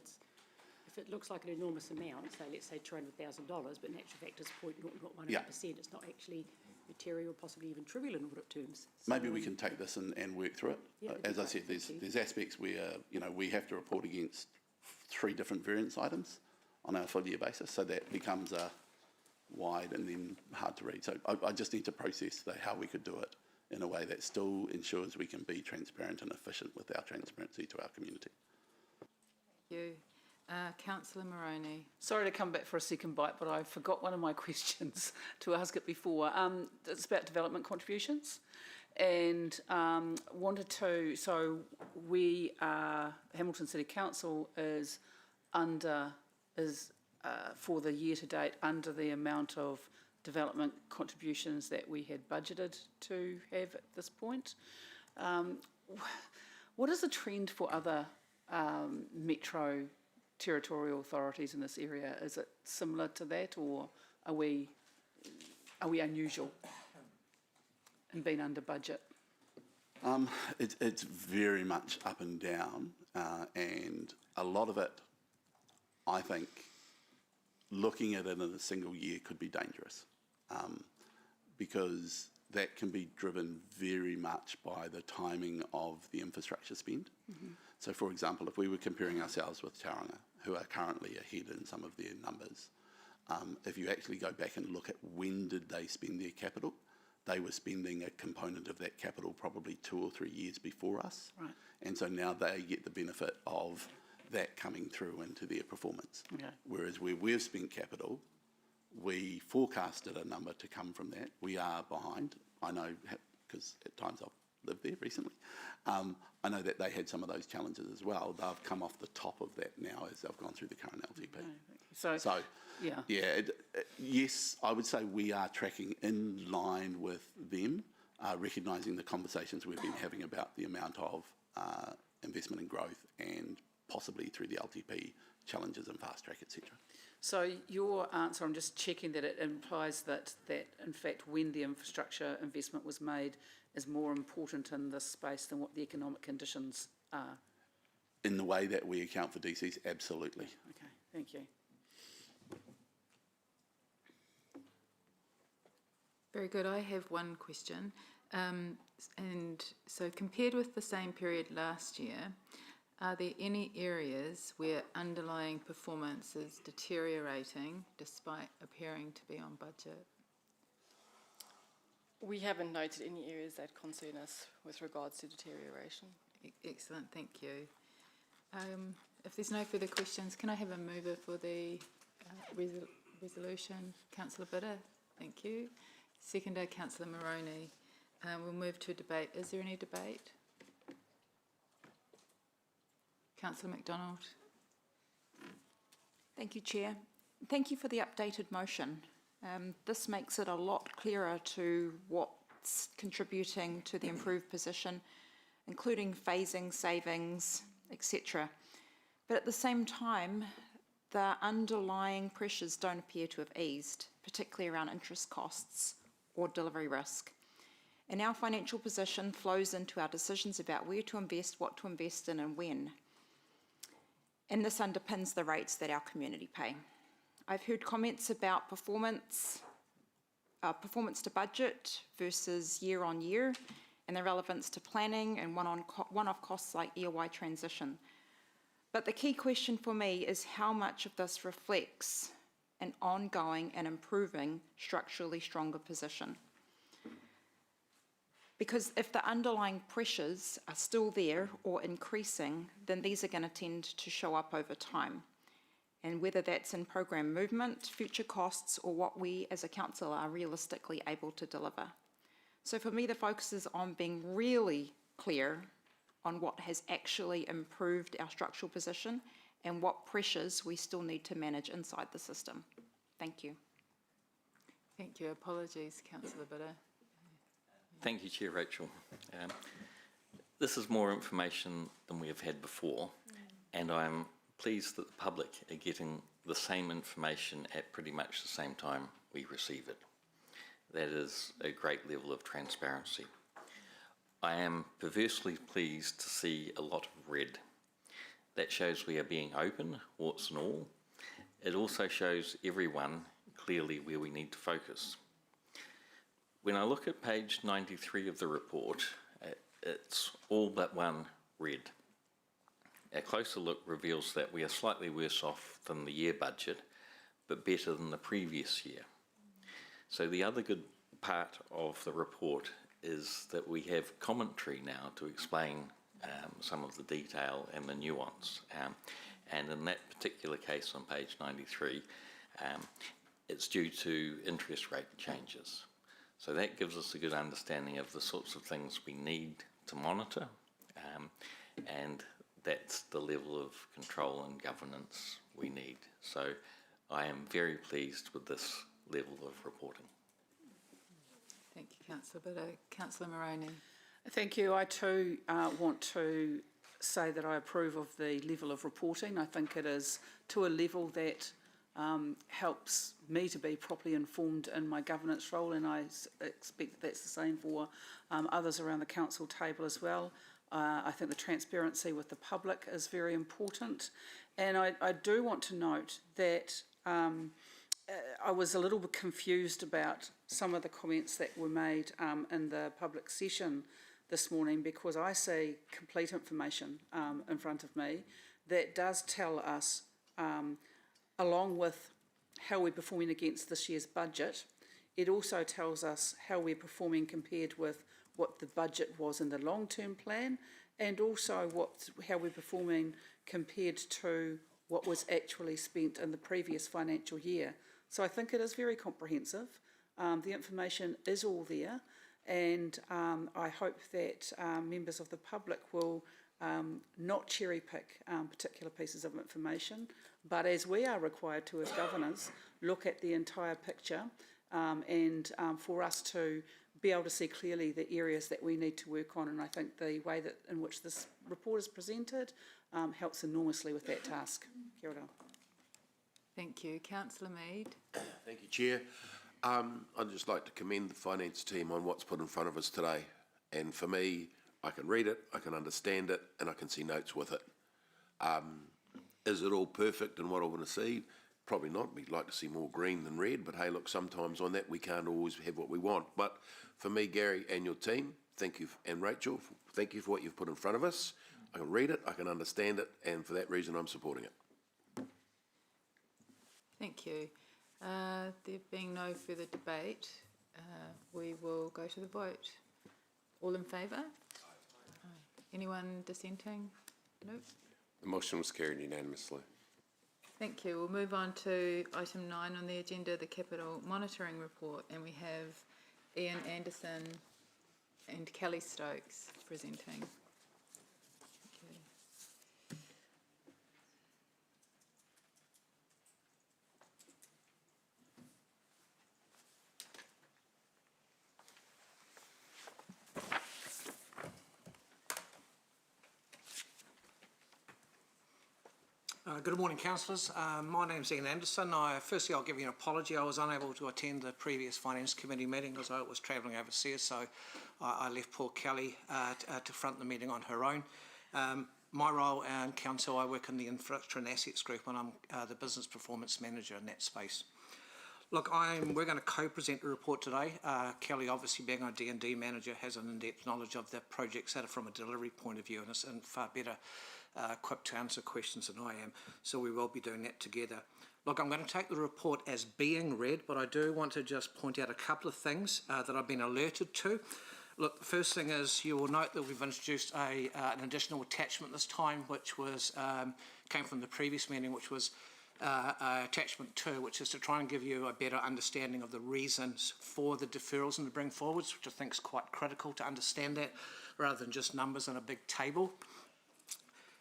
if it looks like an enormous amount, say let's say $200,000, but in actual fact it's 0.018%, it's not actually material, possibly even trivial in audit terms. So maybe we can take this and work through it. Yeah, as I said, there's aspects where we have to report against 3 different variance items on our full year basis, so that becomes a wide and then hard to read. So I just need to process how we could do it in a way that still ensures we can be transparent and efficient with our transparency to our community. Thank you. Councillor Moroney. Sorry to come back for a second bite, but I forgot one of my questions to ask it before. It's about development contributions. and wanted to, so we are, Hamilton City Council is for the year to date under the amount of development contributions that we had budgeted to have at this point. What is the trend for other metro territorial authorities in this area? Is it similar to that, or are we unusual in being under budget? It's very much up and down, and a lot of it, I think, looking at it in a single year could be dangerous, because that can be driven very much by the timing of the infrastructure spend. Mm-hmm. So, for example, if we were comparing ourselves with Tauranga, who are currently ahead in some of their numbers, if you actually go back and look at when did they spend their capital, they were spending a component of that capital probably 2 or 3 years before us. Right. And so now they get the benefit of that coming through into their performance. Okay. Whereas where we've spent capital, we forecasted a number to come from that. We are behind. I know, because at times I've lived there recently. I know that they had some of those challenges as well. They've come off the top of that now as they've gone through the current LTP. Okay. So yeah. Yes, I would say we are tracking in line with them, recognising the conversations we've been having about the amount of investment and growth, and possibly through the LTP challenges and fast track, etc. So your answer, I'm just checking that it implies that in fact when the infrastructure investment was made is more important in this space than what the economic conditions are. In the way that we account for DCs, absolutely. Okay, thank you. Very good. I have one question. And so compared with the same period last year, are there any areas where underlying performance is deteriorating despite appearing to be on budget? We haven't noted any areas that concern us with regards to deterioration. Excellent, thank you. If there's no further questions, can I have a mover for the resolution? Councillor Bitter, thank you. Seconder, Councillor Moroney. We'll move to debate. Is there any debate? Councillor McDonald. Thank you, Chair. Thank you for the updated motion. This makes it a lot clearer to what's contributing to the improved position, including phasing, savings, etc. But at the same time, the underlying pressures don't appear to have eased, particularly around interest costs or delivery risk. And our financial position flows into our decisions about where to invest, what to invest in, and when. And this underpins the rates that our community pay. I've heard comments about performance to budget versus year on year, and the relevance to planning and one-off costs like EOI transition. But the key question for me is how much of this reflects an ongoing and improving structurally stronger position. Because if the underlying pressures are still there or increasing, then these are going to tend to show up over time. And whether that's in program movement, future costs, or what we as a council are realistically able to deliver. So for me, the focus is on being really clear on what has actually improved our structural position and what pressures we still need to manage inside the system. Thank you. Thank you. Apologies, Councillor Bitter. Thank you, Chair Rachel. This is more information than we have had before, and I'm pleased that the public are getting the same information at pretty much the same time we receive it. That is a great level of transparency. I am perversely pleased to see a lot of red. That shows we are being open, warts and all. It also shows everyone clearly where we need to focus. When I look at page 93 of the report, it's all but one red. A closer look reveals that we are slightly worse off than the year budget, but better than the previous year. So the other good part of the report is that we have commentary now to explain some of the detail and the nuance. And in that particular case on page 93, it's due to interest rate changes. So that gives us a good understanding of the sorts of things we need to monitor, and that's the level of control and governance we need. So I am very pleased with this level of reporting. Thank you, Councillor Bidder. Councillor Moroney. Thank you. I too want to say that I approve of the level of reporting. I think it is to a level that helps me to be properly informed in my governance role, and I expect that's the same for others around the council table as well. I think the transparency with the public is very important, and I do want to note that I was a little bit confused about some of the comments that were made in the public session this morning, because I see complete information in front of me that does tell us, along with how we're performing against this year's budget, it also tells us how we're performing compared with what the budget was in the long-term plan, and also how we're performing compared to what was actually spent in the previous financial year. So I think it is very comprehensive. The information is all there, and I hope that members of the public will not cherry pick particular pieces of information, but as we are required to as governors, look at the entire picture, and for us to be able to see clearly the areas that we need to work on. And I think the way that in which this report is presented helps enormously with that task. Kia ora. Thank you. Councillor Mead. Thank you, Chair. I'd just like to commend the finance team on what's put in front of us today. And for me, I can read it, I can understand it, and I can see notes with it. Is it all perfect in what I want to see? Probably not. We'd like to see more green than red, but hey, look, sometimes on that we can't always have what we want. But for me, Gary, and your team, thank you, and Rachel, thank you for what you've put in front of us. I can read it, I can understand it, and for that reason I'm supporting it. Thank you. There being no further debate, we will go to the vote. All in favour? Anyone dissenting? Nope. The motion was carried unanimously. Thank you. We'll move on to item 9 on the agenda, the Capital Monitoring Report, and we have Ian Anderson and Kelly Stokes presenting. Good morning, councillors. My name's Ian Anderson. Firstly, I'll give you an apology. I was unable to attend the previous Finance Committee meeting because I was travelling overseas, so I left poor Kelly to front the meeting on her own. My role in council, I work in the Infrastructure and Assets Group, and I'm the Business Performance Manager in that space. Look, we're going to co-present the report today. Kelly, obviously being our D&D manager, has an in-depth knowledge of the projects that are from a delivery point of view, and is far better equipped to answer questions than I am, so we will be doing that together. Look, I'm going to take the report as being read, but I do want to just point out a couple of things that I've been alerted to. Look, the first thing is you will note that we've introduced an additional attachment this time, which was came from the previous meeting, which was attachment 2, which is to try and give you a better understanding of the reasons for the deferrals and the bring forwards, which I think is quite critical to understand that, rather than just numbers in a big table.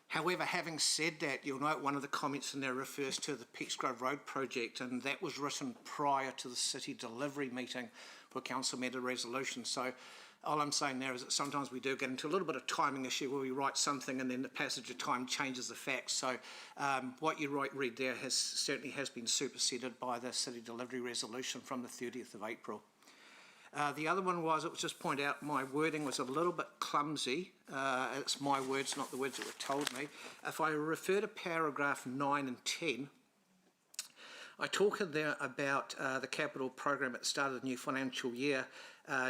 However, having said that, you'll note one of the comments in there refers to the Peaksgrove Road project, and that was written prior to the city delivery meeting for council matter resolution. So all I'm saying there is that sometimes we do get into a little bit of timing issue where we write something and then the passage of time changes the facts. So what you read there certainly has been superseded by the city delivery resolution from the 30th of April. The other one was, it was just point out my wording was a little bit clumsy. It's my words, not the words that were told me. If I refer to paragraph 9 and 10, I talk in there about the capital program at the start of the new financial year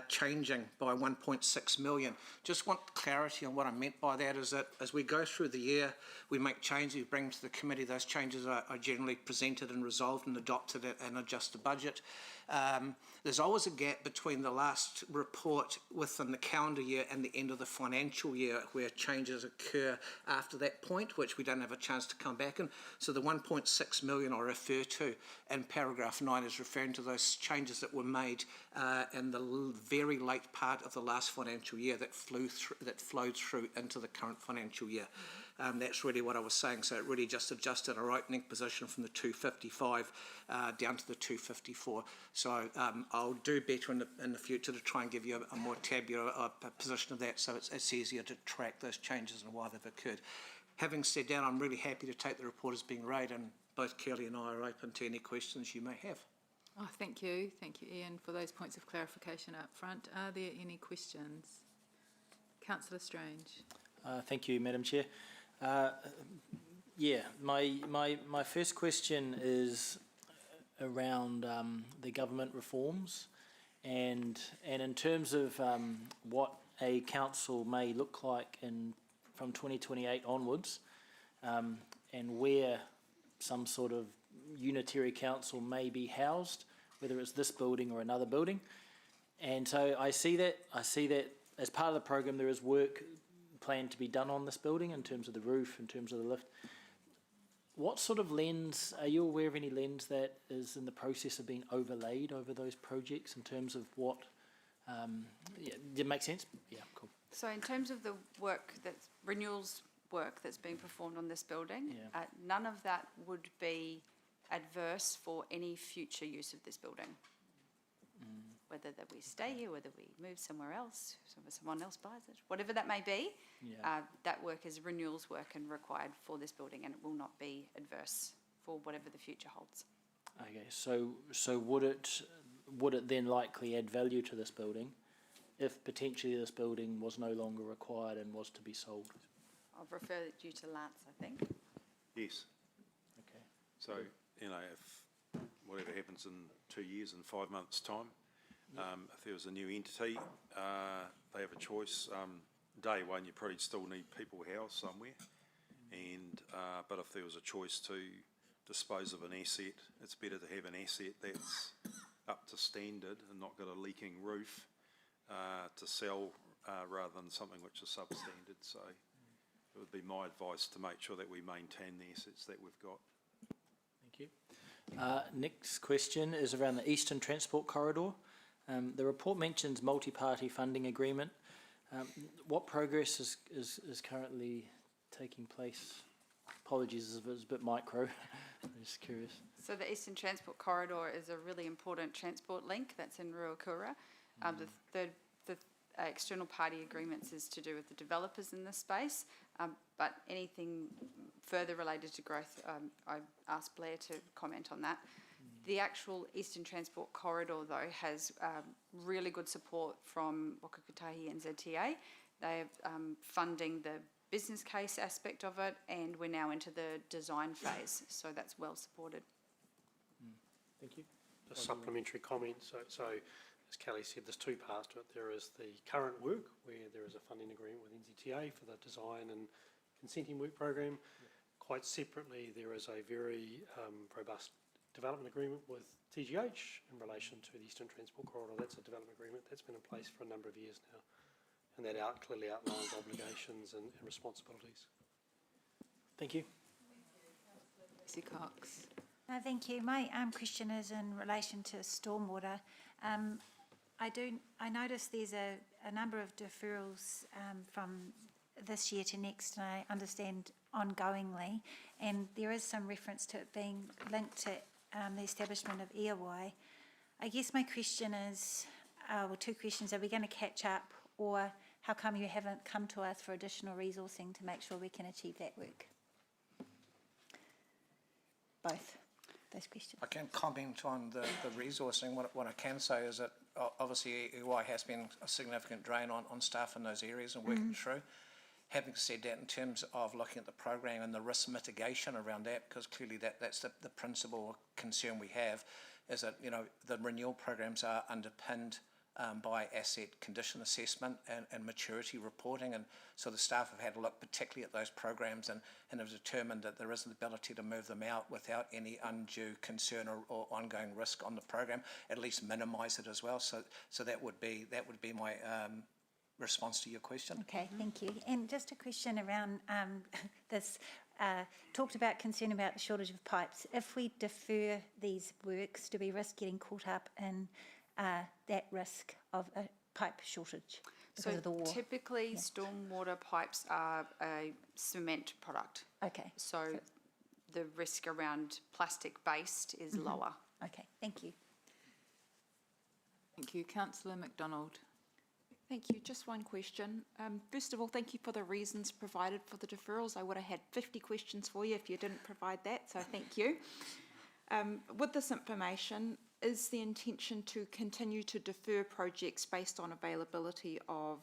changing by 1.6 million. Just want clarity on what I meant by that, is that as we go through the year, we make changes, we bring them to the committee, those changes are generally presented and resolved and adopted and adjust the budget. There's always a gap between the last report within the calendar year and the end of the financial year where changes occur after that point, which we don't have a chance to come back in. So the 1.6 million I refer to in paragraph 9 is referring to those changes that were made in the very late part of the last financial year that flowed through into the current financial year. That's really what I was saying. So it really just adjusted our opening position from the 255 down to the 254. So I'll do better in the future to try and give you a more tabular position of that, so it's easier to track those changes and why they've occurred. Having said that, I'm really happy to take the report as being read, and both Kelly and I are open to any questions you may have. Oh, thank you, Ian, for those points of clarification up front. Are there any questions? Councillor Strange. Thank you, Madam Chair. My first question is around the government reforms, and in terms of what a council may look like from 2028 onwards, and where some sort of unitary council may be housed, whether it's this building or another building. And so I see that as part of the program there is work planned to be done on this building in terms of the roof, in terms of the lift. What sort of lens, are you aware of any lens that is in the process of being overlaid over those projects in terms of what, did it make sense? Yeah, cool. So in terms of the work renewals work that's being performed on this building, none of that would be adverse for any future use of this building. Whether that we stay here, whether we move somewhere else, someone else buys it, whatever that may be, that work is renewals work and required for this building, and it will not be adverse for whatever the future holds. Okay, so would it then likely add value to this building if potentially this building was no longer required and was to be sold? I'll refer you to Lance, I think. Yes. Okay. So, if whatever happens in 2 years and 5 months' time, if there was a new entity, they have a choice. Day one, you probably still need people housed somewhere, but if there was a choice to dispose of an asset, it's better to have an asset that's up to standard and not got a leaking roof to sell rather than something which is substandard. So it would be my advice to make sure that we maintain the assets that we've got. Thank you. Next question is around the Eastern Transport Corridor. The report mentions multi-party funding agreement. What progress is currently taking place? Apologies if it's a bit micro. I'm just curious. So the Eastern Transport Corridor is a really important transport link that's in Ruakura. The external party agreements is to do with the developers in this space, but anything further related to growth, I asked Blair to comment on that. The actual Eastern Transport Corridor, though, has really good support from Waka Kotahi and ZTA. They are funding the business case aspect of it, and we're now into the design phase, so that's well supported. Thank you. A supplementary comment. So as Kelly said, there's two parts to it. There is the current work, where there is a funding agreement with NZTA for the design and consenting work program. Quite separately, there is a very robust development agreement with TGH in relation to the Eastern Transport Corridor. That's a development agreement that's been in place for a number of years now, and that clearly outlines obligations and responsibilities. Thank you. Lucy Cox. Thank you. My question is in relation to stormwater. I noticed there's a number of deferrals from this year to next, and I understand ongoingly, and there is some reference to it being linked to the establishment of EOI. I guess my question is, two questions: are we going to catch up, or how come you haven't come to us for additional resourcing to make sure we can achieve that work? Both those questions. I can comment on the resourcing. What I can say is that obviously EY has been a significant drain on staff in those areas and working through. Having said that, in terms of looking at the program and the risk mitigation around that, because clearly that's the principal concern we have, is that the renewal programs are underpinned by asset condition assessment and maturity reporting. And so the staff have had a look particularly at those programs and have determined that there is an ability to move them out without any undue concern or ongoing risk on the program, at least minimise it as well. So that would be my response to your question. Okay, thank you. And just a question around this. Talked about concern about the shortage of pipes. If we defer these works, do we risk getting caught up in that risk of a pipe shortage because of the war? Typically, stormwater pipes are a cement product. Okay. So the risk around plastic-based is lower. Okay, thank you. Thank you. Councillor McDonald. Thank you. Just one question. First of all, thank you for the reasons provided for the deferrals. I would have had 50 questions for you if you didn't provide that, so thank you. With this information, is the intention to continue to defer projects based on availability of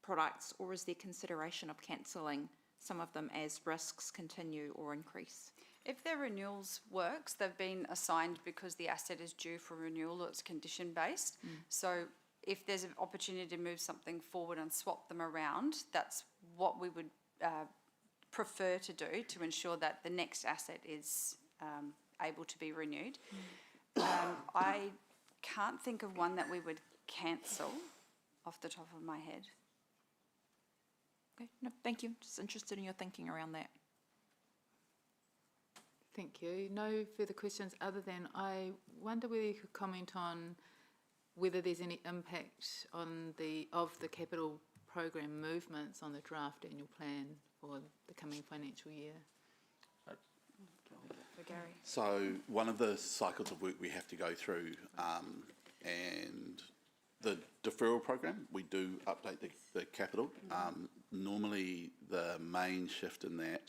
products, or is there consideration of cancelling some of them as risks continue or increase? If they're renewals works, they've been assigned because the asset is due for renewal or it's condition-based. So if there's an opportunity to move something forward and swap them around, that's what we would prefer to do to ensure that the next asset is able to be renewed. I can't think of one that we would cancel off the top of my head. Okay, no, thank you. Just interested in your thinking around that. Thank you. No further questions other than I wonder whether you could comment on whether there's any impact on the capital program movements on the draft annual plan for the coming financial year. For Gary. So one of the cycles of work we have to go through, and the deferral program, we do update the capital. Normally the main shift in that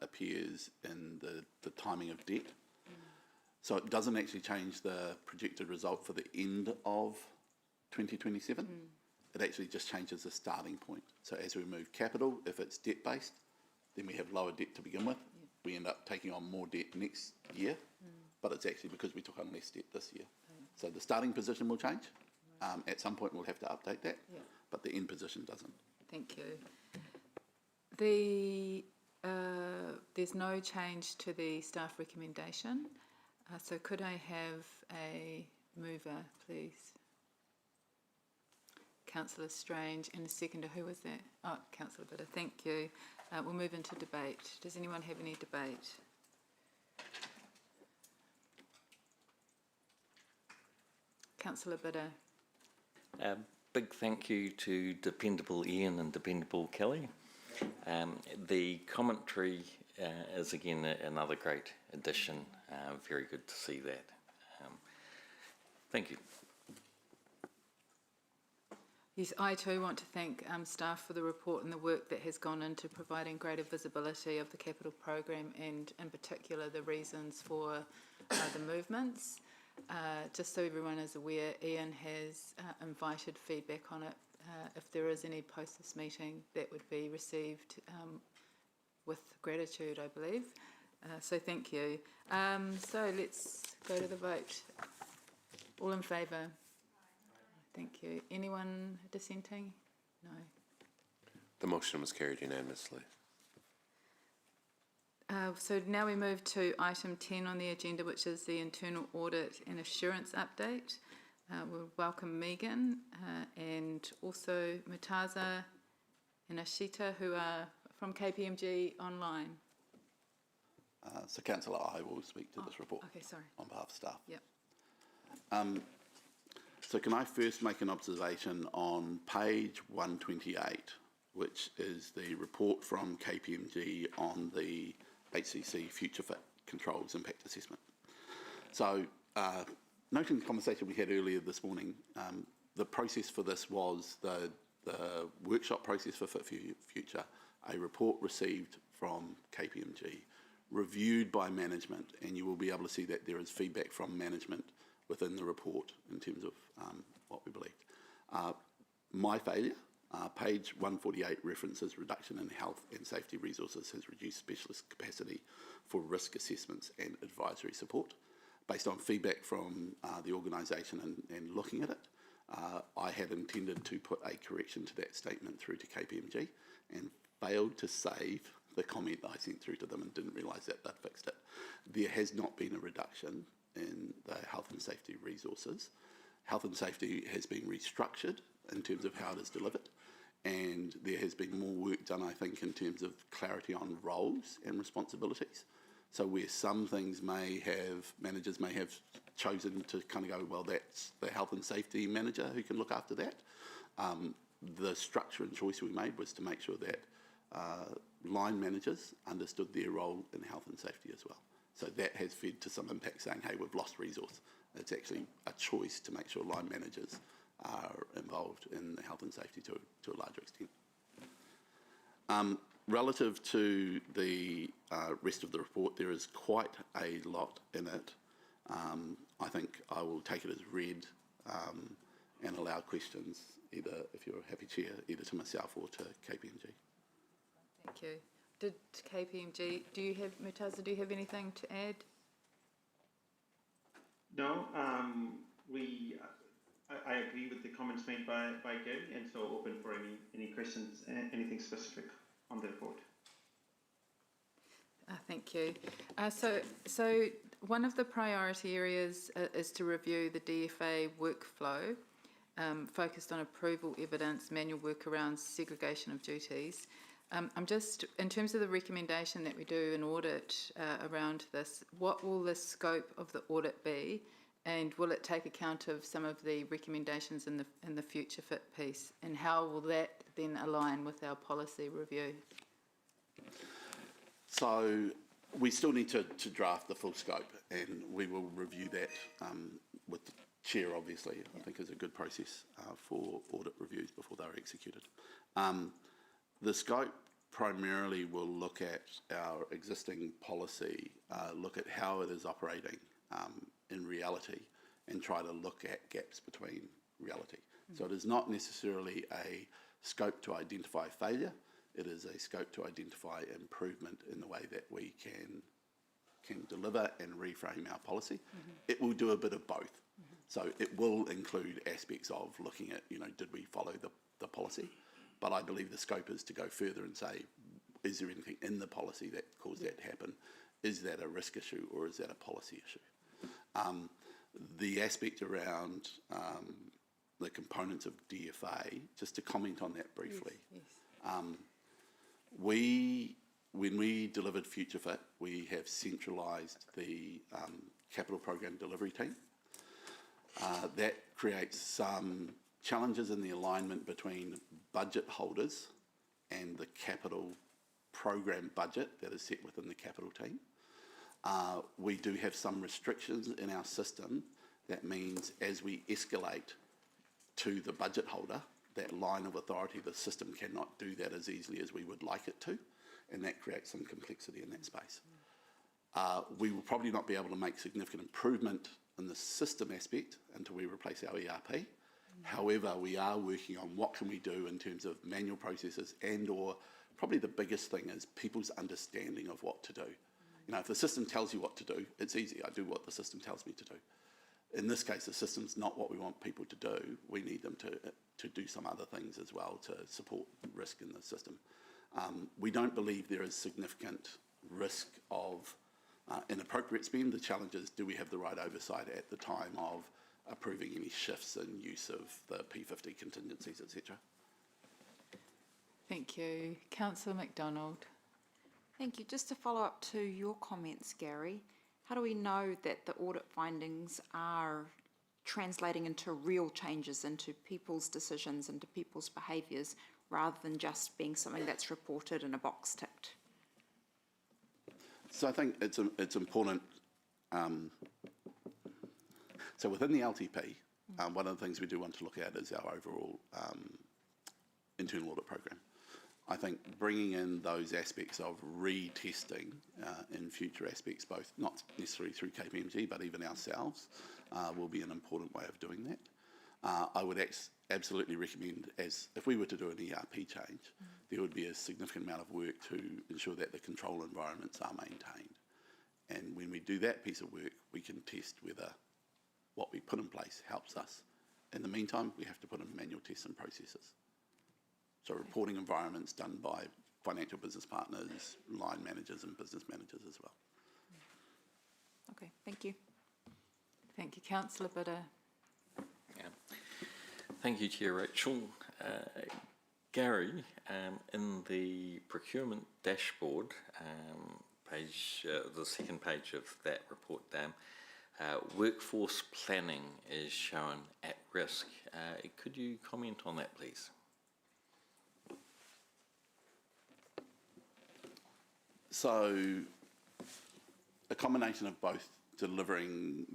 appears in the timing of debt. So it doesn't actually change the projected result for the end of 2027. It actually just changes the starting point. So as we move capital, if it's debt-based, then we have lower debt to begin with. We end up taking on more debt next year, but it's actually because we took on less debt this year. So the starting position will change. At some point we'll have to update that, but the end position doesn't. Thank you. There's no change to the staff recommendation. So could I have a mover, please? Councillor Strange, and a seconder. Who was that? Oh, Councillor Bitter. Thank you. We'll move into debate. Does anyone have any debate? Councillor Bitter. Big thank you to Dependable Ian and Dependable Kelly. The commentary is again another great addition. Very good to see that. Thank you. Yes, I too want to thank staff for the report and the work that has gone into providing greater visibility of the capital program and in particular the reasons for the movements. Just so everyone is aware, Ian has invited feedback on it. If there is any post this meeting, that would be received with gratitude, I believe. So thank you. So let's go to the vote. All in favour? Thank you. Anyone dissenting? No. The motion was carried unanimously. So now we move to item 10 on the agenda, which is the internal audit and assurance update. We'll welcome Megan and also Mutaza and Ashita, who are from KPMG online. So Councillor, I will speak to this report on behalf of staff. Yep. So can I first make an observation on page 128, which is the report from KPMG on the HCC Future Fit Controls Impact Assessment. So noting the conversation we had earlier this morning, the process for this was the workshop process for Fit for Future, a report received from KPMG, reviewed by management, and you will be able to see that there is feedback from management within the report in terms of what we believed. My failure, page 148 references reduction in health and safety resources has reduced specialist capacity for risk assessments and advisory support. Based on feedback from the organisation and looking at it, I had intended to put a correction to that statement through to KPMG and failed to save the comment that I sent through to them and didn't realise that they'd fixed it. There has not been a reduction in the health and safety resources. Health and safety has been restructured in terms of how it is delivered, and there has been more work done, I think, in terms of clarity on roles and responsibilities. So where some things managers may have chosen to kind of go, well, that's the health and safety manager who can look after that. The structure and choice we made was to make sure that line managers understood their role in health and safety as well. So that has fed to some impact saying, hey, we've lost resource. It's actually a choice to make sure line managers are involved in health and safety to a larger extent. Relative to the rest of the report, there is quite a lot in it. I think I will take it as read and allow questions, either, if you're happy, Chair, either to myself or to KPMG. Thank you. Did KPMG, Murtaza, do you have anything to add? No, I agree with the comments made by Gary, and so open for any questions, anything specific on the report. Thank you. So one of the priority areas is to review the DFA workflow, focused on approval evidence, manual workarounds, segregation of duties. I'm just, in terms of the recommendation that we do an audit around this, what will the scope of the audit be, and will it take account of some of the recommendations in the future fit piece, and how will that then align with our policy review? So we still need to draft the full scope, and we will review that with the Chair, obviously. I think is a good process for audit reviews before they're executed. The scope primarily will look at our existing policy, look at how it is operating in reality, and try to look at gaps between reality. So it is not necessarily a scope to identify failure, it is a scope to identify improvement in the way that we can deliver and reframe our policy. It will do a bit of both. So it will include aspects of looking at, did we follow the policy? But I believe the scope is to go further and say, is there anything in the policy that caused that to happen? Is that a risk issue or is that a policy issue? The aspect around the components of DFA, just to comment on that briefly. When we delivered Future Fit, we have centralised the capital program delivery team. That creates some challenges in the alignment between budget holders and the capital program budget that is set within the capital team. We do have some restrictions in our system. That means as we escalate to the budget holder, that line of authority, the system cannot do that as easily as we would like it to, and that creates some complexity in that space. We will probably not be able to make significant improvement in the system aspect until we replace our ERP. However, we are working on what can we do in terms of manual processes, and or probably the biggest thing is people's understanding of what to do. If the system tells you what to do, it's easy. I do what the system tells me to do. In this case, the system's not what we want people to do. We need them to do some other things as well to support risk in the system. We don't believe there is significant risk of inappropriate spend. The challenge is, do we have the right oversight at the time of approving any shifts in use of the P50 contingencies, etc. Thank you. Councillor McDonald. Thank you. Just to follow up to your comments, Gary, how do we know that the audit findings are translating into real changes, into people's decisions, into people's behaviours, rather than just being something that's reported in a box ticked? So I think it's important. So within the LTP, one of the things we do want to look at is our overall internal audit program. I think bringing in those aspects of retesting in future aspects, both not necessarily through KPMG, but even ourselves, will be an important way of doing that. I would absolutely recommend, as if we were to do an ERP change, there would be a significant amount of work to ensure that the control environments are maintained. And when we do that piece of work, we can test whether what we put in place helps us in the meantime, we have to put in manual tests and processes. So reporting environments done by financial business partners, line managers and business managers as well. Okay, thank you. Thank you, Councillor Bitter. Yeah. Thank you, Chair Rachel. Gary, in the procurement dashboard, the second page of that report, workforce planning is shown at risk. Could you comment on that, please? So a combination of both delivering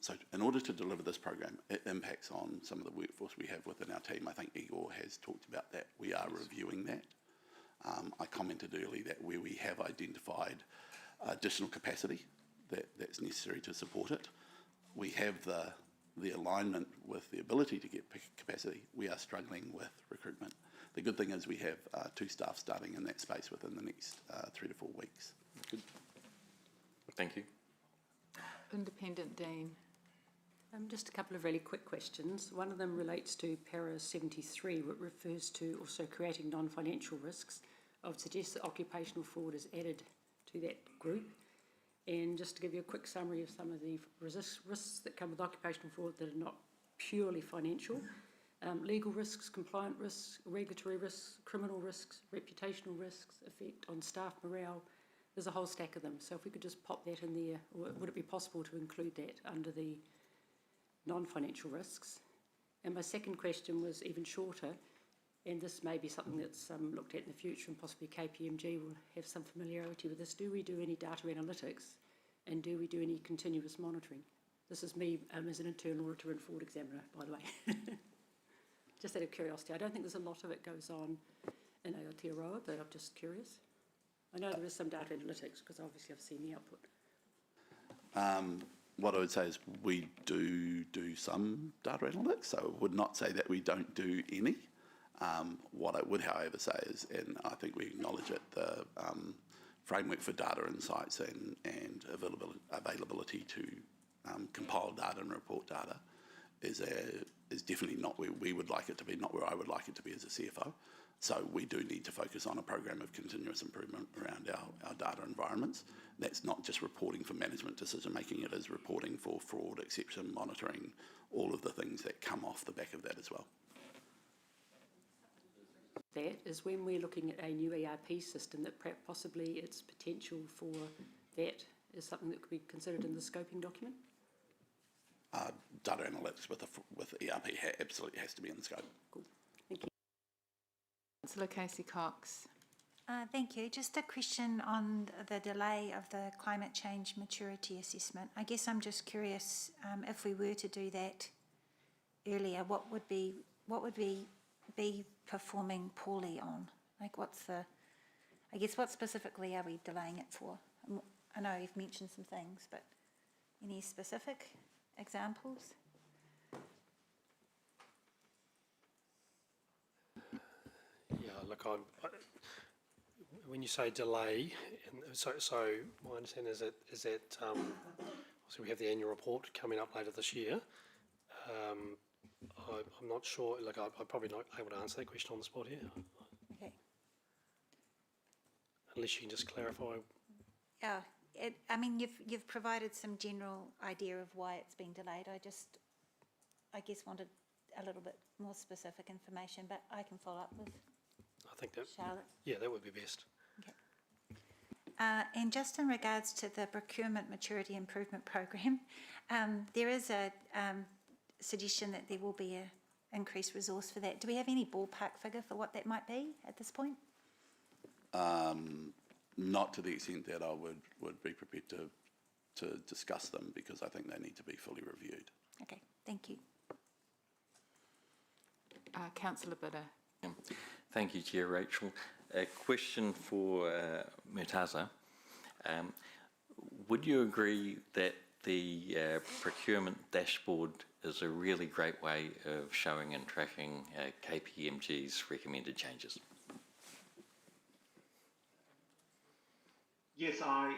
so in order to deliver this program, it impacts on some of the workforce we have within our team. I think Igor has talked about that. We are reviewing that. I commented earlier that where we have identified additional capacity that's necessary to support it, we have the alignment with the ability to get capacity. We are struggling with recruitment. The good thing is we have 2 staff starting in that space within the next 3 to 4 weeks. Good. Thank you. Independent Dean. Just a couple of really quick questions. One of them relates to para 73, which refers to also creating non-financial risks. I would suggest that occupational fraud is added to that group. And just to give you a quick summary of some of the risks that come with occupational fraud that are not purely financial. Legal risks, compliance risks, regulatory risks, criminal risks, reputational risks, effect on staff morale. There's a whole stack of them. So if we could just pop that in there, or would it be possible to include that under the non-financial risks? And my second question was even shorter, and this may be something that's looked at in the future, and possibly KPMG will have some familiarity with this. Do we do any data analytics, and do we do any continuous monitoring? This is me as an internal auditor and fraud examiner, by the way. Just out of curiosity. I don't think there's a lot of it goes on in Aotearoa, but I'm just curious. I know there is some data analytics, because obviously I've seen the output. What I would say is we do some data analytics, so I would not say that we don't do any. What I would, however, say is, and I think we acknowledge it, the framework for data insights and availability to compile data and report data is definitely not where we would like it to be, not where I would like it to be as a CFO. So we do need to focus on a program of continuous improvement around our data environments. That's not just reporting for management decision making, it is reporting for fraud, exception, monitoring, all of the things that come off the back of that as well. That is when we're looking at a new ERP system, that perhaps possibly its potential for that is something that could be considered in the scoping document? Data analytics with ERP absolutely has to be in the scope. Cool. Thank you. Councillor Casey Cox. Thank you. Just a question on the delay of the climate change maturity assessment. I guess I'm just curious, if we were to do that earlier, what would we be performing poorly on? Like what specifically are we delaying it for? I know you've mentioned some things, but any specific examples? Yeah, look, when you say delay, so my understanding is that obviously we have the annual report coming up later this year. I'm not sure, like I'm probably not able to answer that question on the spot here. Okay. Unless you can just clarify. Yeah, I mean, you've provided some general idea of why it's been delayed. I guess wanted a little bit more specific information, but I can follow up with Charlotte. Yeah, that would be best. Okay. And just in regards to the procurement maturity improvement program, there is a suggestion that there will be an increased resource for that. Do we have any ballpark figure for what that might be at this point? Not to the extent that I would be prepared to discuss them, because I think they need to be fully reviewed. Okay, thank you. Councillor Bitter. Thank you, Chair Rachel. A question for Murtaza. Would you agree that the procurement dashboard is a really great way of showing and tracking KPMG's recommended changes? Yes, I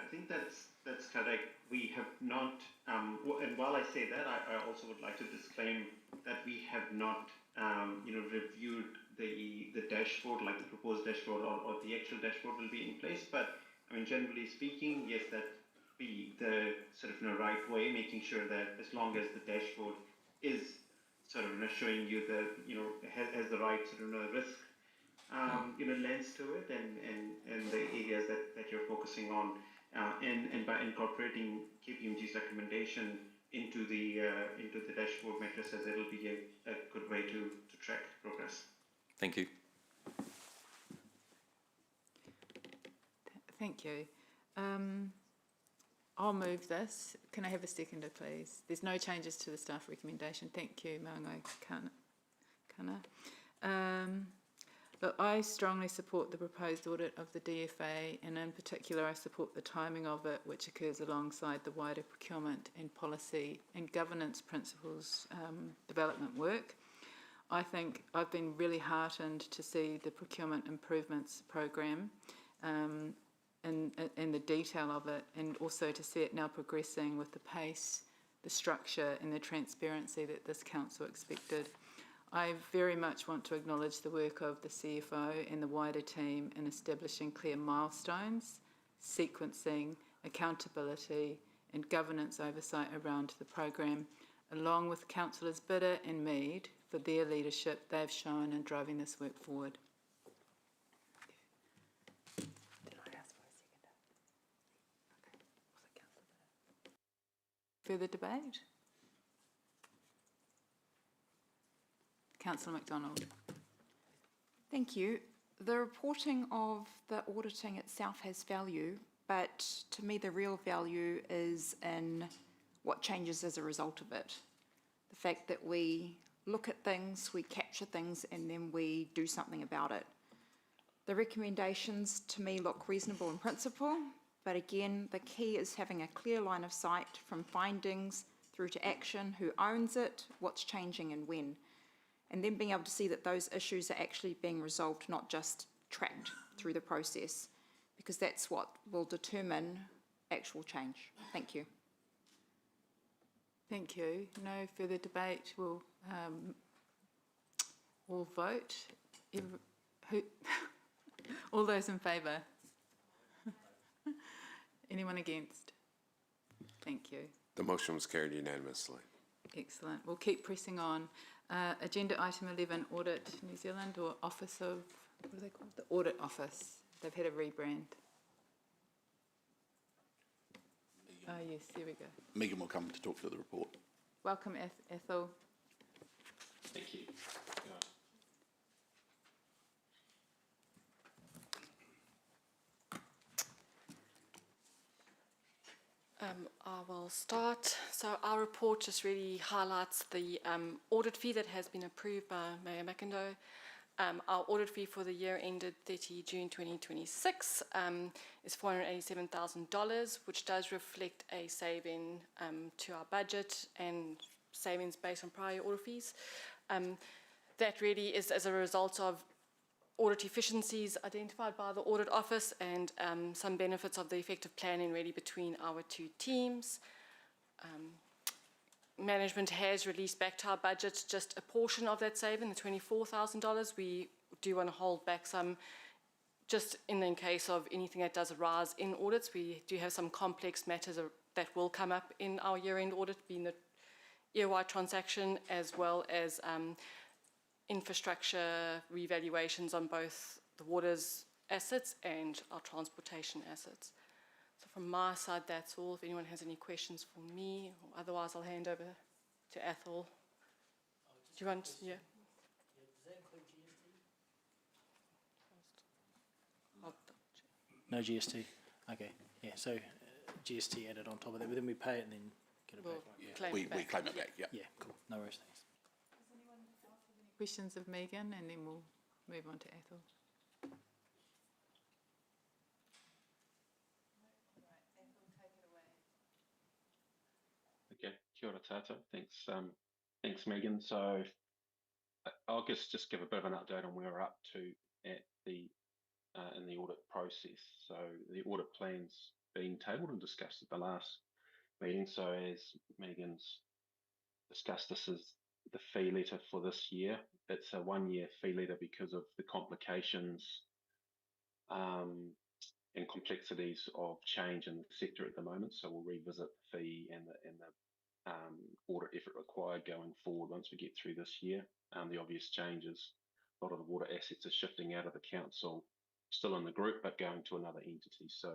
think that's correct. We have not And while I say that, I also would like to disclaim that we have not, reviewed the dashboard, like the proposed dashboard or the actual dashboard will be in place. But I mean, generally speaking, yes, that be the sort of right way, making sure that as long as the dashboard is sort of showing you the has the right sort of risk lens to it and the areas that you're focusing on, and by incorporating KPMG's recommendation into the dashboard matrices, it'll be a good way to track progress. Thank you. Thank you. I'll move this. Can I have a seconder, please? There's no changes to the staff recommendation. Thank you, Maungai Kana. Look, I strongly support the proposed audit of the DFA, and in particular I support the timing of it, which occurs alongside the wider procurement and policy and governance principles development work. I think I've been really heartened to see the procurement improvements program and the detail of it, and also to see it now progressing with the pace, the structure and the transparency that this council expected. I very much want to acknowledge the work of the CFO and the wider team in establishing clear milestones, sequencing, accountability and governance oversight around the program, along with Councillors Bidder and Mead for their leadership they've shown in driving this work forward. Further debate? Councillor MacDonald. Thank you. The reporting of the auditing itself has value, but to me the real value is in what changes as a result of it. The fact that we look at things, we capture things, and then we do something about it. The recommendations to me look reasonable in principle, but again, the key is having a clear line of sight from findings through to action, who owns it, what's changing and when. And then being able to see that those issues are actually being resolved, not just tracked through the process, because that's what will determine actual change. Thank you. Thank you. No further debate. We'll vote. All those in favour? Anyone against? Thank you. The motion was carried unanimously. Excellent. We'll keep pressing on. Agenda item 11, Audit New Zealand, or Office of, what are they called? The Audit Office. They've had a rebrand. Oh yes, there we go. Megan will come to talk to the report. Welcome, Ethel. Thank you. I will start. So our report just really highlights the audit fee that has been approved by Mayor McIndoe. Our audit fee for the year ended 30 June 2026 is $487,000, which does reflect a saving to our budget and savings based on prior audit fees. That really is as a result of audit efficiencies identified by the Audit Office and some benefits of the effective planning really between our two teams. Management has released back to our budget just a portion of that saving, the $24,000. We do want to hold back some just in case of anything that does arise in audits. We do have some complex matters that will come up in our year-end audit, being the year-wide transaction as well as infrastructure revaluations on both the water's assets and our transportation assets. So from my side, that's all. If anyone has any questions for me, or otherwise I'll hand over to Ethel. Do you want, yeah? Does that include GST? No GST? Okay, yeah, so GST added on top of that, but then we pay it and then get it back. Yeah, we claim it back, yeah. Yeah, cool, no worries, thanks. Questions of Megan, and then we'll move on to Ethel. Okay, kia ora tātou. Thanks, Megan. So I'll just give a bit of an update on where we're up to at in the audit process. So the audit plan's been tabled and discussed at the last meeting. So as Megan's discussed, this is the fee letter for this year. It's a 1-year fee letter because of the complications and complexities of change in the sector at the moment. So we'll revisit the fee and the audit effort required going forward once we get through this year. The obvious changes, a lot of the water assets are shifting out of the council, still in the group, but going to another entity. So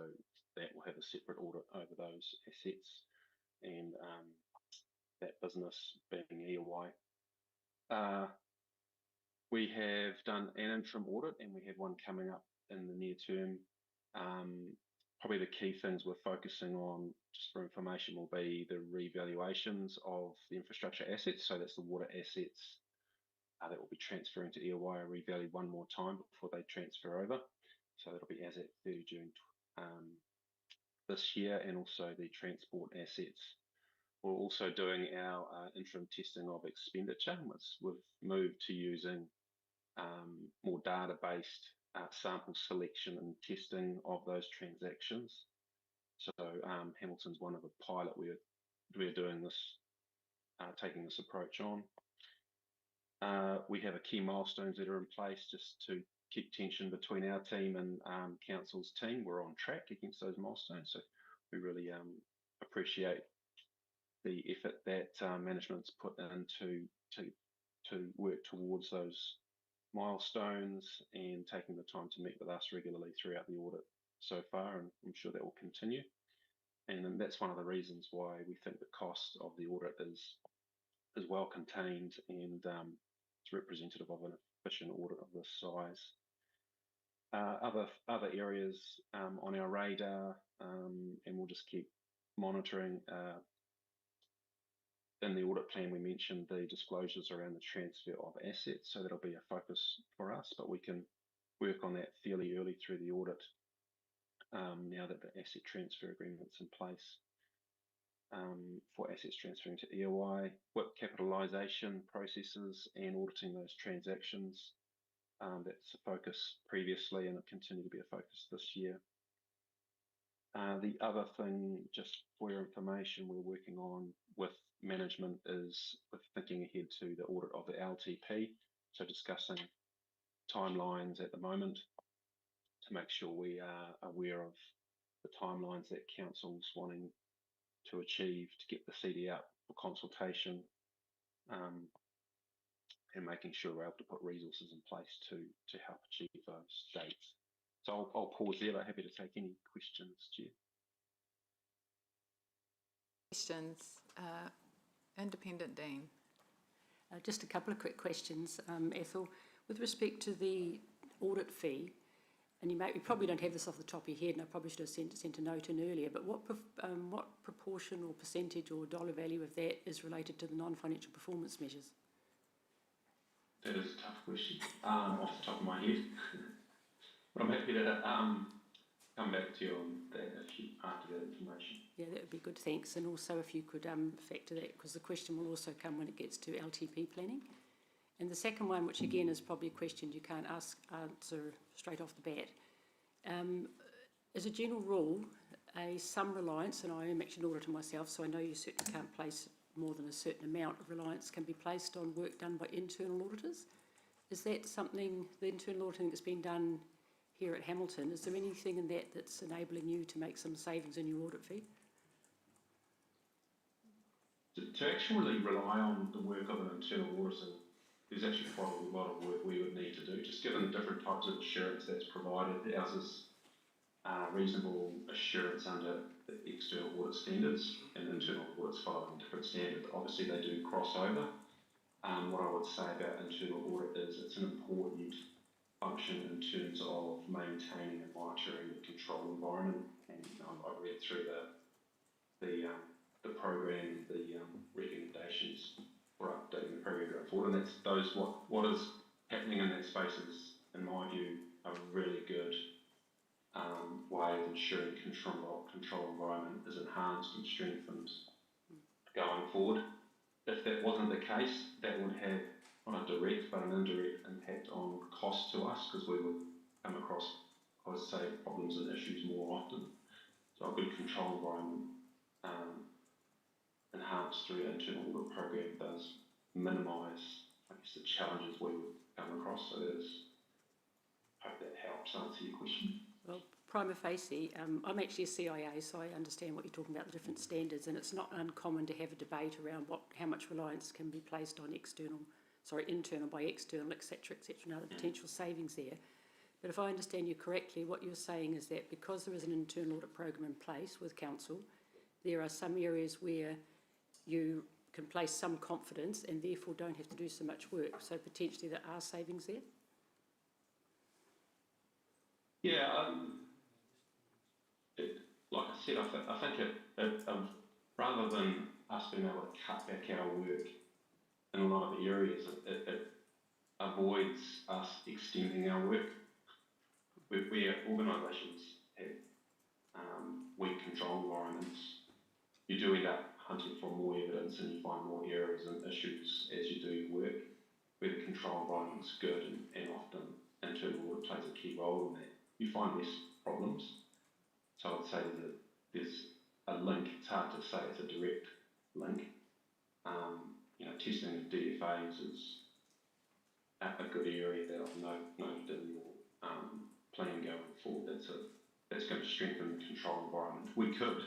that will have a separate audit over those assets and that business being EOI. We have done an interim audit and we have one coming up in the near term. Probably the key things we're focusing on, just for information, will be the revaluations of the infrastructure assets. So that's the water assets that will be transferring to EOI, revalued one more time before they transfer over. So that'll be as at 30 June this year, and also the transport assets. We're also doing our interim testing of expenditure. We've moved to using more data-based sample selection and testing of those transactions. So Hamilton's one of a pilot we're doing this, taking this approach on. We have a key milestones that are in place just to keep tension between our team and council's team. We're on track against those milestones, so we really appreciate the effort that management's put into to work towards those milestones and taking the time to meet with us regularly throughout the audit so far, and I'm sure that will continue. And that's one of the reasons why we think the cost of the audit is well contained and it's representative of an efficient audit of this size. Other areas on our radar, and we'll just keep monitoring. In the audit plan, we mentioned the disclosures around the transfer of assets, so that'll be a focus for us, but we can work on that fairly early through the audit now that the asset transfer agreement's in place for assets transferring to EOI, WIP capitalisation processes and auditing those transactions. That's a focus previously and it'll continue to be a focus this year. The other thing, just for your information, we're working on with management is with thinking ahead to the audit of the LTP, so discussing timelines at the moment to make sure we are aware of the timelines that council's wanting to achieve to get the CD out for consultation, and making sure we're able to put resources in place to help achieve those dates. So I'll pause there, but happy to take any questions, Chair. Questions? Independent Dean. Just a couple of quick questions, Ethel. With respect to the audit fee, and you probably don't have this off the top of your head, and I probably should have sent a note in earlier, but what proportion or percentage or dollar value of that is related to the non-financial performance measures? That is a tough question off the top of my head. But I'm happy to come back to you on that after that information. Yeah, that would be good, thanks. And also if you could factor that, because the question will also come when it gets to LTP planning. And the second one, which again is probably a question you can't answer straight off the bat. As a general rule, some reliance, and I am actually an auditor myself, so I know you certainly can't place more than a certain amount of reliance can be placed on work done by internal auditors. Is that something, the internal auditing that's been done here at Hamilton, is there anything in that that's enabling you to make some savings in your audit fee? To actually rely on the work of an internal auditor, there's actually quite a lot of work we would need to do, just given the different types of assurance that's provided. Ours is reasonable assurance under the external audit standards, and internal audits following different standards. Obviously they do cross over. What I would say about internal audit is it's an important function in terms of maintaining and monitoring the control environment. And I've read through the program, the recommendations for updating the program going forward, and that's what is happening in that space is, in my view, a really good way of ensuring control environment is enhanced and strengthened going forward. If that wasn't the case, that would have not a direct but an indirect impact on cost to us, because we would come across, I would say, problems and issues more often. So a good control environment compliance through an internal audit program does minimise, I guess, the challenges we would come across. So hope that helps answer your question. Well, prima facie, I'm actually a CIA, so I understand what you're talking about, the different standards, and it's not uncommon to have a debate around how much reliance can be placed on internal by external, etc., and other potential savings there. But if I understand you correctly, what you're saying is that because there is an internal audit program in place with council, there are some areas where you can place some confidence and therefore don't have to do so much work. So potentially there are savings there? Yeah, like I said, I think it rather than us being able to cut back our work in a lot of areas, it avoids us extending our work. Where organisations have weak control environments, you do end up hunting for more evidence and you find more errors and issues as you do your work. Where the control environment is good and often internal audit plays a key role in that, you find less problems. So I would say that there's a link. It's hard to say it's a direct link. Testing of DFAs is a good area that I've noted in your plan going forward. That's going to strengthen the control environment. We could,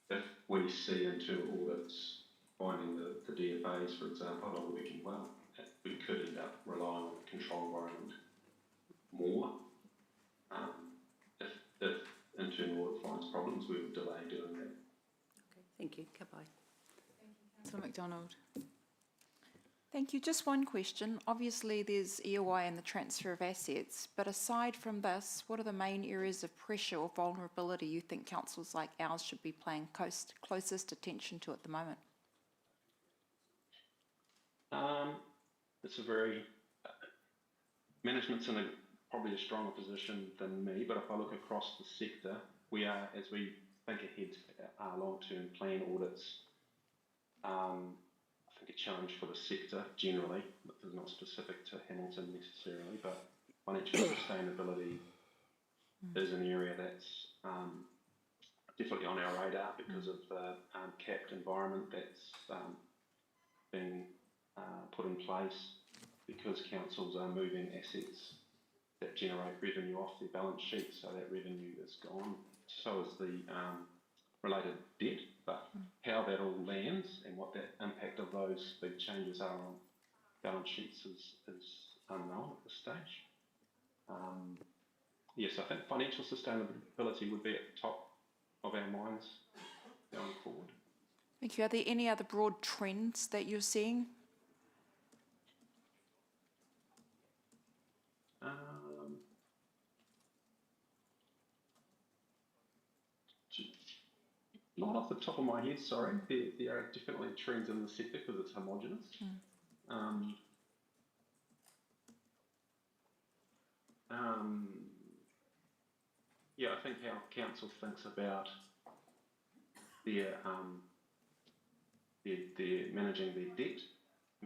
if we see internal audits finding the DFAs, for example, are working well, we could end up relying on the control environment more. If internal audit finds problems, we would delay doing that. Okay, thank you. Goodbye. Councillor MacDonald. Thank you. Just one question. Obviously, there's EOI and the transfer of assets, but aside from this, what are the main areas of pressure or vulnerability you think councils like ours should be paying closest attention to at the moment? It's management's in probably a stronger position than me, but if I look across the sector, we are, as we think ahead to our long-term plan audits, I think a challenge for the sector generally, but it's not specific to Hamilton necessarily, but financial sustainability is an area that's definitely on our radar because of the capped environment that's being put in place, because councils are moving assets that generate revenue off their balance sheet, so that revenue is gone. So is the related debt, but how that all lands and what that impact of those big changes are on balance sheets is unknown at this stage. Yes, I think financial sustainability would be at the top of our minds going forward. Thank you. Are there any other broad trends that you're seeing? Not off the top of my head, sorry. There are definitely trends in the sector because it's homogenous. Yeah, I think how council thinks about their managing their debt,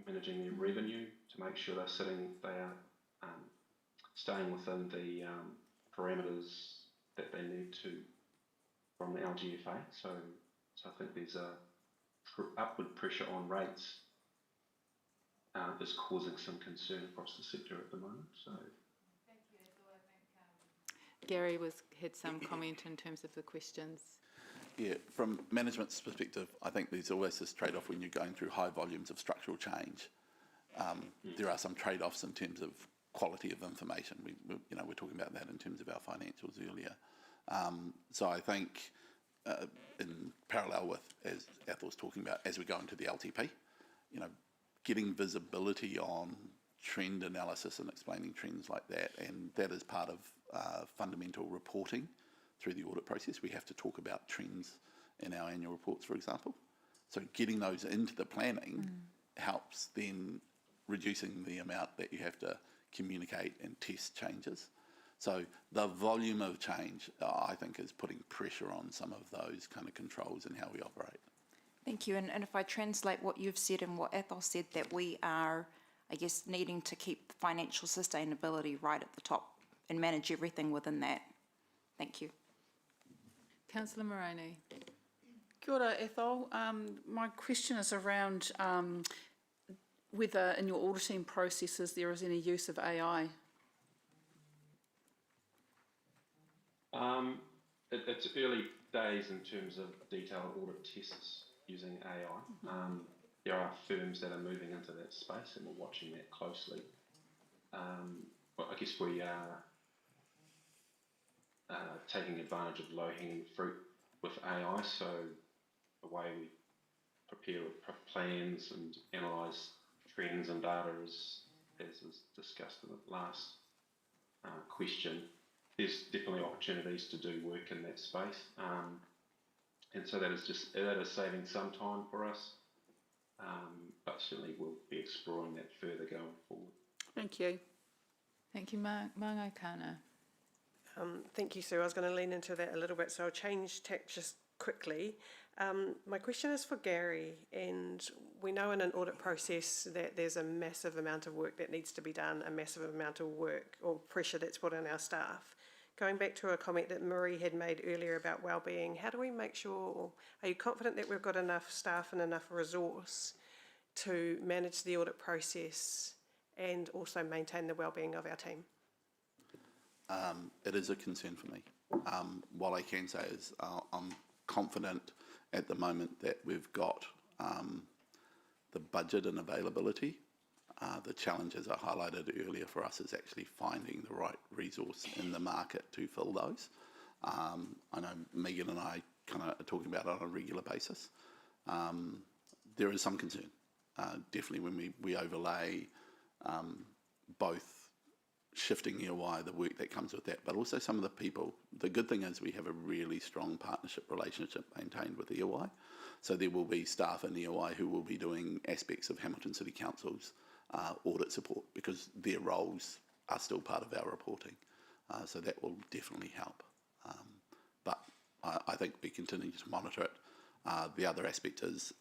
managing their revenue to make sure they are staying within the parameters that they need to from the LGFA. So I think there's a upward pressure on rates is causing some concern across the sector at the moment. So. Thank you. That's all I think. Gary had some comment in terms of the questions. Yeah, from management's perspective, I think there's always this trade-off when you're going through high volumes of structural change. There are some trade-offs in terms of quality of information. We're talking about that in terms of our financials earlier. So I think in parallel with, as Athol was talking about, as we go into the LTP, getting visibility on trend analysis and explaining trends like that, and that is part of fundamental reporting through the audit process. We have to talk about trends in our annual reports, for example. So getting those into the planning helps then reducing the amount that you have to communicate and test changes. So the volume of change, I think, is putting pressure on some of those kind of controls in how we operate. Thank you. And if I translate what you've said and what Athol said, that we are, I guess, needing to keep financial sustainability right at the top and manage everything within that. Thank you. Councillor Moroney. Kia ora, Ethel. My question is around whether in your auditing processes there is any use of AI. It's early days in terms of detailed audit tests using AI. There are firms that are moving into that space and we're watching that closely. Well, I guess we are taking advantage of low-hanging fruit with AI, so the way we prepare plans and analyse trends and data as was discussed in the last question. There's definitely opportunities to do work in that space, and so that is saving some time for us, but certainly we'll be exploring that further going forward. Thank you. Thank you, Māngai Kāna. Thank you, Sue. I was going to lean into that a little bit, so I'll change tack just quickly. My question is for Gary, and we know in an audit process that there's a massive amount of work that needs to be done, a massive amount of work or pressure that's put on our staff. Going back to a comment that Marie had made earlier about wellbeing, how do we make sure, or are you confident that we've got enough staff and enough resource to manage the audit process and also maintain the wellbeing of our team? It is a concern for me. What I can say is I'm confident at the moment that we've got the budget and availability. The challenge, as I highlighted earlier, for us is actually finding the right resource in the market to fill those. I know Megan and I kind of are talking about it on a regular basis. There is some concern, definitely when we overlay both shifting EOI, the work that comes with that, but also some of the people. The good thing is we have a really strong partnership relationship maintained with EOI. So there will be staff in EOI who will be doing aspects of Hamilton City Council's audit support because their roles are still part of our reporting. So that will definitely help. But I think we continue to monitor it. The other aspect is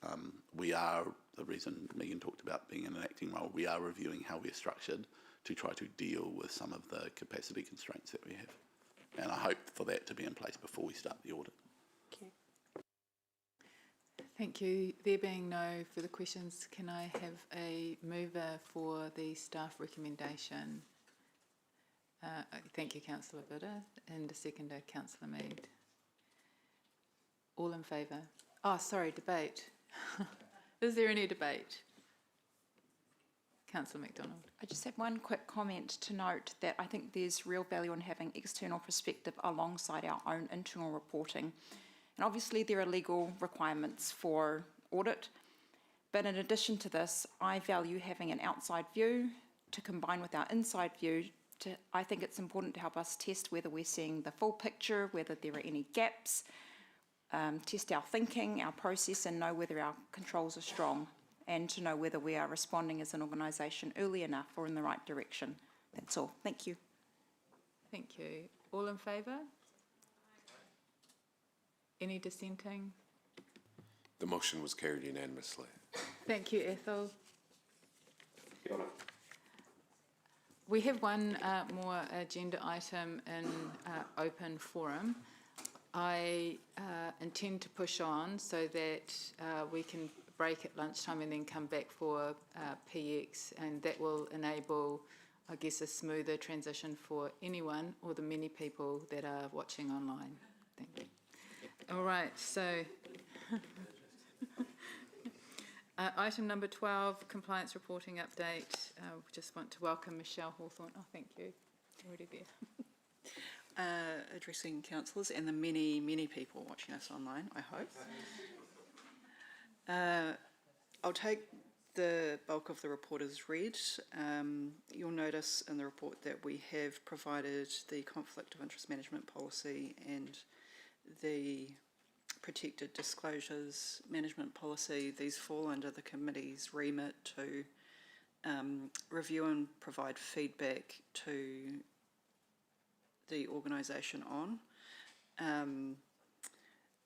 we are, the reason Megan talked about being in an acting role, we are reviewing how we're structured to try to deal with some of the capacity constraints that we have. And I hope for that to be in place before we start the audit. Thank you. Thank you. There being no further questions, can I have a mover for the staff recommendation? Thank you, Councillor Bidder, and a seconder, Councillor Mead. All in favour? Oh, sorry, debate. Is there any debate? Councillor McDonald. I just have one quick comment to note that I think there's real value in having external perspective alongside our own internal reporting. And obviously there are legal requirements for audit, but in addition to this, I value having an outside view to combine with our inside view. I think it's important to help us test whether we're seeing the full picture, whether there are any gaps, test our thinking, our process, and know whether our controls are strong, and to know whether we are responding as an organisation early enough or in the right direction. That's all. Thank you. Thank you. All in favour? Any dissenting? The motion was carried unanimously. Thank you, Ethel. We have one more agenda item in open forum. I intend to push on so that we can break at lunchtime and then come back for PX, and that will enable, I guess, a smoother transition for anyone or the many people that are watching online. Thank you. All right, so item number 12, compliance reporting update. We just want to welcome Michelle Hawthorne. Oh, thank you. Already there. Addressing councillors and the many, many people watching us online, I hope. I'll take the bulk of the report as read. You'll notice in the report that we have provided the conflict of interest management policy and the protected disclosures management policy. These fall under the committee's remit to review and provide feedback to the organisation on.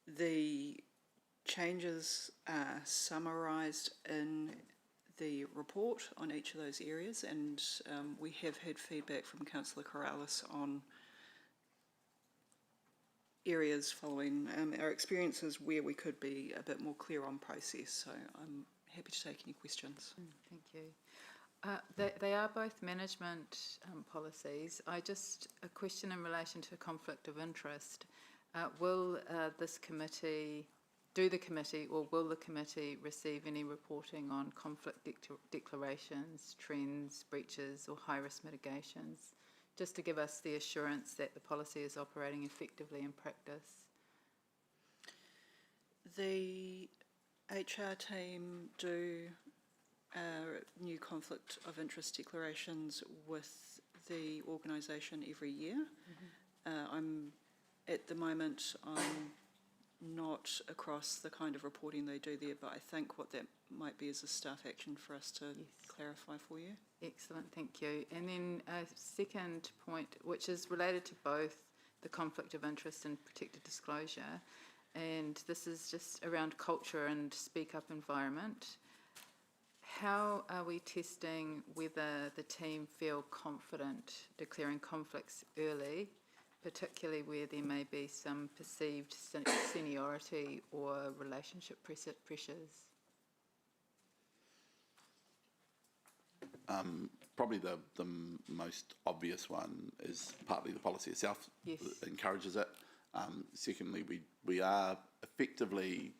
The changes are summarised in the report on each of those areas, and we have had feedback from Councillor Corrales on areas following our experiences where we could be a bit more clear on process. So I'm happy to take any questions. Thank you. They are both management policies. A question in relation to conflict of interest. Will the committee receive any reporting on conflict declarations, trends, breaches or high-risk mitigations, just to give us the assurance that the policy is operating effectively in practice? The HR team do new conflict of interest declarations with the organisation every year. At the moment, I'm not across the kind of reporting they do there, but I think what that might be is a staff action for us to clarify for you. Excellent, thank you. And then a second point, which is related to both the conflict of interest and protected disclosure, and this is just around culture and speak up environment. How are we testing whether the team feel confident declaring conflicts early, particularly where there may be some perceived seniority or relationship pressures? Probably the most obvious one is partly the policy itself. Yes. Encourages it. Secondly, we are effectively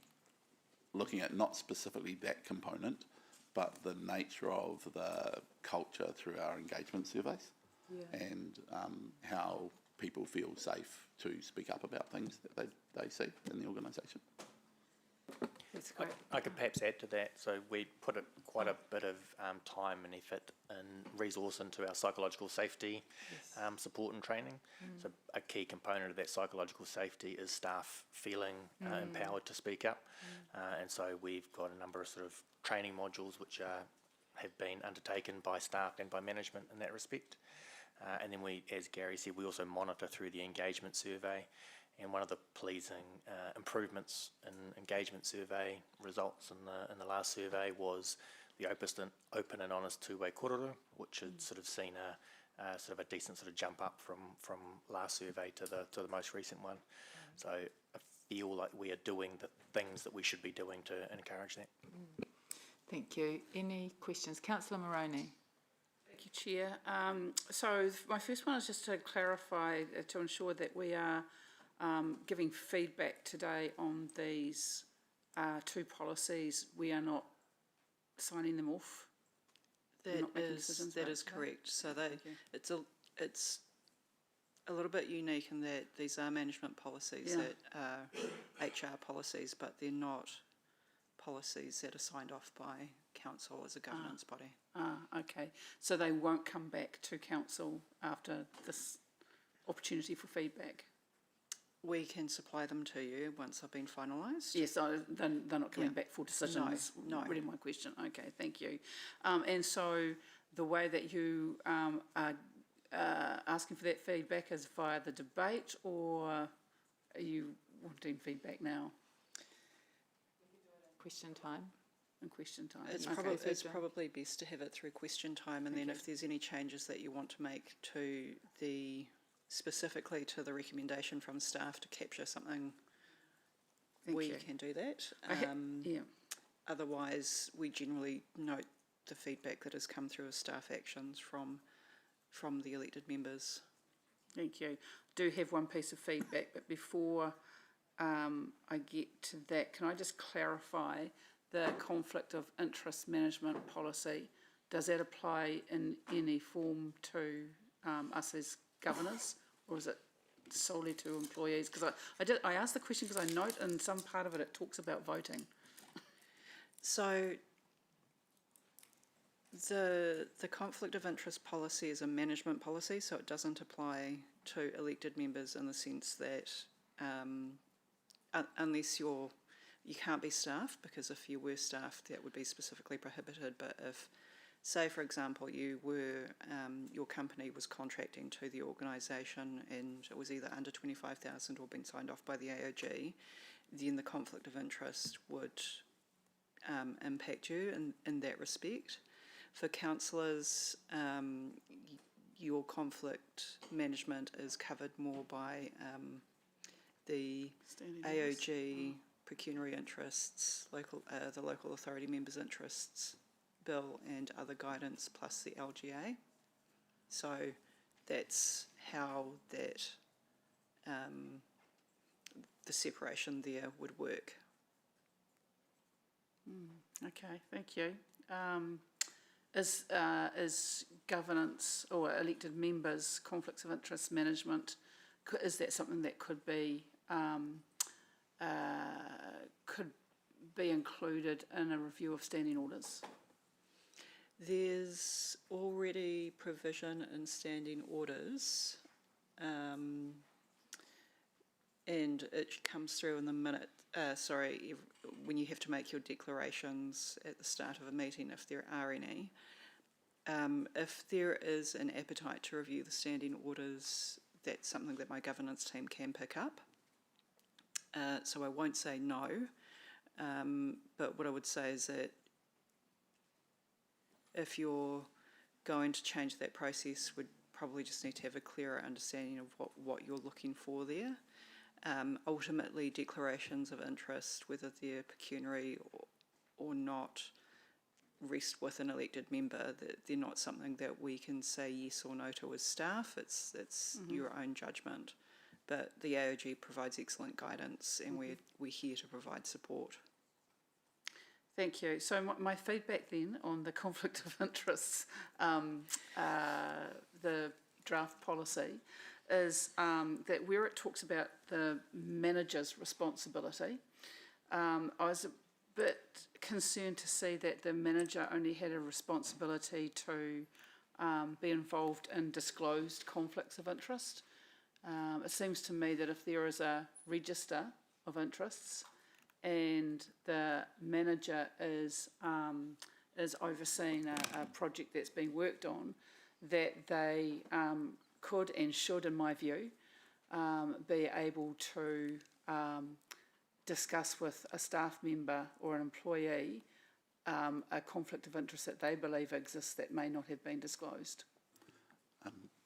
looking at not specifically that component, but the nature of the culture through our engagement surveys, and how people feel safe to speak up about things that they see in the organisation. That's great. I could perhaps add to that. So we put quite a bit of time and effort and resource into our psychological safety support and training. So a key component of that psychological safety is staff feeling empowered to speak up. And so we've got a number of sort of training modules which have been undertaken by staff and by management in that respect. And then we, as Gary said, we also monitor through the engagement survey. And one of the pleasing improvements in engagement survey results in the last survey was the open and honest two-way korero, which had sort of seen a sort of a decent sort of jump up from last survey to the most recent one. So I feel like we are doing the things that we should be doing to encourage that. Thank you. Any questions? Councillor Moroney. Thank you, Chair. So my first one is just to clarify, to ensure that we are giving feedback today on these two policies. We are not signing them off. That is correct. So it's a little bit unique in that these are management policies that are HR policies, but they're not policies that are signed off by council as a governance body. Okay. So they won't come back to council after this opportunity for feedback? We can supply them to you once they've been finalised. Yes, they're not coming back for decisions. No. Really my question. Okay, thank you. And so the way that you are asking for that feedback is via the debate, or are you wanting feedback now? Question time. In question time. It's probably best to have it through question time, and then if there's any changes that you want to make to specifically to the recommendation from staff to capture something, we can do that. Otherwise, we generally note the feedback that has come through as staff actions from the elected members. Thank you. Do have one piece of feedback, but before I get to that, can I just clarify the conflict of interest management policy? Does that apply in any form to us as governors, or is it solely to employees? Because I asked the question because I note in some part of it talks about voting. So the conflict of interest policy is a management policy, so it doesn't apply to elected members in the sense that unless you can't be staff, because if you were staff that would be specifically prohibited. But if, say for example, you were your company was contracting to the organisation and it was either under 25,000 or been signed off by the AOG, then the conflict of interest would impact you in that respect. For councillors, your conflict management is covered more by the Standing orders. AOG pecuniary interests, the local authority members' interests bill and other guidance plus the LGA. So that's how that the separation there would work. Okay, thank you. Is governance or elected members' conflicts of interest management, is that something that could be included in a review of standing orders? There's already provision in standing orders, and it comes through in the minute, when you have to make your declarations at the start of a meeting, if there are any. If there is an appetite to review the standing orders, that's something that my governance team can pick up. So I won't say no, but what I would say is that if you're going to change that process, we'd probably just need to have a clearer understanding of what you're looking for there. Ultimately, declarations of interest, whether they're pecuniary or not, rest with an elected member. They're not something that we can say yes or no to as staff. It's your own judgment. But the AOG provides excellent guidance, and we're here to provide support. Thank you. So my feedback then on the conflict of interests, the draft policy, is that where it talks about the manager's responsibility, I was a bit concerned to see that the manager only had a responsibility to be involved in disclosed conflicts of interest. It seems to me that if there is a register of interests and the manager is overseeing a project that's being worked on, that they could and should, in my view, be able to discuss with a staff member or an employee a conflict of interest that they believe exists that may not have been disclosed.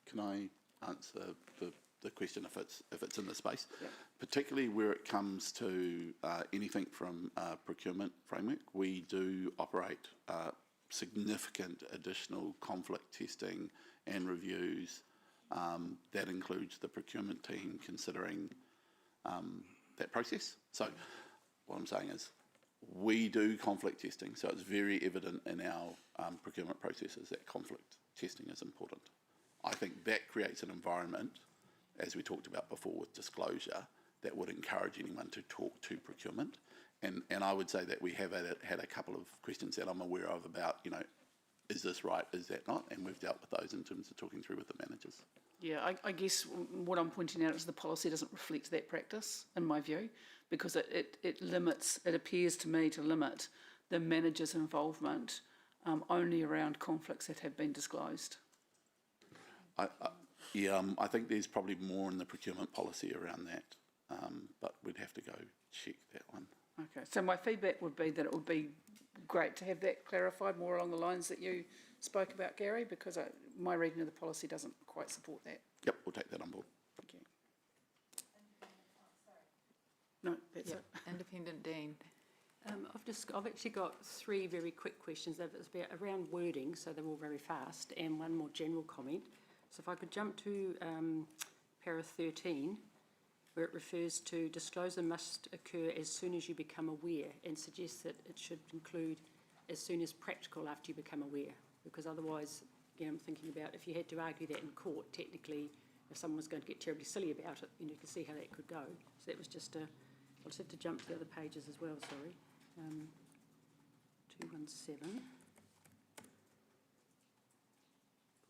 Can I answer the question if it's in the space? Yep. Particularly where it comes to anything from procurement framework, we do operate significant additional conflict testing and reviews. That includes the procurement team considering that process. So what I'm saying is we do conflict testing, so it's very evident in our procurement processes that conflict testing is important. I think that creates an environment, as we talked about before with disclosure, that would encourage anyone to talk to procurement. And I would say that we have had a couple of questions that I'm aware of about, is this right, is that not? And we've dealt with those in terms of talking through with the managers. Yeah, I guess what I'm pointing out is the policy doesn't reflect that practice, in my view, because it appears to me to limit the manager's involvement only around conflicts that have been disclosed. I think there's probably more in the procurement policy around that, but we'd have to go check that one. Okay, so my feedback would be that it would be great to have that clarified more along the lines that you spoke about, Gary, because my reading of the policy doesn't quite support that. Yep, we'll take that on board. Thank you. No, that's Yep. it. Independent Dean. I've actually got three very quick questions. It's about around wording, so they're all very fast, and one more general comment. So if I could jump to para 13, where it refers to disclosure must occur as soon as you become aware, and suggests that it should include as soon as practical after you become aware, because otherwise, again, I'm thinking about if you had to argue that in court, technically, if someone was going to get terribly silly about it, you can see how that could go. So that was just I'll just have to jump to the other pages as well, sorry. 217.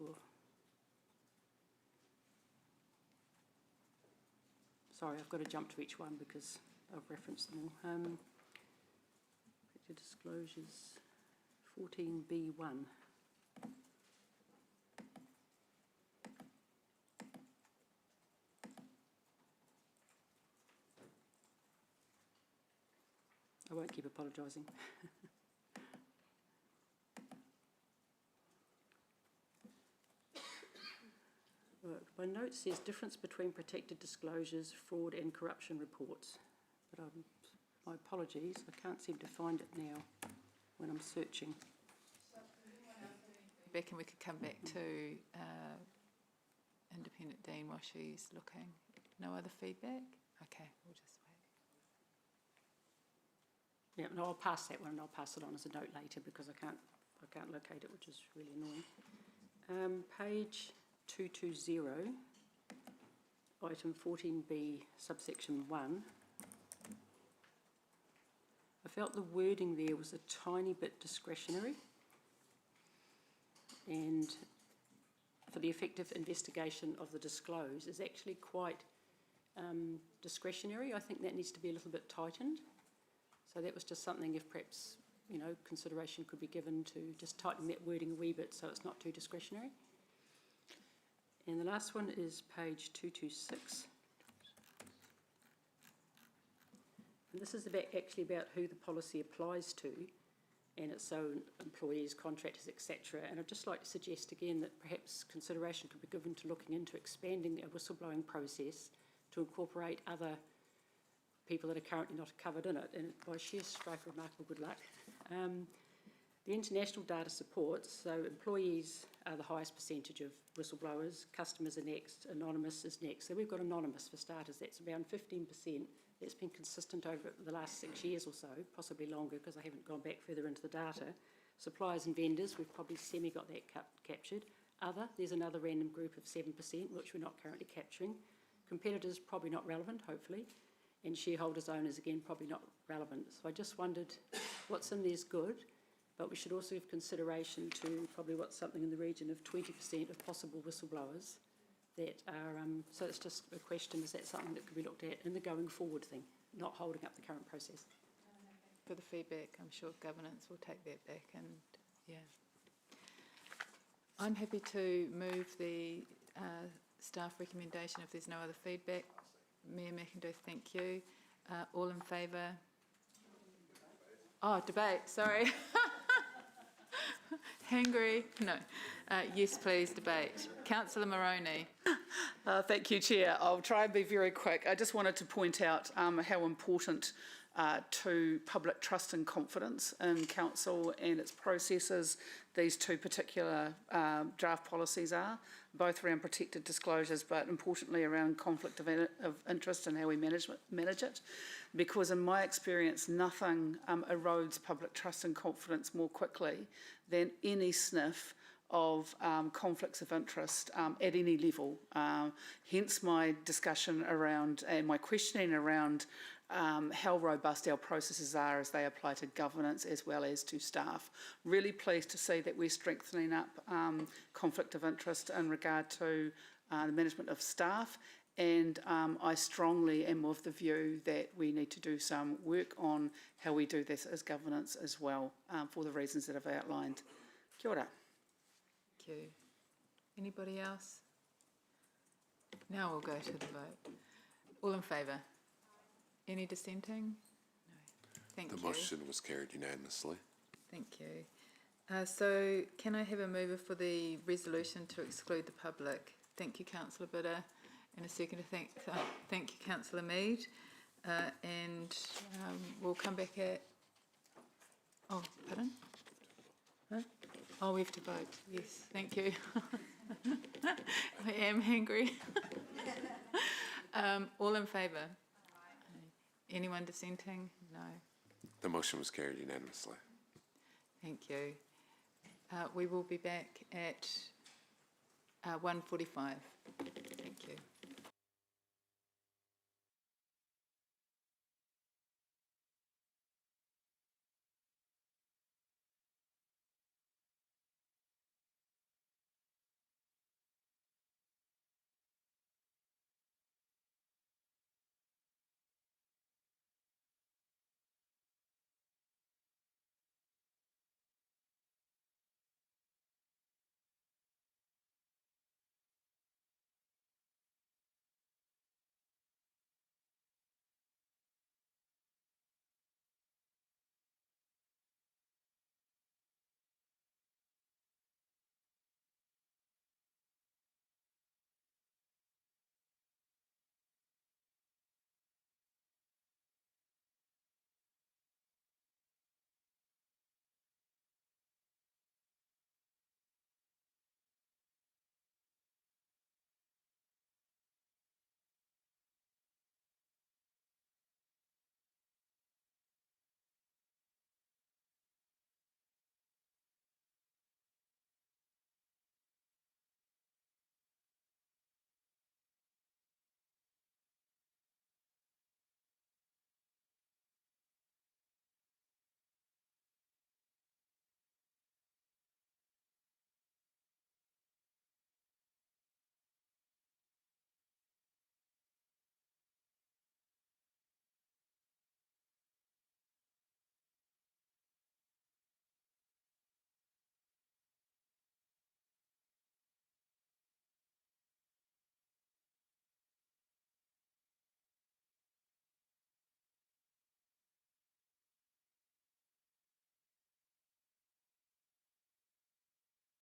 Oh. Sorry, I've got to jump to each one because I've referenced them all. Disclosures, 14B1. I won't keep apologising. My note says difference between protected disclosures, fraud and corruption reports. But my apologies, I can't seem to find it now when I'm searching. Rebecca, we could come back to Independent Dean while she's looking. No other feedback? Okay, we'll just wait. Yeah, no, I'll pass that one and I'll pass it on as a note later because I can't locate it, which is really annoying. Page 220, item 14B, subsection 1. I felt the wording there was a tiny bit discretionary, and for the effective investigation of the disclose is actually quite discretionary. I think that needs to be a little bit tightened. So that was just something, if perhaps, you know, consideration could be given to just tighten that wording a wee bit so it's not too discretionary. And the last one is page 226. And this is actually about who the policy applies to, and it's so employees, contractors, etc. And I'd just like to suggest again that perhaps consideration could be given to looking into expanding a whistleblowing process to incorporate other people that are currently not covered in it, and by sheer stroke of remarkable good luck. The international data supports, so employees are the highest percentage of whistleblowers, customers are next, anonymous is next. So we've got anonymous for starters, that's around 15%. That's been consistent over the last 6 years or so, possibly longer because I haven't gone back further into the data. Suppliers and vendors, we've probably got that captured. Other, there's another random group of 7%, which we're not currently capturing. Competitors, probably not relevant, hopefully. And shareholders, owners, again, probably not relevant. So I just wondered what's in there is good, but we should also give consideration to probably what's something in the region of 20% of possible whistleblowers that are, so it's just a question, is that something that could be looked at in the going forward thing, not holding up the current process? For the feedback, I'm sure governance will take that back, and yeah. I'm happy to move the staff recommendation if there's no other feedback. Mayor McIndoe, thank you. All in favour? Oh, debate, sorry. Hangry? No. Yes, please, debate. Councillor Moroney. Thank you, Chair. I'll try and be very quick. I just wanted to point out how important to public trust and confidence in council and its processes these two particular draft policies are, both around protected disclosures, but importantly around conflict of interest and how we manage it. Because in my experience, nothing erodes public trust and confidence more quickly than any sniff of conflicts of interest at any level. Hence my discussion around and my questioning around how robust our processes are as they apply to governance as well as to staff. Really pleased to see that we're strengthening up conflict of interest in regard to the management of staff, and I strongly am of the view that we need to do some work on how we do this as governance as well, for the reasons that I've outlined. Kia ora. Thank you. Anybody else? Now we'll go to the vote. All in favour? Any dissenting? No. Thank you. The motion was carried unanimously. Thank you. So can I have a mover for the resolution to exclude the public? Thank you, Councillor Bitter. And a second to thank you, Councillor Mead. And we'll come back at... Oh, pardon? Huh? Oh, we have to vote. Yes, thank you. I am hangry. All in favour? Anyone dissenting? No. The motion was carried unanimously. Thank you. We will be back at 1:45. Thank you.